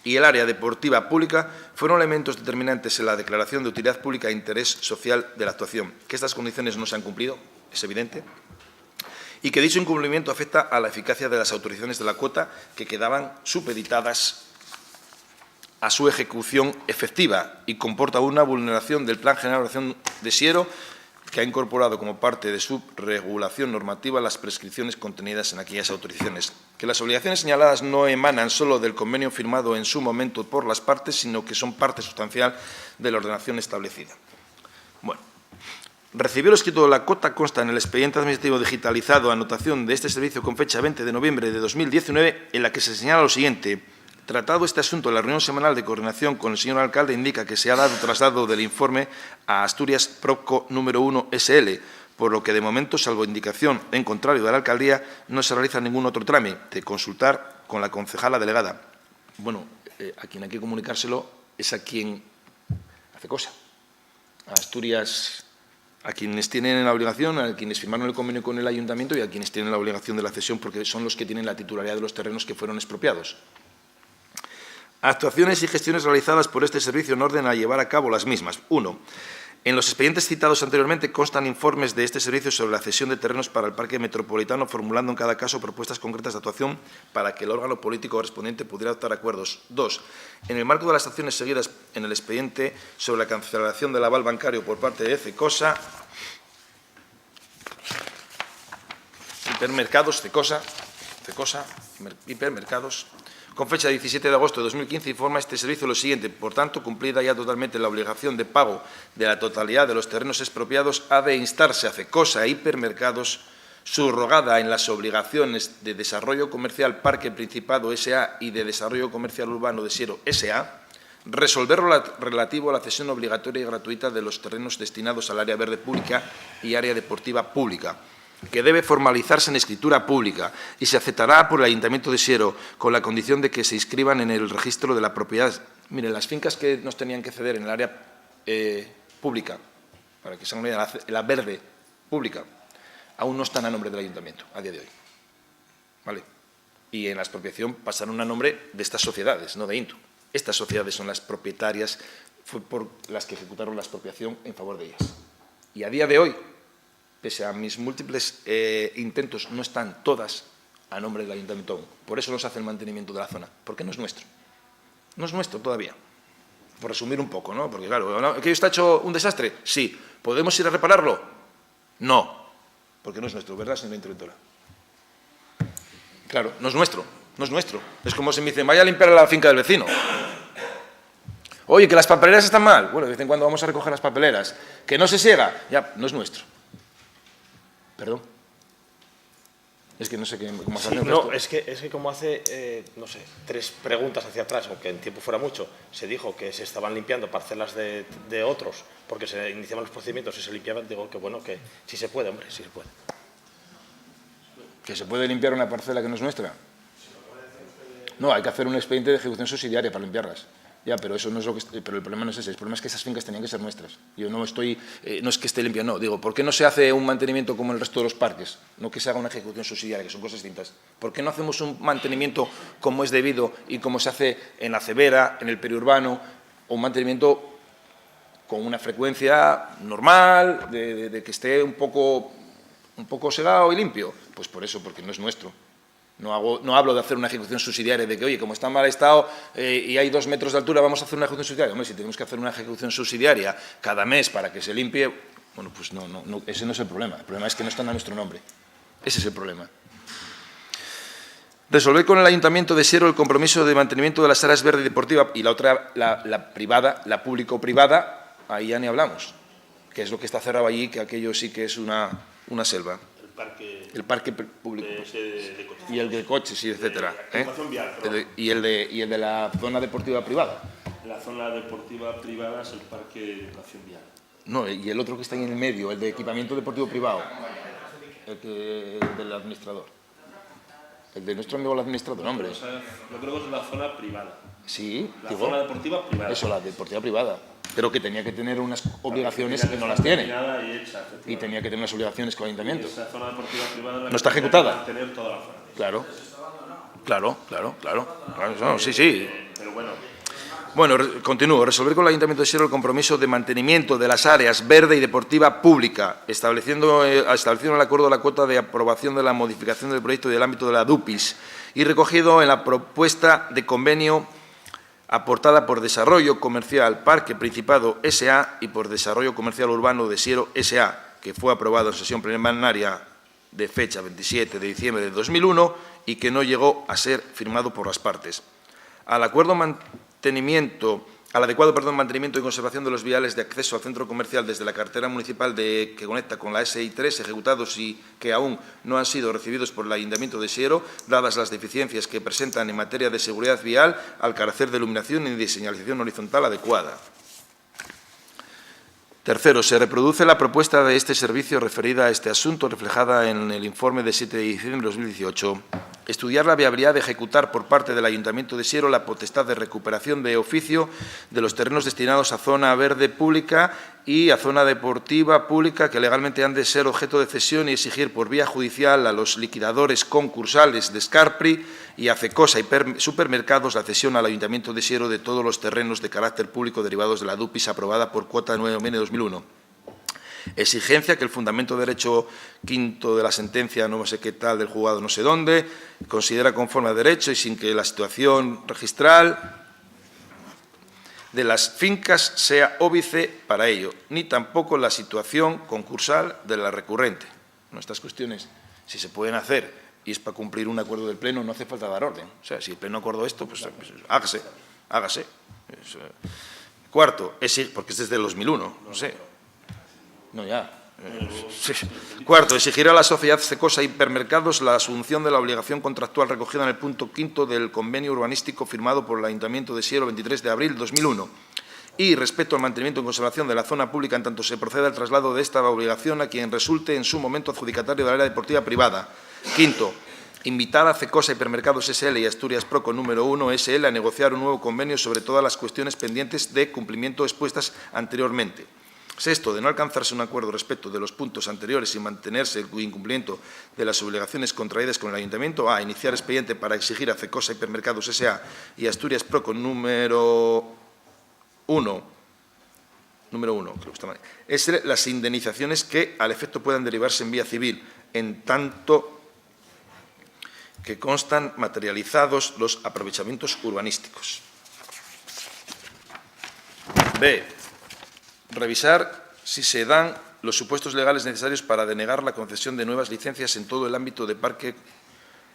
A: y el área deportiva pública fueron elementos determinantes en la declaración de utilidad pública e interés social de la actuación, que estas condiciones no se han cumplido, es evidente, y que dicho incumplimiento afecta a la eficacia de las autorizaciones de la cuota que quedaban supeditadas a su ejecución efectiva y comporta una vulneración del Plan General de Ordenación de Siero, que ha incorporado como parte de su regulación normativa las prescripciones contenidas en aquellas autorizaciones. Que las obligaciones señaladas no emanan solo del convenio firmado en su momento por las partes, sino que son parte sustancial de la ordenación establecida. Bueno. Recibió el escrito de la cuota, consta en el expediente administrativo digitalizado anotación de este servicio con fecha 20 de noviembre de 2019, en la que se señala lo siguiente. Tratado este asunto en la reunión semanal de coordinación con el señor alcalde, indica que se ha dado traslado del informe a Asturias Proco número 1 SL, por lo que de momento, salvo indicación en contrario de la alcaldía, no se realiza ningún otro trámite, consultar con la concejala delegada. Bueno, a quien hay que comunicárselo es a quien hace cosa, a Asturias, a quienes tienen la obligación, a quienes firmaron el convenio con el ayuntamiento y a quienes tienen la obligación de la cesión, porque son los que tienen la titularidad de los terrenos que fueron expropiados. Actuaciones y gestiones realizadas por este servicio en orden a llevar a cabo las mismas. 1. En los expedientes citados anteriormente constan informes de este servicio sobre la cesión de terrenos para el Parque Metropolitano, formulando en cada caso propuestas concretas de actuación para que el órgano político correspondiente pudiera adoptar acuerdos. 2. En el marco de las acciones seguidas en el expediente sobre la cancelación del aval bancario por parte de Cecosa, Hipermercados, Hipermercados, con fecha 17 de agosto de 2015, informa este servicio lo siguiente. Por tanto, cumplida ya totalmente la obligación de pago de la totalidad de los terrenos expropiados, ha de instarse a Cecosa e Hipermercados, subrogada en las obligaciones de desarrollo comercial Parque Principado S.A. y de desarrollo comercial urbano de Siero S.A., resolver lo relativo a la cesión obligatoria y gratuita de los terrenos destinados al área verde pública y área deportiva pública, que debe formalizarse en escritura pública y se aceptará por el Ayuntamiento de Siero con la condición de que se inscriban en el registro de la propiedad. Miren, las fincas que nos tenían que ceder en el área pública, para que se hagan la verde pública, aún no están a nombre del Ayuntamiento a día de hoy. ¿Vale? Y en la expropiación pasaron a nombre de estas sociedades, no de Intu. Estas sociedades son las propietarias, fue por las que ejecutaron la expropiación en favor de ellas. Y a día de hoy, pese a mis múltiples intentos, no están todas a nombre del Ayuntamiento aún. Por eso no se hace el mantenimiento de la zona, porque no es nuestro. No es nuestro todavía. Por resumir un poco, ¿no? Porque claro, ¿que está hecho un desastre? Sí. ¿Podemos ir a repararlo? No. Porque no es nuestro, ¿verdad, señora interventora? Claro, no es nuestro. No es nuestro. Es como si me dicen, vaya a limpiar la finca del vecino. Oye, que las papeleras están mal. Bueno, de vez en cuando vamos a recoger las papeleras. Que no se siega. Ya, no es nuestro. Perdón. Es que no sé cómo
D: Sí,
A: hacer el
D: no,
A: resto.
D: es que como hace, no sé, 3 preguntas hacia atrás, aunque en tiempo fuera mucho, se dijo que se estaban limpiando parcelas de otros porque se iniciaban los procedimientos y se limpiaban, digo que bueno, que sí se puede, hombre, sí se puede.
A: ¿Que se puede limpiar una parcela que no es nuestra? No, hay que hacer un expediente de ejecución subsidiaria para limpiarlas. Ya, pero eso no es lo que... Pero el problema no es ese. El problema es que esas fincas tenían que ser nuestras. Yo no estoy... no es que esté limpia, no. Digo, ¿por qué no se hace un mantenimiento como el resto de los parques? No que se haga una ejecución subsidiaria, que son cosas distintas. ¿Por qué no hacemos un mantenimiento como es debido y como se hace en la acebera, en el periurbano, o un mantenimiento con una frecuencia normal, de que esté un poco segado y limpio? Pues por eso, porque no es nuestro. No hablo de hacer una ejecución subsidiaria, de que, oye, como está en mal estado y hay 2 metros de altura, vamos a hacer una ejecución subsidiaria. Hombre, si tenemos que hacer una ejecución subsidiaria cada mes para que se limpie, bueno, pues no, ese no es el problema. El problema es que no están a nuestro nombre. Ese es el problema. Resolver con el Ayuntamiento de Siero el compromiso de mantenimiento de las áreas verde y deportiva, y la otra, la privada, la público-privada, ahí ya ni hablamos, que es lo que está cerrado allí, que aquello sí que es una selva. El parque público. Y el de coches, y etcétera. Y el de la zona deportiva privada.
B: La zona deportiva privada es el parque de educación vial.
A: No, y el otro que está ahí en el medio, el de equipamiento deportivo privado. El del administrador. El de nuestro amigo el administrador, hombre.
B: Yo creo que es la zona privada.
A: Sí,
B: la zona deportiva privada.
A: Eso, la deportiva privada. Pero que tenía que tener unas obligaciones que no las tiene. Y tenía que tener unas obligaciones con el Ayuntamiento.
B: Esa zona deportiva privada
A: no está ejecutada.
B: Tener toda la zona.
A: Claro. No, sí.
B: Pero bueno.
A: Bueno, continúo. Resolver con el Ayuntamiento de Siero el compromiso de mantenimiento de las áreas verde y deportiva pública, estableciendo el acuerdo la cuota de aprobación de la modificación del proyecto del ámbito de la DUPIS y recogido en la propuesta de convenio aportada por Desarrollo Comercial Parque Principado S.A. y por Desarrollo Comercial Urbano de Siero S.A., que fue aprobado en sesión plenaria de fecha 27 de diciembre de 2001 y que no llegó a ser firmado por las partes. Al adecuado mantenimiento y conservación de los viales de acceso al centro comercial desde la carretera municipal que conecta con la SI3, ejecutados y que aún no han sido recibidos por el Ayuntamiento de Siero, dadas las deficiencias que presentan en materia de seguridad vial al carecer de iluminación y de señalización horizontal adecuada. Tercero, se reproduce la propuesta de este servicio referida a este asunto, reflejada en el informe de 7 de diciembre de 2018. Estudiar la viabilidad de ejecutar por parte del Ayuntamiento de Siero la potestad de recuperación de oficio de los terrenos destinados a zona verde pública y a zona deportiva pública que legalmente han de ser objeto de cesión y exigir por vía judicial a los liquidadores concursales de Scarpri y a Cecosa y Supermercados la cesión al Ayuntamiento de Siero de todos los terrenos de carácter público derivados de la DUPIS aprobada por cuota de 9 de noviembre de 2001. Exigencia que el fundamento de derecho quinto de la sentencia no sé qué tal del juzgado no sé dónde considera conforme a derecho y sin que la situación registral de las fincas sea óbice para ello, ni tampoco la situación concursal de la recurrente. No, estas cuestiones, si se pueden hacer y es para cumplir un acuerdo del Pleno, no hace falta dar orden. O sea, si el Pleno acordó esto, pues hágase. Cuarto, porque es desde el 2001, no sé. No, ya. Sí. Cuarto, exigir a la sociedad Cecosa Hipermercados la asunción de la obligación contractual recogida en el punto 5 del convenio urbanístico firmado por el Ayuntamiento de Siero el 23 de abril de 2001 y respecto al mantenimiento y conservación de la zona pública en tanto se proceda al traslado de esta obligación a quien resulte en su momento adjudicatario de la área deportiva privada. Quinto, invitar a Cecosa Hipermercados S.L. y Asturias Pro con número 1 S.L. a negociar un nuevo convenio sobre todas las cuestiones pendientes de cumplimiento expuestas anteriormente. Sexto, de no alcanzarse un acuerdo respecto de los puntos anteriores y mantenerse el incumplimiento de las obligaciones contraídas con el Ayuntamiento, a iniciar expediente para exigir a Cecosa Hipermercados S.A. y Asturias Pro con número 1, es las indemnizaciones que al efecto puedan derivarse en vía civil, en tanto que constan materializados los aprovechamientos urbanísticos. B. Revisar si se dan los supuestos legales necesarios para denegar la concesión de nuevas licencias en todo el ámbito de parque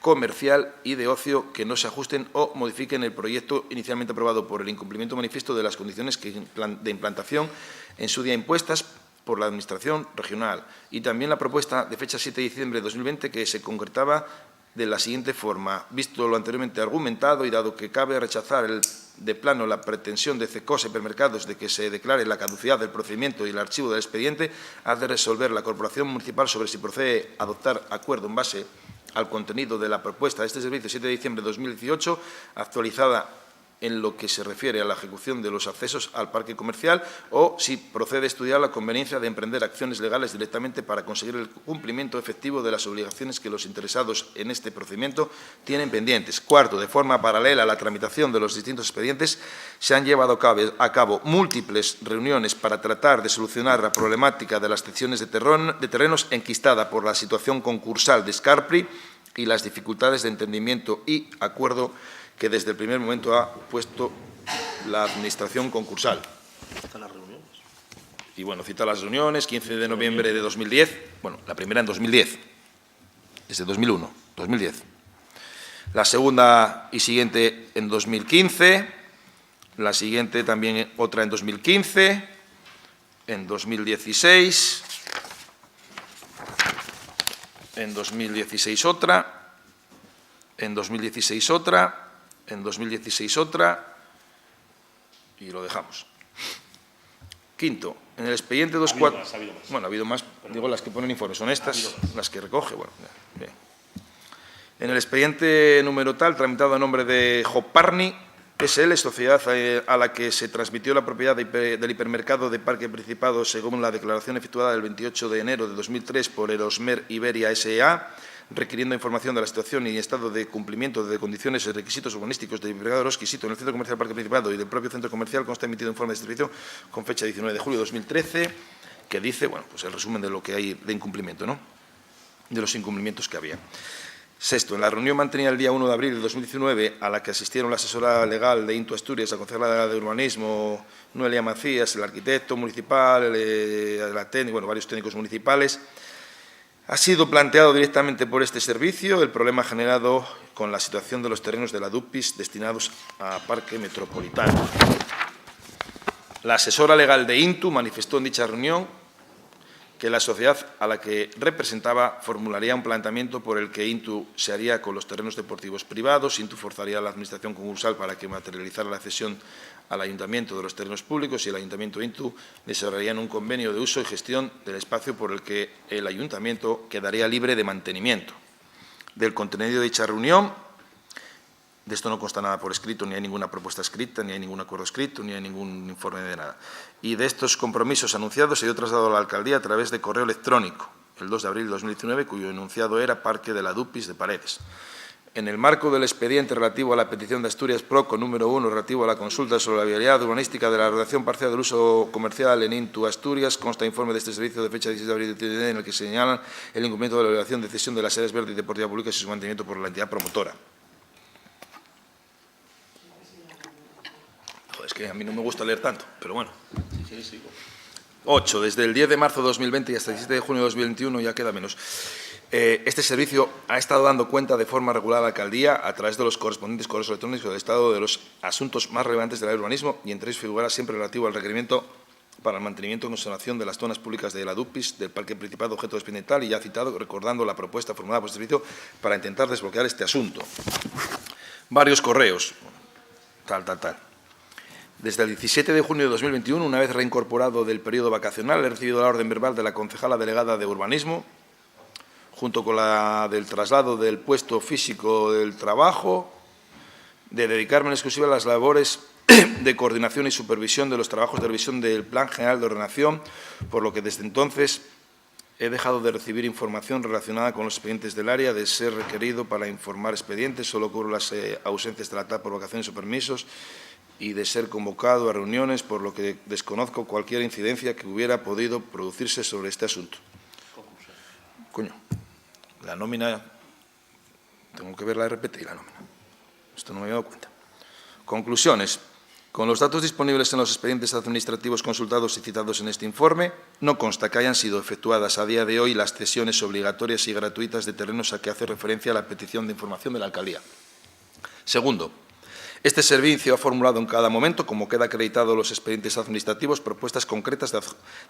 A: comercial y de ocio que no se ajusten o modifiquen el proyecto inicialmente aprobado por el incumplimiento manifiesto de las condiciones de implantación en su día impuestas por la Administración regional, y también la propuesta de fecha 7 de diciembre de 2020 que se concretaba de la siguiente forma. Visto lo anteriormente argumentado y dado que cabe rechazar de plano la pretensión de CECOS Hipermercados de que se declare la caducidad del procedimiento y el archivo del expediente, ha de resolver la Corporación Municipal sobre si procede a adoptar acuerdo en base al contenido de la propuesta de este servicio 7 de diciembre de 2018, actualizada en lo que se refiere a la ejecución de los accesos al parque comercial, o si procede a estudiar la conveniencia de emprender acciones legales directamente para conseguir el cumplimiento efectivo de las obligaciones que los interesados en este procedimiento tienen pendientes. Cuarto, de forma paralela a la tramitación de los distintos expedientes, se han llevado a cabo múltiples reuniones para tratar de solucionar la problemática de las cesiones de terrenos enquistada por la situación concursal de Scarpri y las dificultades de entendimiento y acuerdo que desde el primer momento ha puesto la Administración concursal. Y bueno, cita las reuniones, 15 de noviembre de 2010, bueno, la primera en 2010, desde 2001, 2010. La segunda y siguiente en 2015, la siguiente también otra en 2015, en 2016, en 2016 otra, en 2016 otra, en 2016 otra, y lo dejamos. Quinto, en el expediente 24... Bueno, ha habido más, digo, las que ponen informes, son estas, las que recoge. Bueno, bien. En el expediente número tal, tramitado a nombre de Joparni SL, sociedad a la que se transmitió la propiedad del hipermercado de Parque Principado según la declaración efectuada el 28 de enero de 2003 por Erosmer Iberia S.A., requiriendo información de la situación y estado de cumplimiento de condiciones y requisitos urbanísticos del hipermercado Eroski, sito en el Centro Comercial Parque Principado y del propio Centro Comercial, consta emitido informe de servicio con fecha 19 de julio de 2013, que dice, bueno, pues el resumen de lo que hay de incumplimiento, ¿no?, de los incumplimientos que había. Sexto, en la reunión mantenida el día 1 de abril de 2019, a la que asistieron la asesora legal de Intu Asturias, la concejala de Urbanismo, Noelia Macías, el arquitecto municipal, bueno, varios técnicos municipales, ha sido planteado directamente por este servicio el problema generado con la situación de los terrenos de la DUPIS destinados a Parque Metropolitano. La asesora legal de Intu manifestó en dicha reunión que la sociedad a la que representaba formularía un planteamiento por el que Intu se haría con los terrenos deportivos privados. Intu forzaría a la Administración concursal para que materializara la cesión al Ayuntamiento de los terrenos públicos y el Ayuntamiento Intu desarrollarían un convenio de uso y gestión del espacio por el que el Ayuntamiento quedaría libre de mantenimiento. Del contenido de dicha reunión, de esto no consta nada por escrito, ni hay ninguna propuesta escrita, ni hay ningún acuerdo escrito, ni hay ningún informe de nada. Y de estos compromisos anunciados se dio trasladado a la alcaldía a través de correo electrónico, el 2 de abril de 2019, cuyo enunciado era Parque de la DUPIS de Paredes. En el marco del expediente relativo a la petición de Asturias Proco número 1, relativo a la consulta sobre la viabilidad urbanística de la redacción parcial del uso comercial en Intu Asturias, consta informe de este servicio de fecha 16 de abril de 2019 en el que señalan el incumplimiento de la obligación de cesión de las áreas verdes y deportivas públicas y su mantenimiento por la entidad promotora. Joder, es que a mí no me gusta leer tanto, pero bueno. 8. Desde el 10 de marzo de 2020 y hasta el 17 de junio de 2021, ya queda menos. Este servicio ha estado dando cuenta de forma regular a la alcaldía a través de los correspondientes correos electrónicos del estado de los asuntos más relevantes del urbanismo, y entre ellos figura siempre relativo al requerimiento para el mantenimiento y conservación de las zonas públicas de la DUPIS, del Parque Principal, objeto expediental, y ya citado, recordando la propuesta formulada por el servicio para intentar desbloquear este asunto. Varios correos, tal. Desde el 17 de junio de 2021, una vez reincorporado del periodo vacacional, he recibido la orden verbal de la concejala delegada de Urbanismo, junto con la del traslado del puesto físico del trabajo, de dedicarme en exclusiva a las labores de coordinación y supervisión de los trabajos de revisión del Plan General de Ordenación, por lo que desde entonces he dejado de recibir información relacionada con los expedientes del área, de ser requerido para informar expedientes, solo cubro las ausencias de la TAP por vacaciones o permisos, y de ser convocado a reuniones, por lo que desconozco cualquier incidencia que hubiera podido producirse sobre este asunto. Coño, la nómina, tengo que ver la RPT y la nómina. Esto no me había dado cuenta. Conclusiones. Con los datos disponibles en los expedientes administrativos consultados y citados en este informe, no consta que hayan sido efectuadas a día de hoy las cesiones obligatorias y gratuitas de terrenos a que hace referencia la petición de información de la alcaldía. Segundo, Este servicio ha formulado en cada momento, como queda acreditado en los expedientes administrativos, propuestas concretas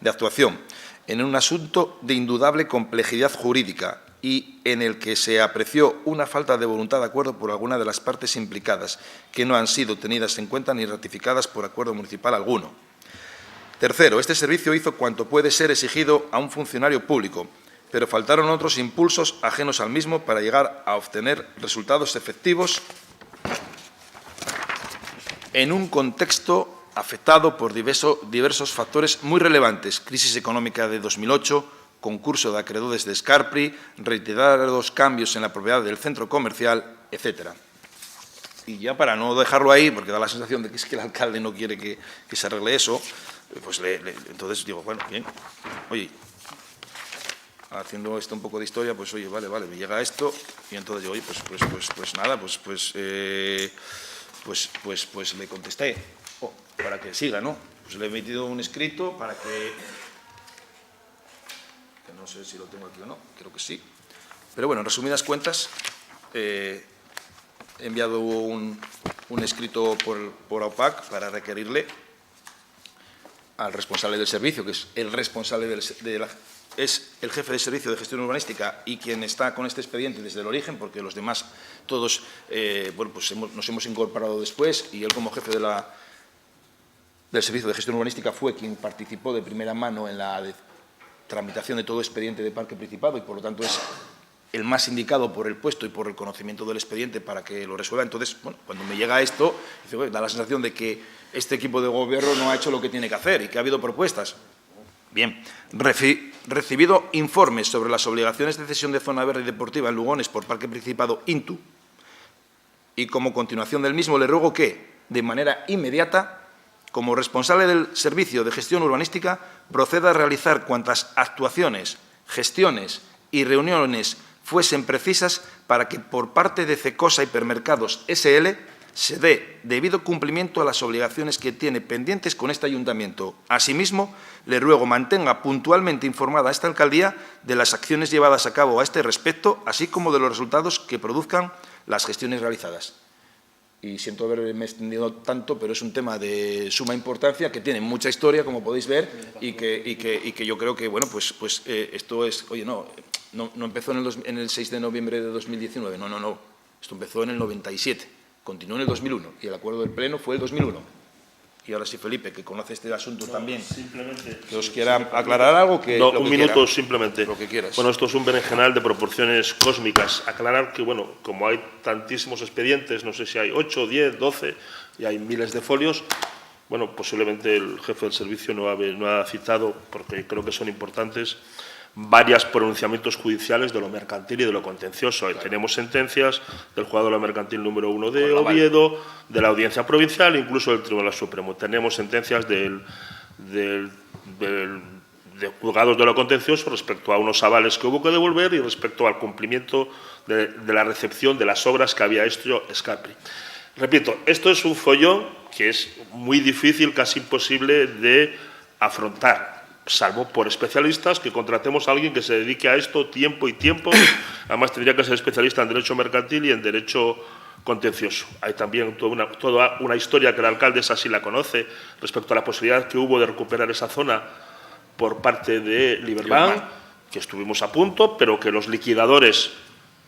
A: de actuación en un asunto de indudable complejidad jurídica y en el que se apreció una falta de voluntad de acuerdo por alguna de las partes implicadas, que no han sido tenidas en cuenta ni ratificadas por acuerdo municipal alguno. Tercero, este servicio hizo cuanto puede ser exigido a un funcionario público, pero faltaron otros impulsos ajenos al mismo para llegar a obtener resultados efectivos en un contexto afectado por diversos factores muy relevantes: crisis económica de 2008, concurso de acreedores de Scarpri, reiterados cambios en la propiedad del centro comercial, etcétera. Y ya para no dejarlo ahí, porque da la sensación de que es que el alcalde no quiere que se arregle eso, pues entonces digo, bueno, bien, oye, haciendo esto un poco de historia, pues oye, vale, me llega esto, y entonces yo, oye, pues nada, pues le contesté, para que siga, ¿no? Pues le he metido un escrito para que no sé si lo tengo aquí o no, creo que sí. Pero bueno, en resumidas cuentas, he enviado un escrito por AUPAC para requerirle al responsable del servicio, que es el responsable es el jefe de servicio de gestión urbanística y quien está con este expediente desde el origen, porque los demás todos nos hemos incorporado después, y él como jefe del servicio de gestión urbanística fue quien participó de primera mano en la tramitación de todo expediente de Parque Principado, y por lo tanto es el más indicado por el puesto y por el conocimiento del expediente para que lo resuelva. Entonces, bueno, cuando me llega esto, da la sensación de que este equipo de gobierno no ha hecho lo que tiene que hacer y que ha habido propuestas. Bien, recibido informes sobre las obligaciones de cesión de zona verde y deportiva en Lugones por Parque Principado INTU, y como continuación del mismo le ruego que, de manera inmediata, como responsable del Servicio de Gestión Urbanística, proceda a realizar cuantas actuaciones, gestiones y reuniones fuesen precisas para que por parte de Cecosa Hipermercados S.L. se dé debido cumplimiento a las obligaciones que tiene pendientes con este ayuntamiento. Asimismo, le ruego mantenga puntualmente informada a esta alcaldía de las acciones llevadas a cabo a este respecto, así como de los resultados que produzcan las gestiones realizadas. Y siento haberme extendido tanto, pero es un tema de suma importancia, que tiene mucha historia, como podéis ver, y que yo creo que, bueno, pues esto es, oye, no empezó en el 6 de noviembre de 2019, no, esto empezó en el 97, continuó en el 2001, y el acuerdo del Pleno fue el 2001. Y ahora sí, Felipe, que conoce este asunto también,
B: simplemente,
A: que os quiera aclarar algo, que
B: no,
A: lo que
B: un minuto
A: quiera,
B: simplemente.
A: lo que quieras.
B: Bueno, esto es un berenjenal de proporciones cósmicas. Aclarar que, bueno, como hay tantísimos expedientes, no sé si hay 8, 10, 12, y hay miles de folios, bueno, posiblemente el jefe del servicio no ha citado, porque creo que son importantes, varios pronunciamientos judiciales de lo mercantil y de lo contencioso. Claro. Tenemos sentencias del juzgado de lo mercantil número 1 de Oviedo, de la Audiencia Provincial, incluso del Tribunal Supremo. Tenemos sentencias de juzgados de lo contencioso respecto a unos avales que hubo que devolver y respecto al cumplimiento de la recepción de las obras que había hecho Scarpri. Repito, esto es un follón que es muy difícil, casi imposible de afrontar, salvo por especialistas, que contratemos a alguien que se dedique a esto tiempo y tiempo. Además, tendría que ser especialista en derecho mercantil y en derecho contencioso. Hay también toda una historia que el alcalde esa sí la conoce respecto a la posibilidad que hubo de recuperar esa zona por parte de Liberbank, que estuvimos a punto, pero que los liquidadores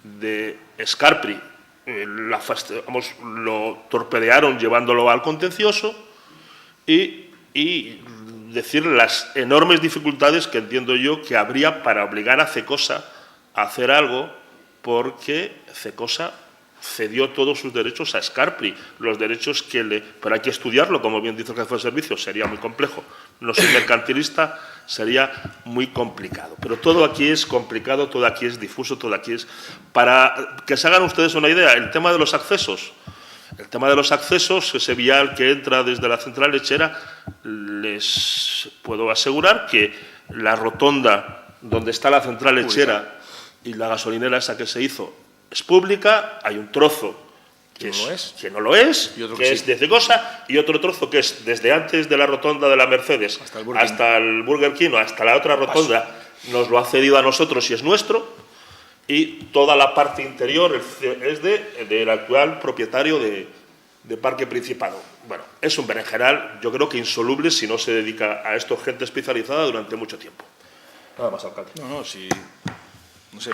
B: de Scarpri lo torpedearon llevándolo al contencioso, y decir las enormes dificultades que entiendo yo que habría para obligar a Cecosa a hacer algo, porque Cecosa cedió todos sus derechos a Scarpri, los derechos pero hay que estudiarlo, como bien dice el jefe de servicio, sería muy complejo. No soy mercantilista, sería muy complicado. Pero todo aquí es complicado, todo aquí es difuso, todo aquí es... Para que se hagan ustedes una idea, el tema de los accesos. El tema de los accesos, ese vial que entra desde la central lechera, les puedo asegurar que la rotonda donde está la central lechera y la gasolinera esa que se hizo es pública. Hay un trozo que no lo es, que es de Cecosa, y otro trozo que es desde antes de la rotonda de la Mercedes hasta el Burger King o hasta la otra rotonda, nos lo ha cedido a nosotros y es nuestro. Y toda la parte interior es del actual propietario de de Parque Principado. Bueno, es un berenjenal, yo creo que insoluble si no se dedica a esto gente especializada durante mucho tiempo. Nada más, alcalde.
A: No, sí. No sé.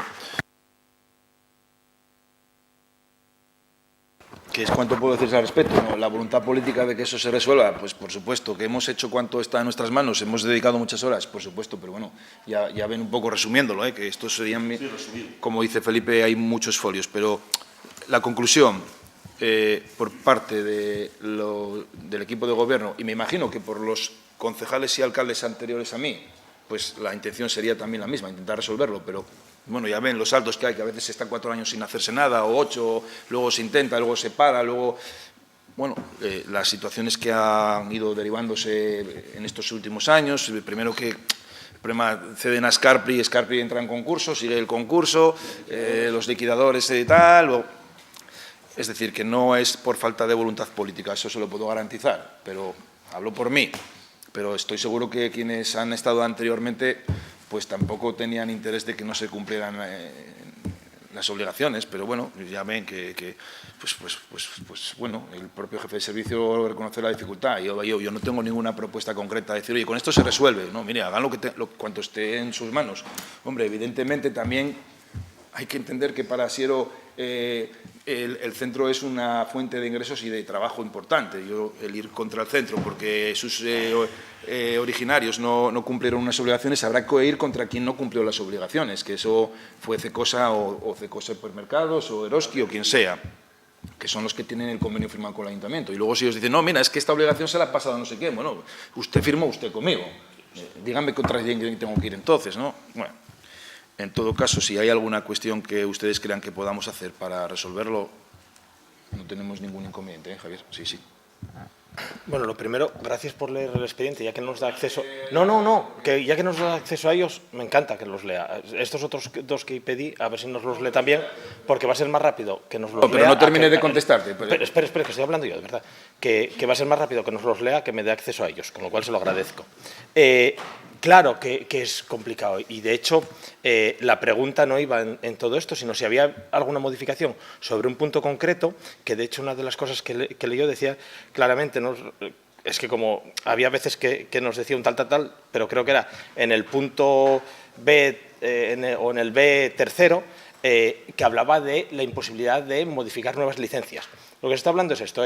A: ¿Cuánto puedo decir al respecto? ¿No? La voluntad política de que eso se resuelva, pues por supuesto, que hemos hecho cuanto está en nuestras manos, hemos dedicado muchas horas, por supuesto, pero bueno, ya ven un poco resumiéndolo, que esto serían, como dice Felipe, hay muchos folios, pero la conclusión por parte del equipo de gobierno, y me imagino que por los concejales y alcaldes anteriores a mí, pues la intención sería también la misma, intentar resolverlo, pero bueno, ya ven los saltos que hay, que a veces se está 4 años sin hacerse nada, o 8, luego se intenta, luego se para, luego... Bueno, las situaciones que han ido derivándose en estos últimos años, primero que el problema ceden a Scarpi, Scarpi entra en concurso, sigue el concurso, los liquidadores y tal... Es decir, que no es por falta de voluntad política, eso se lo puedo garantizar, pero hablo por mí. Pero estoy seguro que quienes han estado anteriormente pues tampoco tenían interés de que no se cumplieran las obligaciones, pero bueno, ya ven que bueno, el propio jefe de servicio reconoce la dificultad. Yo no tengo ninguna propuesta concreta de decir, oye, con esto se resuelve. No, mire, hagan cuanto esté en sus manos. Hombre, evidentemente también hay que entender que para Siero el centro es una fuente de ingresos y de trabajo importante. El ir contra el centro porque sus originarios no cumplieron unas obligaciones, habrá que ir contra quien no cumplió las obligaciones, que eso fue Cecosa o Cecosa Supermercados o Eroski o quien sea, que son los que tienen el convenio firmado con el ayuntamiento. Y luego si ellos dicen, no, mira, es que esta obligación se la ha pasado a no sé qué, bueno, usted firmó usted conmigo, díganme contra quién tengo que ir entonces, ¿no? Bueno. En todo caso, si hay alguna cuestión que ustedes crean que podamos hacer para resolverlo, no tenemos ningún inconveniente, ¿eh, Javier? Sí, sí.
D: Bueno, lo primero, gracias por leer el expediente, ya que nos da acceso... No, que ya que nos da acceso a ellos, me encanta que los lea. Estos otros 2 que pedí, a ver si nos los lee también, porque va a ser más rápido que nos los lea...
A: Pero no termine de contestarte.
D: Espera, que estoy hablando yo, de verdad. Que va a ser más rápido que nos los lea que me dé acceso a ellos, con lo cual se lo agradezco. Claro que es complicado y, de hecho, la pregunta no iba en todo esto, sino si había alguna modificación sobre un punto concreto, que de hecho una de las cosas que leyó decía claramente, ¿no? Es que como había veces que nos decía un tal, pero creo que era en el punto B o en el B tercero, que hablaba de la imposibilidad de modificar nuevas licencias. Lo que se está hablando es esto,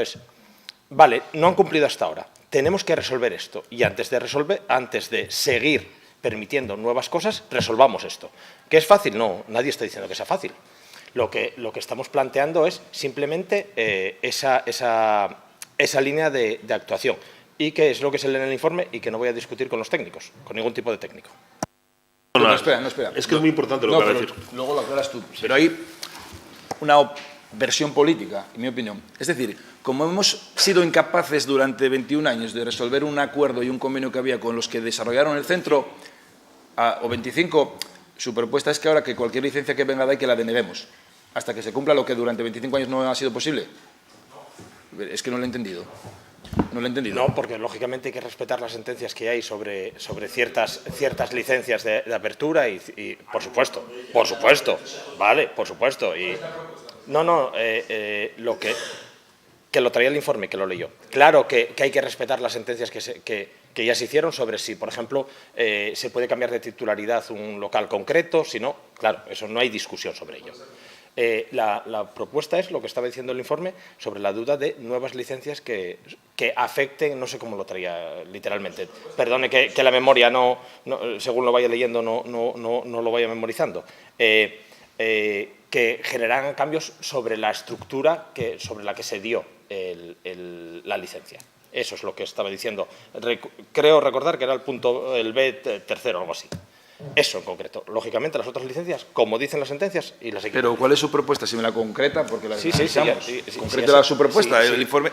D: vale, no han cumplido hasta ahora, tenemos que resolver esto y antes de seguir permitiendo nuevas cosas, resolvamos esto. ¿Que es fácil? No, nadie está diciendo que sea fácil. Lo que estamos planteando es simplemente esa línea de actuación y que es lo que se lee en el informe y que no voy a discutir con los técnicos, con ningún tipo de técnico.
A: No, espera.
B: Es que es muy importante lo que va a decir.
A: Luego lo aclaras tú. Pero hay una versión política, en mi opinión. Es decir, como hemos sido incapaces durante 21 años de resolver un acuerdo y un convenio que había con los que desarrollaron el centro, o 25, su propuesta es que ahora que cualquier licencia que venga de ahí que la deneguemos, hasta que se cumpla lo que durante 25 años no ha sido posible. Es que no lo he entendido. No lo he entendido.
D: No, porque lógicamente hay que respetar las sentencias que hay sobre ciertas licencias de apertura y por supuesto, vale, por supuesto. Y que lo traía el informe, que lo leyó. Claro que hay que respetar las sentencias que ya se hicieron sobre si, por ejemplo, se puede cambiar de titularidad un local concreto, si no, claro, eso no hay discusión sobre ello. La propuesta es lo que estaba diciendo el informe sobre la duda de nuevas licencias que afecten, no sé cómo lo traía literalmente, perdone que la memoria según lo vaya leyendo no lo vaya memorizando, que generan cambios sobre la estructura sobre la que se dio la licencia. Eso es lo que estaba diciendo. Creo recordar que era el B tercero o algo así. Eso en concreto. Lógicamente, las otras licencias, como dicen las sentencias, y las
A: Pero, ¿cuál es su propuesta? Si me la concreta, porque la
D: sí,
A: concreta su propuesta. El informe,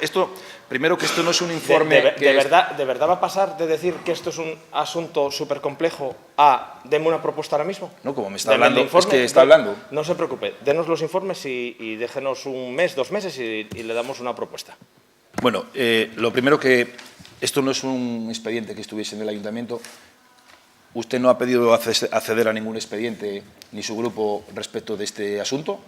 A: primero que esto no es un informe...
D: ¿De verdad va a pasar de decir que esto es un asunto súper complejo a deme una propuesta ahora mismo?
A: No, como me está hablando, es que está hablando.
D: No se preocupe, denos los informes y déjenos un mes, 2 meses y le damos una propuesta.
A: Bueno, lo primero que esto no es un expediente que estuviese en el ayuntamiento. ¿Usted no ha pedido acceder a ningún expediente ni su grupo respecto de este asunto?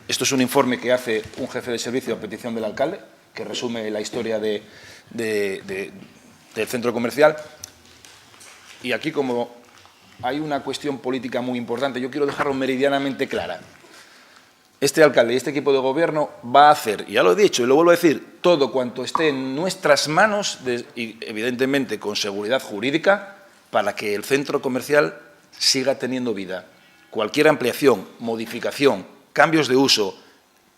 A: Esto es un informe que hace un jefe de servicio a petición del alcalde. que resume la historia del centro comercial. Y aquí, como hay una cuestión política muy importante, yo quiero dejarlo meridianamente clara. Este alcalde y este equipo de gobierno va a hacer, y ya lo he dicho y lo vuelvo a decir, todo cuanto esté en nuestras manos, y evidentemente con seguridad jurídica, para que el centro comercial siga teniendo vida. Cualquier ampliación, modificación, cambios de uso,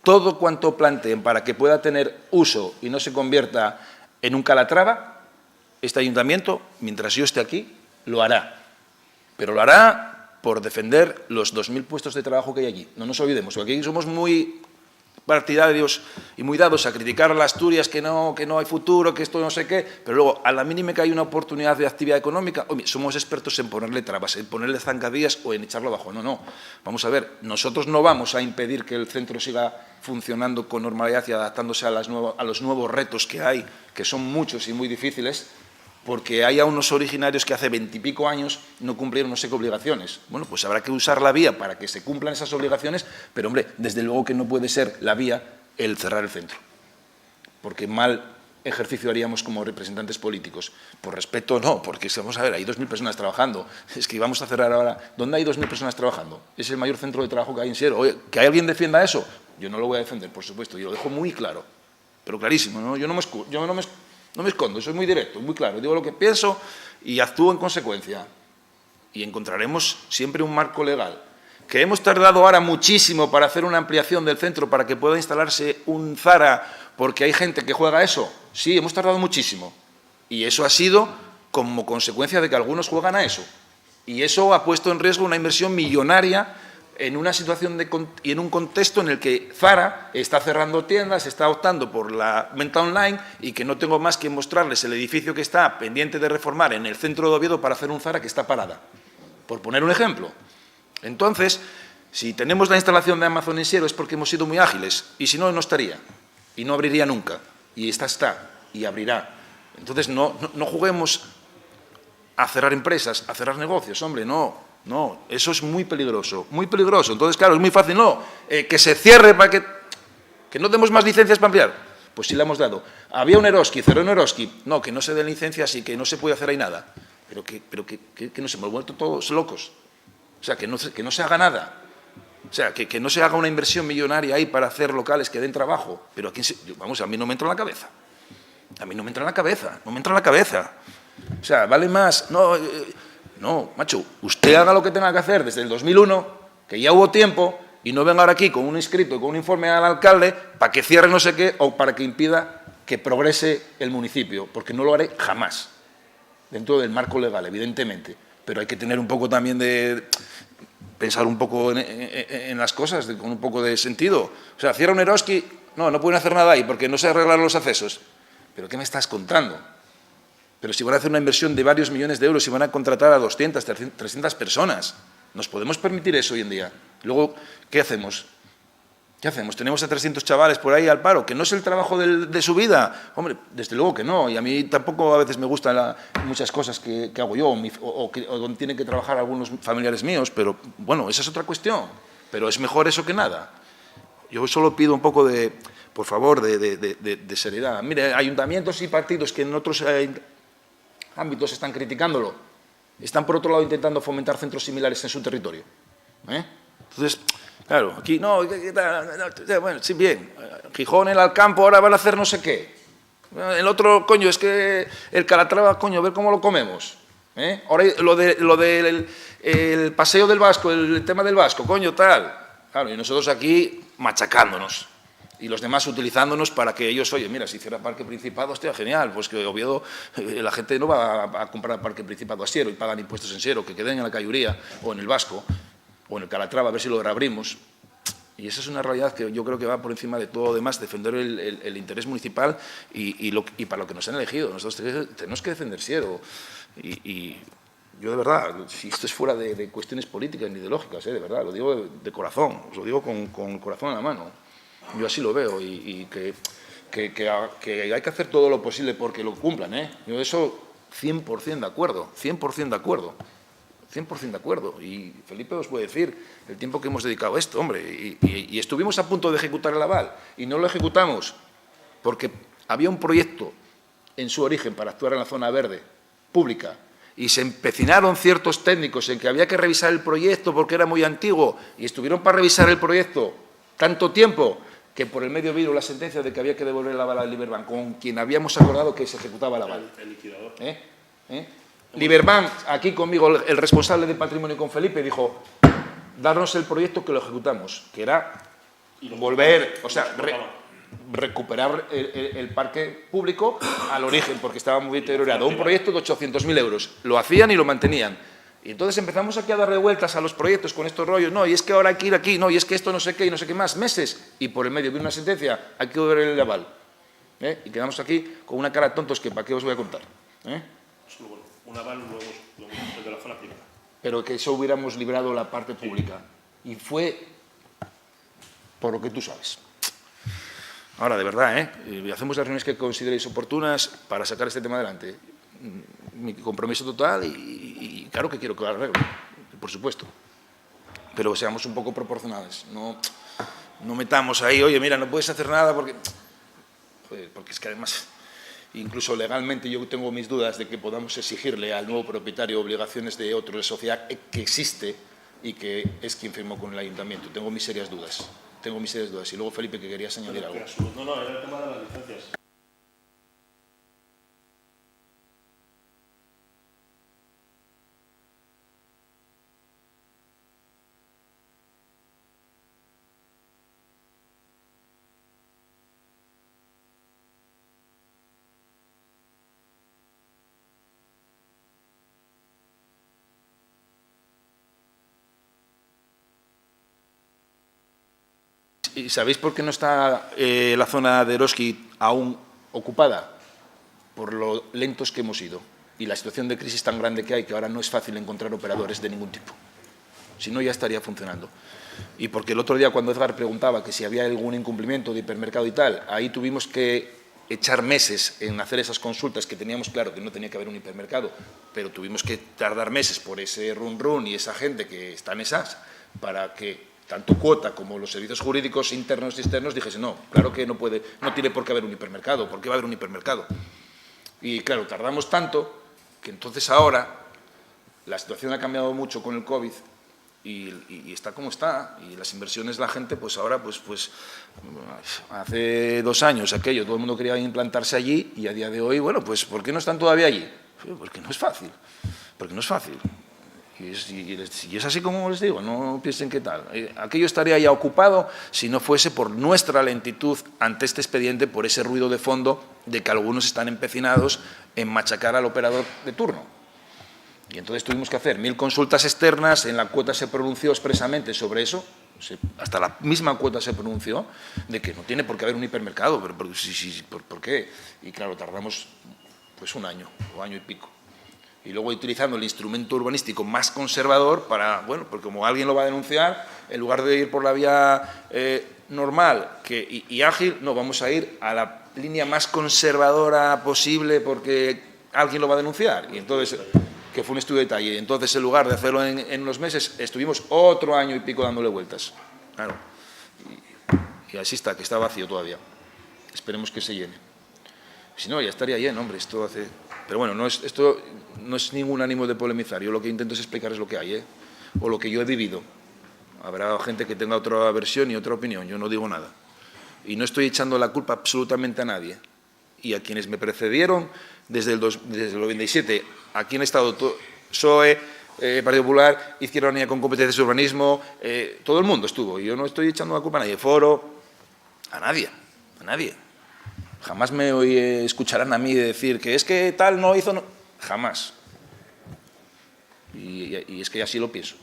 A: todo cuanto planteen para que pueda tener uso y no se convierta en un Calatrava, este ayuntamiento, mientras yo esté aquí, lo hará. Pero lo hará por defender los 2.000 puestos de trabajo que hay allí. No nos olvidemos, porque aquí somos muy partidarios y muy dados a criticar a las Asturias, que no hay futuro, que esto no sé qué, pero luego, a la mínima que hay una oportunidad de actividad económica, somos expertos en ponerle trabas, en ponerle zancadillas o en echarlo abajo. No. Vamos a ver, nosotros no vamos a impedir que el centro siga funcionando con normalidad y adaptándose a los nuevos retos que hay, que son muchos y muy difíciles, porque haya unos originarios que hace 20 y pico años no cumplieron no sé qué obligaciones. Bueno, pues habrá que usar la vía para que se cumplan esas obligaciones, pero, hombre, desde luego que no puede ser la vía el cerrar el centro, porque mal ejercicio haríamos como representantes políticos. Por respeto, no, porque vamos a ver, hay 2.000 personas trabajando. Es que vamos a cerrar ahora. ¿Dónde hay 2.000 personas trabajando? Es el mayor centro de trabajo que hay en Siero. Oye, ¿que alguien defienda eso? Yo no lo voy a defender, por supuesto, yo lo dejo muy claro, pero clarísimo, ¿no? Yo no me escondo, soy muy directo, muy claro, digo lo que pienso y actúo en consecuencia. Y encontraremos siempre un marco legal. ¿Que hemos tardado ahora muchísimo para hacer una ampliación del centro para que pueda instalarse un Zara porque hay gente que juega a eso? Sí, hemos tardado muchísimo. Y eso ha sido como consecuencia de que algunos juegan a eso. Y eso ha puesto en riesgo una inversión millonaria en una situación y en un contexto en el que Zara está cerrando tiendas, está optando por la venta online y que no tengo más que mostrarles el edificio que está pendiente de reformar en el centro de Oviedo para hacer un Zara que está parada, por poner un ejemplo. Entonces, si tenemos la instalación de Amazon en Siero es porque hemos sido muy ágiles, y si no, no estaría, y no abriría nunca, y esta está, y abrirá. Entonces, no juguemos a cerrar empresas, a cerrar negocios, hombre, no, eso es muy peligroso, muy peligroso. Entonces, claro, es muy fácil, que se cierre para que no demos más licencias para ampliar. Pues sí la hemos dado. Había un Eroski, cerró un Eroski, no, que no se den licencias y que no se puede hacer ahí nada. Pero que nos hemos vuelto todos locos. O sea, que no se haga nada. O sea, que no se haga una inversión millonaria ahí para hacer locales que den trabajo. Pero aquí, vamos, a mí no me entra en la cabeza. A mí no me entra en la cabeza, no me entra en la cabeza. O sea, vale más... No, macho, usted haga lo que tenga que hacer desde el 2001, que ya hubo tiempo, y no venga ahora aquí con un escrito, con un informe al alcalde, para que cierre no sé qué o para que impida que progrese el municipio, porque no lo haré jamás, dentro del marco legal, evidentemente. Pero hay que tener un poco también de... pensar un poco en las cosas, con un poco de sentido. O sea, cierra un Eroski, no pueden hacer nada ahí porque no se arreglan los accesos. ¿Pero qué me estás contando? Pero si van a hacer una inversión de varios millones de euros y van a contratar a 200, 300 personas, ¿nos podemos permitir eso hoy en día? Luego, ¿qué hacemos? ¿Qué hacemos? ¿Tenemos a 300 chavales por ahí al paro? ¿Que no es el trabajo de su vida? Hombre, desde luego que no. Y a mí tampoco a veces me gustan muchas cosas que hago yo o donde tienen que trabajar algunos familiares míos, pero bueno, esa es otra cuestión. Pero es mejor eso que nada. Yo solo pido un poco de, por favor, de seriedad. Mire, ayuntamientos y partidos que en otros ámbitos están criticándolo, están por otro lado intentando fomentar centros similares en su territorio. Entonces, claro, aquí bueno, sí, bien, Gijón, el Alcampo, ahora van a hacer no sé qué. El otro, coño, es que el Calatrava, coño, a ver cómo lo comemos. Ahora lo del el paseo del Vasco, el tema del Vasco, coño, tal. Claro, y nosotros aquí machacándonos. Y los demás utilizándonos para que ellos, oye, mira, si hiciera Parque Principado, hostia, genial, pues que Oviedo, la gente no va a comprar Parque Principado a Siero y pagan impuestos en Siero, que queden en la Cayuría o en el Vasco o en el Calatrava, a ver si lo reabrimos. Y esa es una realidad que yo creo que va por encima de todo lo demás, defender el interés municipal y para lo que nos han elegido. Nosotros tenemos que defender Siero. Y yo, de verdad, si esto es fuera de cuestiones políticas ni ideológicas, de verdad, lo digo de corazón, os lo digo con el corazón en la mano. Yo así lo veo y que hay que hacer todo lo posible porque lo cumplan. Yo eso 100% de acuerdo, 100% de acuerdo, 100% de acuerdo. Y Felipe os puede decir el tiempo que hemos dedicado a esto, hombre, y estuvimos a punto de ejecutar el aval y no lo ejecutamos porque había un proyecto en su origen para actuar en la zona verde pública y se empecinaron ciertos técnicos en que había que revisar el proyecto porque era muy antiguo y estuvieron para revisar el proyecto tanto tiempo que por el medio vino la sentencia de que había que devolver el aval a Liberbank, con quien habíamos acordado que se ejecutaba el aval.
B: El liquidador.
A: Liberbank, aquí conmigo, el responsable de patrimonio con Felipe, dijo, darnos el proyecto que lo ejecutamos, que era volver, o sea, recuperar el parque público al origen, porque estaba muy deteriorado. Un proyecto de 800.000 euros. Lo hacían y lo mantenían. Y entonces empezamos aquí a darle vueltas a los proyectos con estos rollos. No, y es que ahora hay que ir aquí, no, y es que esto no sé qué y no sé qué más. Meses. Y por el medio vino una sentencia, hay que devolver el aval. Y quedamos aquí con una cara de tontos que para qué os voy a contar.
B: Solo bueno, un aval luego de la zona privada.
A: Pero que eso hubiéramos librado la parte pública. Y fue por lo que tú sabes. Ahora, de verdad, hacemos las reuniones que consideréis oportunas para sacar este tema adelante. Mi compromiso total y claro que quiero que lo arregle, por supuesto. Pero seamos un poco proporcionales. No metamos ahí, oye, mira, no puedes hacer nada porque... Joder, porque es que además, incluso legalmente yo tengo mis dudas de que podamos exigirle al nuevo propietario obligaciones de otro de sociedad que existe y que es quien firmó con el ayuntamiento. Tengo mis serias dudas. Y luego, Felipe, que querías añadir algo.
B: No, era el tema de las licencias.
A: ¿Y sabéis por qué no está la zona de Eroski aún ocupada? Por lo lentos que hemos ido y la situación de crisis tan grande que hay que ahora no es fácil encontrar operadores de ningún tipo. Si no, ya estaría funcionando. Y porque el otro día cuando Edgar preguntaba que si había algún incumplimiento de hipermercado y tal, ahí tuvimos que echar meses en hacer esas consultas que teníamos claro que no tenía que haber un hipermercado, pero tuvimos que tardar meses por ese run y esa gente que está en esas para que tanto Cuota como los servicios jurídicos internos y externos dijesen, no, claro que no tiene por qué haber un hipermercado, ¿por qué va a haber un hipermercado? Y claro, tardamos tanto que entonces ahora la situación ha cambiado mucho con el COVID y está como está, y las inversiones la gente, pues ahora, pues hace 2 años aquello, todo el mundo quería implantarse allí y a día de hoy, bueno, pues ¿por qué no están todavía allí? Porque no es fácil, Y es así como les digo, no piensen qué tal. Aquello estaría ya ocupado si no fuese por nuestra lentitud ante este expediente, por ese ruido de fondo de que algunos están empecinados en machacar al operador de turno. Y entonces tuvimos que hacer 1000 consultas externas, en la Cuota se pronunció expresamente sobre eso, hasta la misma Cuota se pronunció, de que no tiene por qué haber un hipermercado, pero ¿por qué? Y claro, tardamos pues 1 año o año y pico. Y luego utilizando el instrumento urbanístico más conservador para, bueno, porque como alguien lo va a denunciar, en lugar de ir por la vía normal y ágil, no, vamos a ir a la línea más conservadora posible porque alguien lo va a denunciar. Y entonces, que fue un estudio de detalle. Entonces, en lugar de hacerlo en unos meses, estuvimos otro año y pico dándole vueltas. Claro. Y así está, que está vacío todavía. Esperemos que se llene. Si no, ya estaría lleno, hombre, esto hace... Pero bueno, esto no es ningún ánimo de polemizar. Yo lo que intento es explicarles lo que hay, o lo que yo he vivido. Habrá gente que tenga otra versión y otra opinión, yo no digo nada. Y no estoy echando la culpa absolutamente a nadie. Y a quienes me precedieron desde el 97, aquí han estado PSOE, Partido Popular, Izquierda Unida con competencias de urbanismo, todo el mundo estuvo. Y yo no estoy echando la culpa a nadie, Foro, a nadie. Jamás me escucharán a mí decir que es que tal no hizo... No. Jamás. Y es que así lo pienso.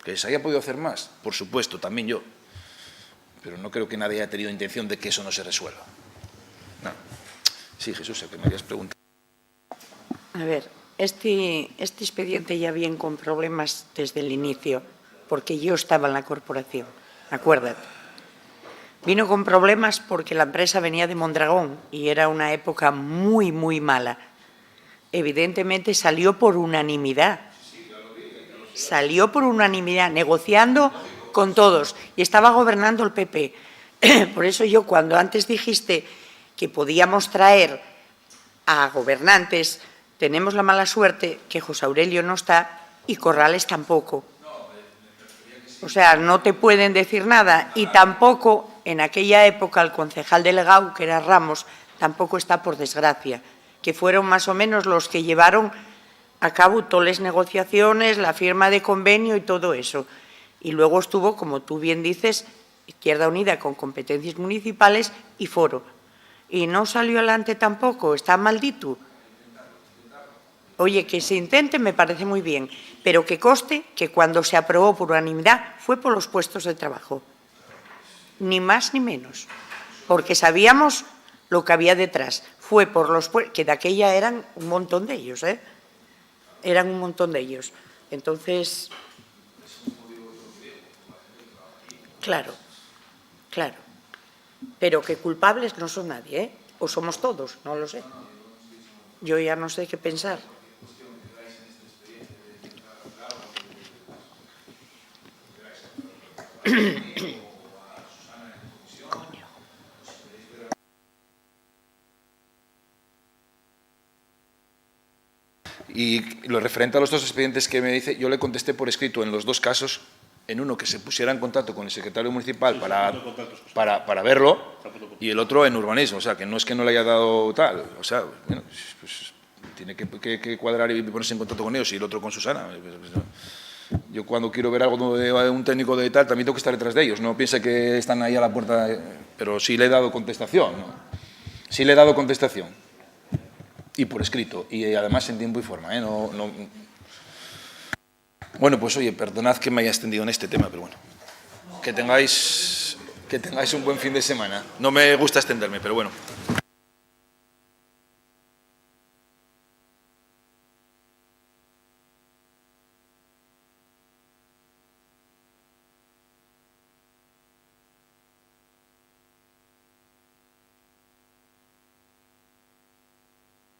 A: ¿Que se haya podido hacer más? Por supuesto, también yo. Pero no creo que nadie haya tenido intención de que eso no se resuelva. No. Sí, Jesús, que me habías preguntado.
G: A ver, este expediente ya viene con problemas desde el inicio, porque yo estaba en la corporación, acuérdate. Vino con problemas porque la empresa venía de Mondragón y era una época muy, muy mala. Evidentemente salió por unanimidad. Salió por unanimidad, negociando con todos. Y estaba gobernando el PP. Por eso yo, cuando antes dijiste que podíamos traer a gobernantes. Tenemos la mala suerte que José Aurelio no está y Corrales tampoco. O sea, no te pueden decir nada, y tampoco en aquella época el concejal delegado, que era Ramos, tampoco está, por desgracia, que fueron más o menos los que llevaron a cabo todas las negociaciones, la firma de convenio y todo eso. Y luego estuvo, como tú bien dices, Izquierda Unida con competencias municipales y Foro. Y no salió adelante tampoco, está maldito. Oye, que se intente me parece muy bien, pero que conste que cuando se aprobó por unanimidad fue por los puestos de trabajo. Ni más ni menos. Porque sabíamos lo que había detrás. Fue por los puestos, que de aquella eran un montón de ellos, ¿eh? Eran un montón de ellos. Entonces, claro, claro. Pero que culpables no son nadie, ¿eh? O somos todos, no lo sé. Yo ya no sé qué pensar.
A: Y lo referente a los dos expedientes que me dice, yo le contesté por escrito en los dos casos, en uno que se pusiera en contacto con el secretario municipal para verlo, y el otro en urbanismo, o sea, que no es que no le haya dado tal, o sea, bueno, pues tiene que cuadrar y ponerse en contacto con ellos, y el otro con Susana. Yo cuando quiero ver algo de un técnico de tal, también tengo que estar detrás de ellos, no piense que están ahí a la puerta, pero sí le he dado contestación, ¿no? Sí le he dado contestación. Y por escrito, y además en tiempo y forma, ¿eh? Bueno, pues oye, perdonad que me haya extendido en este tema, pero bueno, que tengáis un buen fin de semana. No me gusta extenderme, pero bueno.